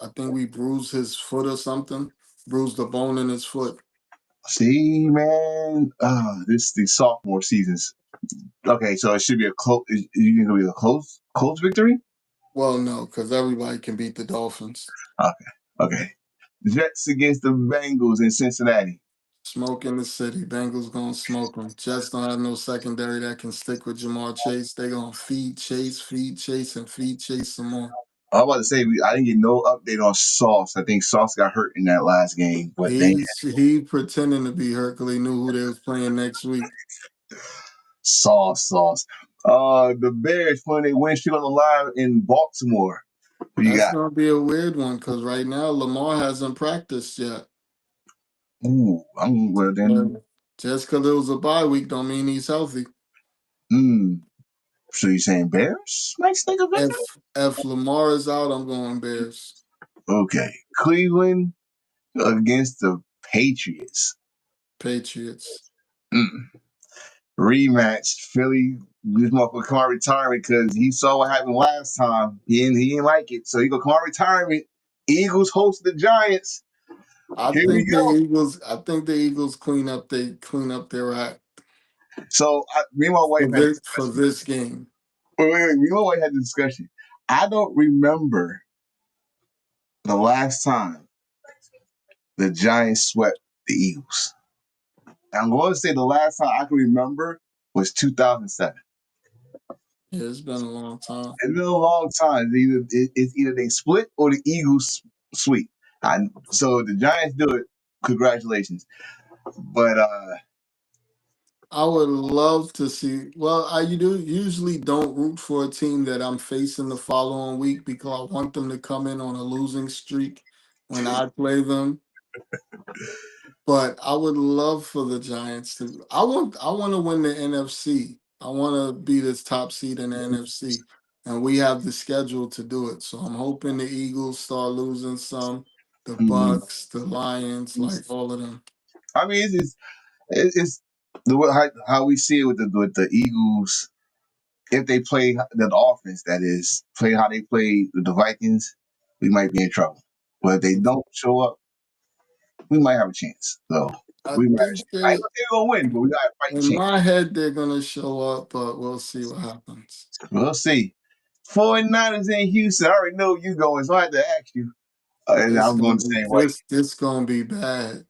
I think we bruised his foot or something, bruised the bone in his foot. See, man, this the sophomore seasons. Okay, so it should be a close. You gonna be a close victory? Well, no, because everybody can beat the Dolphins. Okay, okay. Jets against the Bengals in Cincinnati. Smoke in the city. Bengals gonna smoke them. Jets don't have no secondary that can stick with Jamar Chase. They gonna feed Chase, and feed Chase some more. I'm about to say I didn't get no update on Sauce. I think Sauce got hurt in that last game, but then He pretending to be hurt because he knew who they was playing next week. Sauce. The Bears putting their win streak on the line in Baltimore. Who you That's got? gonna be a weird one because right now Lamar hasn't practiced yet. Ooh, I'm well then. Just because it was a bye week don't mean he's healthy. So you saying Bears? Nice nigga victory. If Lamar is out, I'm going Bears. Okay, Cleveland against the Patriots. Patriots. Rematch. Philly. This motherfucker come out retirement because he saw what happened last time. He didn't like it, so he gonna come out retirement. Eagles host the Giants. Here we go. I think the Eagles clean up their act So me and my wife had a for discussion. this game. Wait. Me and my wife had a discussion. I don't remember the last time the Giants swept the Eagles. I'm going to say the last time I can remember was 2007. Yeah, it's been a long time. It's been a long time. It's either they split or the Eagles sweep. So the Giants do it. Congratulations. But I would love to see. Well, I usually don't root for a team that I'm facing the following week because I want them to come in on a losing streak when I play them. But I would love for the Giants to. I want to win the NFC. I want to be this top seed in the NFC, and we have the schedule to do it. So I'm hoping the Eagles start losing some, the Bucks, the Lions, like all of them. I mean, it's the way how we see it with the Eagles. If they play the offense, that is, play how they play with the Vikings, we might be in trouble. But if they don't show up, we might have a chance. So I we might have a think chance. I ain't gonna say we're gonna win, but we got a fighting in chance. my head they're gonna show up, but we'll see what happens. We'll see. 49ers in Houston. I already know you going, so I had to ask you. And I'm going the same way. This gonna be bad.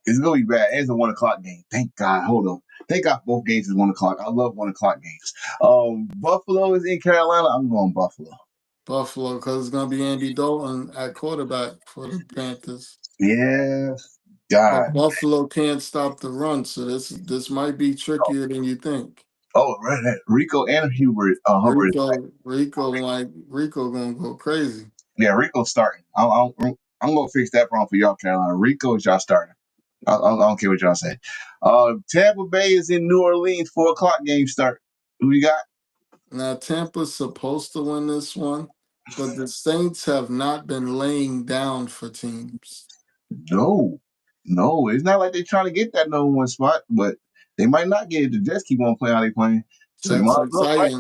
It's gonna be bad. It's a 1:00 game. Thank God. Hold on. Thank God both games is 1:00. I love 1:00 games. Buffalo is in Carolina. I'm going Buffalo. Buffalo, because it's gonna be Andy Dalton at quarterback for the Panthers. Yeah. God. But Buffalo can't stop the run, so this might be trickier than you think. Oh, right. Rico and Hubbard. Rico gonna go crazy. Yeah, Rico's starting. I'm gonna fix that problem for y'all, Carolina. Rico is y'all starting. I don't care what y'all say. Tampa Bay is in New Orleans. 4:00 game start. Who you got? Now Tampa's supposed to win this one, but the Saints have not been laying down for teams. No, it's not like they're trying to get that number one spot, but they might not get it. The Jets keep on playing how they playing. So you might as well fight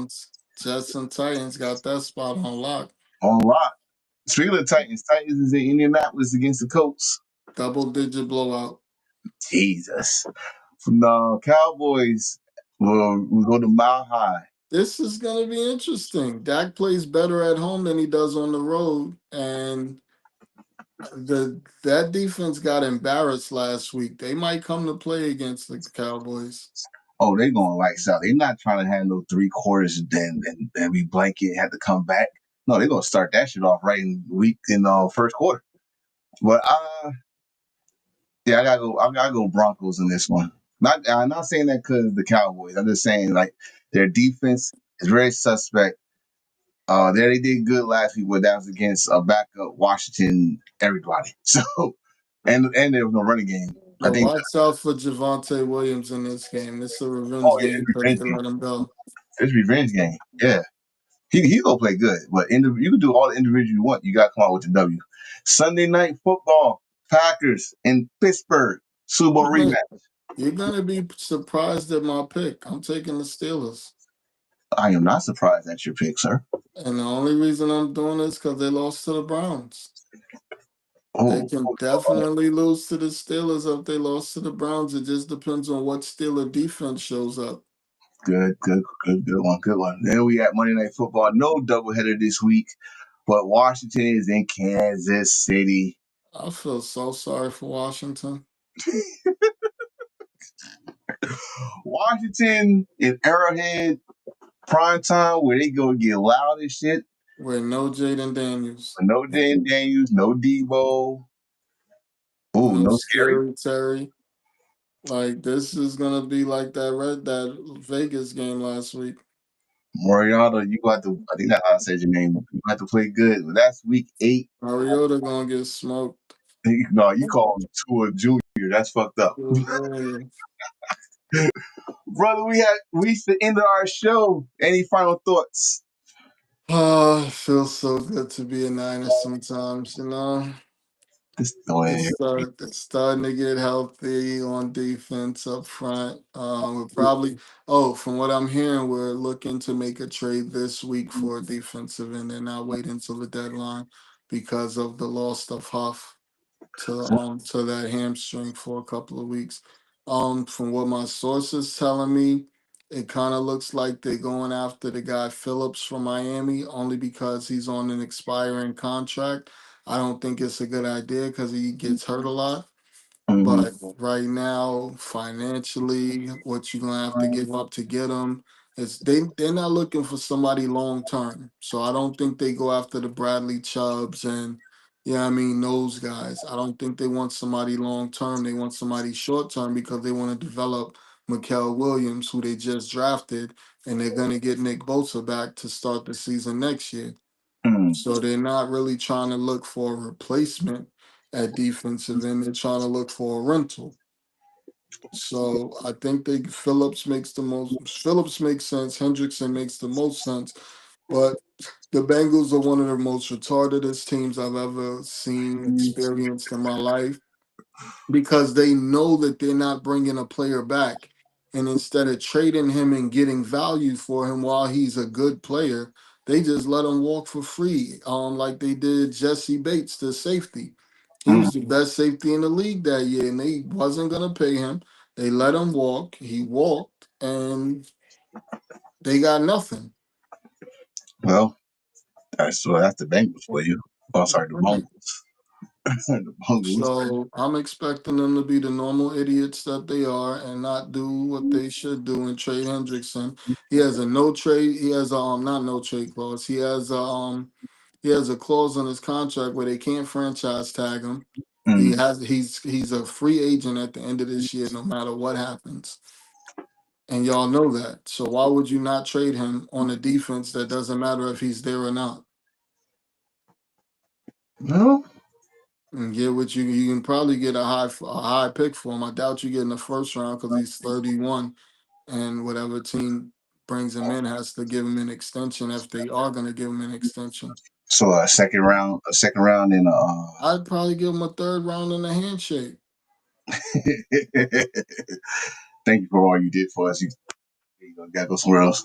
Jets and Titans got that spot on lock. on lock. Speaking of Titans is in Indianapolis against the Colts. Double-digit blowout. Jesus. No, Cowboys will go to Mile High. This is going to be interesting. Dak plays better at home than he does on the road, and that defense got embarrassed last week. They might come to play against the Cowboys. Oh, they're going lights out. They're not trying to have no 3/4 then we blanket had to come back. No, they're gonna start that shit off right in first quarter. But yeah, I gotta go Broncos in this one. I'm not saying that because the Cowboys. I'm just saying like their defense is very suspect. They did good last week, but that was against a backup Washington everybody. So and there was no running game. I think. Watch out for Javonte Williams in this game. This is a revenge game because they let him go. It's revenge game. Yeah. He gonna play good, but you can do all the individual you want. You gotta come out with the W. Sunday night football, Packers in Pittsburgh, Super Bowl rematch. You're gonna be surprised at my pick. I'm taking the Steelers. I am not surprised at your pick, sir. And the only reason I'm doing this because they lost to the Browns. They Oh, can definitely lose to the Steelers if they lost to the Browns. It just depends on what Steeler defense shows up. good one, good one. Then we got Monday Night Football. No doubleheader this week, but Washington is in Kansas City. I feel so sorry for Washington. Washington in Arrowhead prime time where they go get loud as shit. With no Jaden Daniels, No Dan Daniels, no Debo. Oh, no no scary. Scary Terry. Like this is gonna be like that Vegas game last week. Mariota, you got to. I think that's how I said your name. You got to play good. That's week 8. Mariota gonna get smoked. No, you call him Tua Junior. That's fucked up, Mm. brother. We reached the end of our show. Any final thoughts? Oh, it feels so good to be a Niner sometimes, you know. Just throw it in here. It's starting to get healthy on defense up front. We're probably, from what I'm hearing, we're looking to make a trade this week for a defensive end and not wait until the deadline because of the loss of Huff to that hamstring for a couple of weeks. From what my sources telling me, it kind of looks like they're going after the guy Phillips from Miami only because he's on an expiring contract. I don't think it's a good idea because he gets hurt a lot. But right now, financially, what you're gonna have to give up to get them is they're not looking for somebody long term. So I don't think they go after the Bradley Chubbs and I mean those guys. I don't think they want somebody long term. They want somebody short term because they want to develop Mikael Williams, who they just drafted, and they're gonna get Nick Bosa back to start the season next year. Mm. So they're not really trying to look for a replacement at defensive end. They're trying to look for a rental. So I think they Phillips makes sense. Hendrickson makes the most sense. But the Bengals are one of the most retardedest teams I've ever seen experienced in my life because they know that they're not bringing a player back. And instead of trading him and getting value for him while he's a good player, they just let him walk for free, like they did Jesse Bates, the safety. He Mm. was the best safety in the league that year, and they wasn't gonna pay him. They let him walk. He walked, and they got nothing. Well, that's the Bengals for you. Oh, sorry, the Bengals. The Bengals. So I'm expecting them to be the normal idiots that they are and not do what they should do and trade Hendrickson. He has a no trade. He has a not no trade clause. He has a clause on his contract where they can't franchise tag him. Mm. He's a free agent at the end of this year, no matter what happens. And y'all know that. So why would you not trade him on a defense that doesn't matter if he's there or not? No. And get what you can probably get a high pick for him. I doubt you get in the first round because he's 31, and whatever team brings him in has to give him an extension if they are going to give him an extension. So a second round, and I'd probably give him a third round and a handshake. Thank you for all you did for us. You gotta go somewhere else,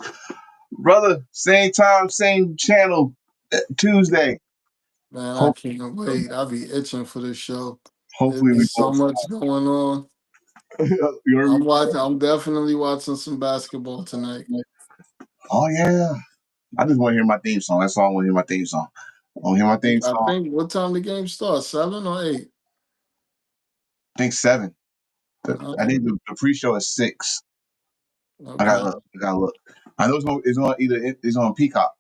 brother. Same time, same channel, Tuesday. Man, I Hope, can't wait. I'll be itching for this show. There'd hopefully be we so much going on. both. You heard me? I'm definitely watching some basketball tonight. Oh yeah. I just want to hear my theme song. That's all I want to hear my theme song. I want to hear my theme I song. think what time the game starts? 7 or 8? I think 7. I Okay. think the pre-show is 6. I Okay. gotta look. I know it's on Peacock.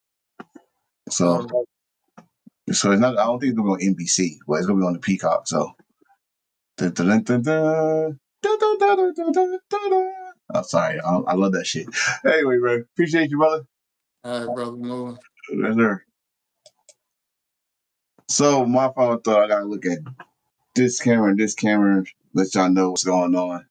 So Um, it's not. I don't think it's gonna be on NBC, but it's gonna be on the Peacock. So. Dun, dun, dun, dun, dun. Dun, dun, dun, dun, dun, dun, dun, dun. Oh, sorry. I love that shit. Anyway, bro. Appreciate you, brother. all right, brother. Mo. Yes, sir. So my final thought, I gotta look at this camera and this camera, let y'all know what's going on.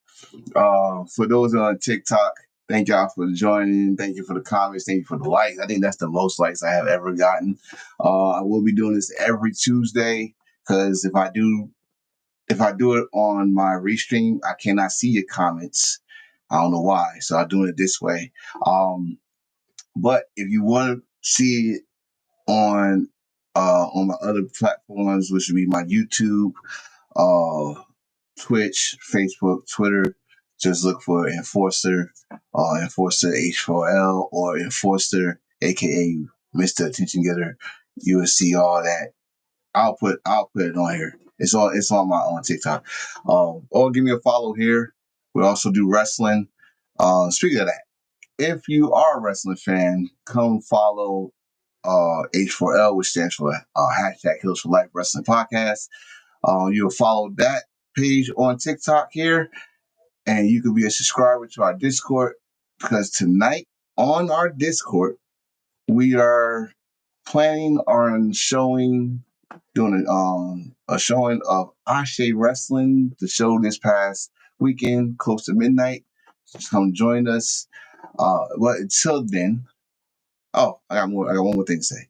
For those on TikTok, thank y'all for joining. Thank you for the comments. Thank you for the likes. I think that's the most likes I have ever gotten. I will be doing this every Tuesday because if I do it on my restream, I cannot see your comments. I don't know why, so I'm doing it this way. But if you want to see it on on my other platforms, which would be my YouTube, Twitch, Facebook, Twitter. Just look for Enforcer, Enforcer H4L, or Enforcer, aka Mr. Attention Getter. You will see all that. I'll put it on here. It's on my own TikTok. Or give me a follow here. We also do wrestling. Speaking of that, if you are a wrestling fan, come follow H4L, which stands for hashtag Heels for Life Wrestling Podcast. You'll follow that page on TikTok here, and you can be a subscriber to our Discord, because tonight on our Discord, we are planning on doing a showing of Ashe Wrestling, the show this past weekend, close to midnight. Just come join us. But until then, I got one more thing to say.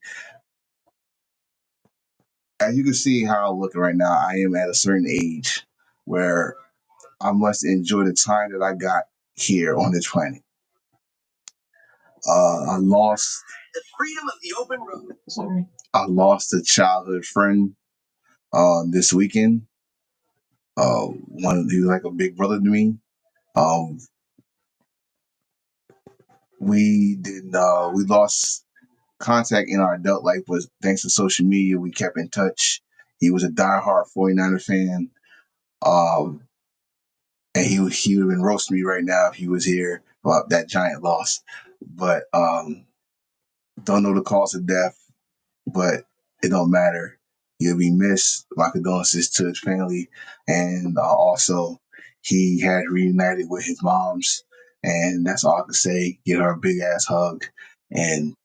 As you can see how I'm looking right now, I am at a certain age where I must enjoy the time that I got here on this planet. I lost the freedom of the open road. Sorry. I lost a childhood friend this weekend. He was like a big brother to me. We lost contact in our adult life, but thanks to social media, we kept in touch. He was a diehard 49er fan. And he would have been roasting me right now if he was here about that giant loss. But don't know the cause of death, but it don't matter. He'll be missed. My condolences to his family. And also, he had reunited with his moms. And that's all I can say. Give her a big ass hug. And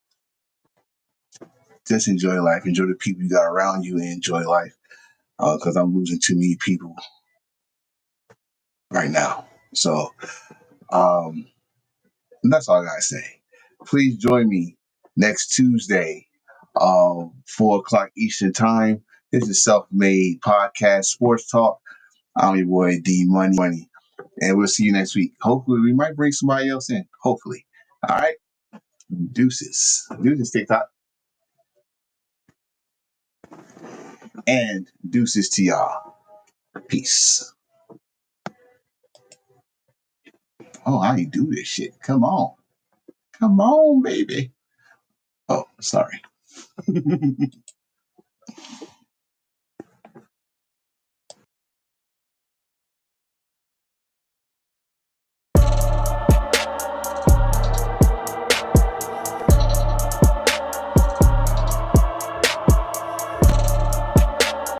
just enjoy life. Enjoy the people you got around you, and enjoy life. Because I'm losing too many people right now. So, and that's all I gotta say. Please join me next Tuesday, 4:00 Eastern Time. This is Self-Made Podcast Sports Talk. I'm your boy D Money, and we'll see you next week. Hopefully, we might bring somebody else in. Hopefully, all right. Deuces, TikTok, and deuces to y'all. Peace. Oh, how you do this shit? Come on, baby. Oh, sorry.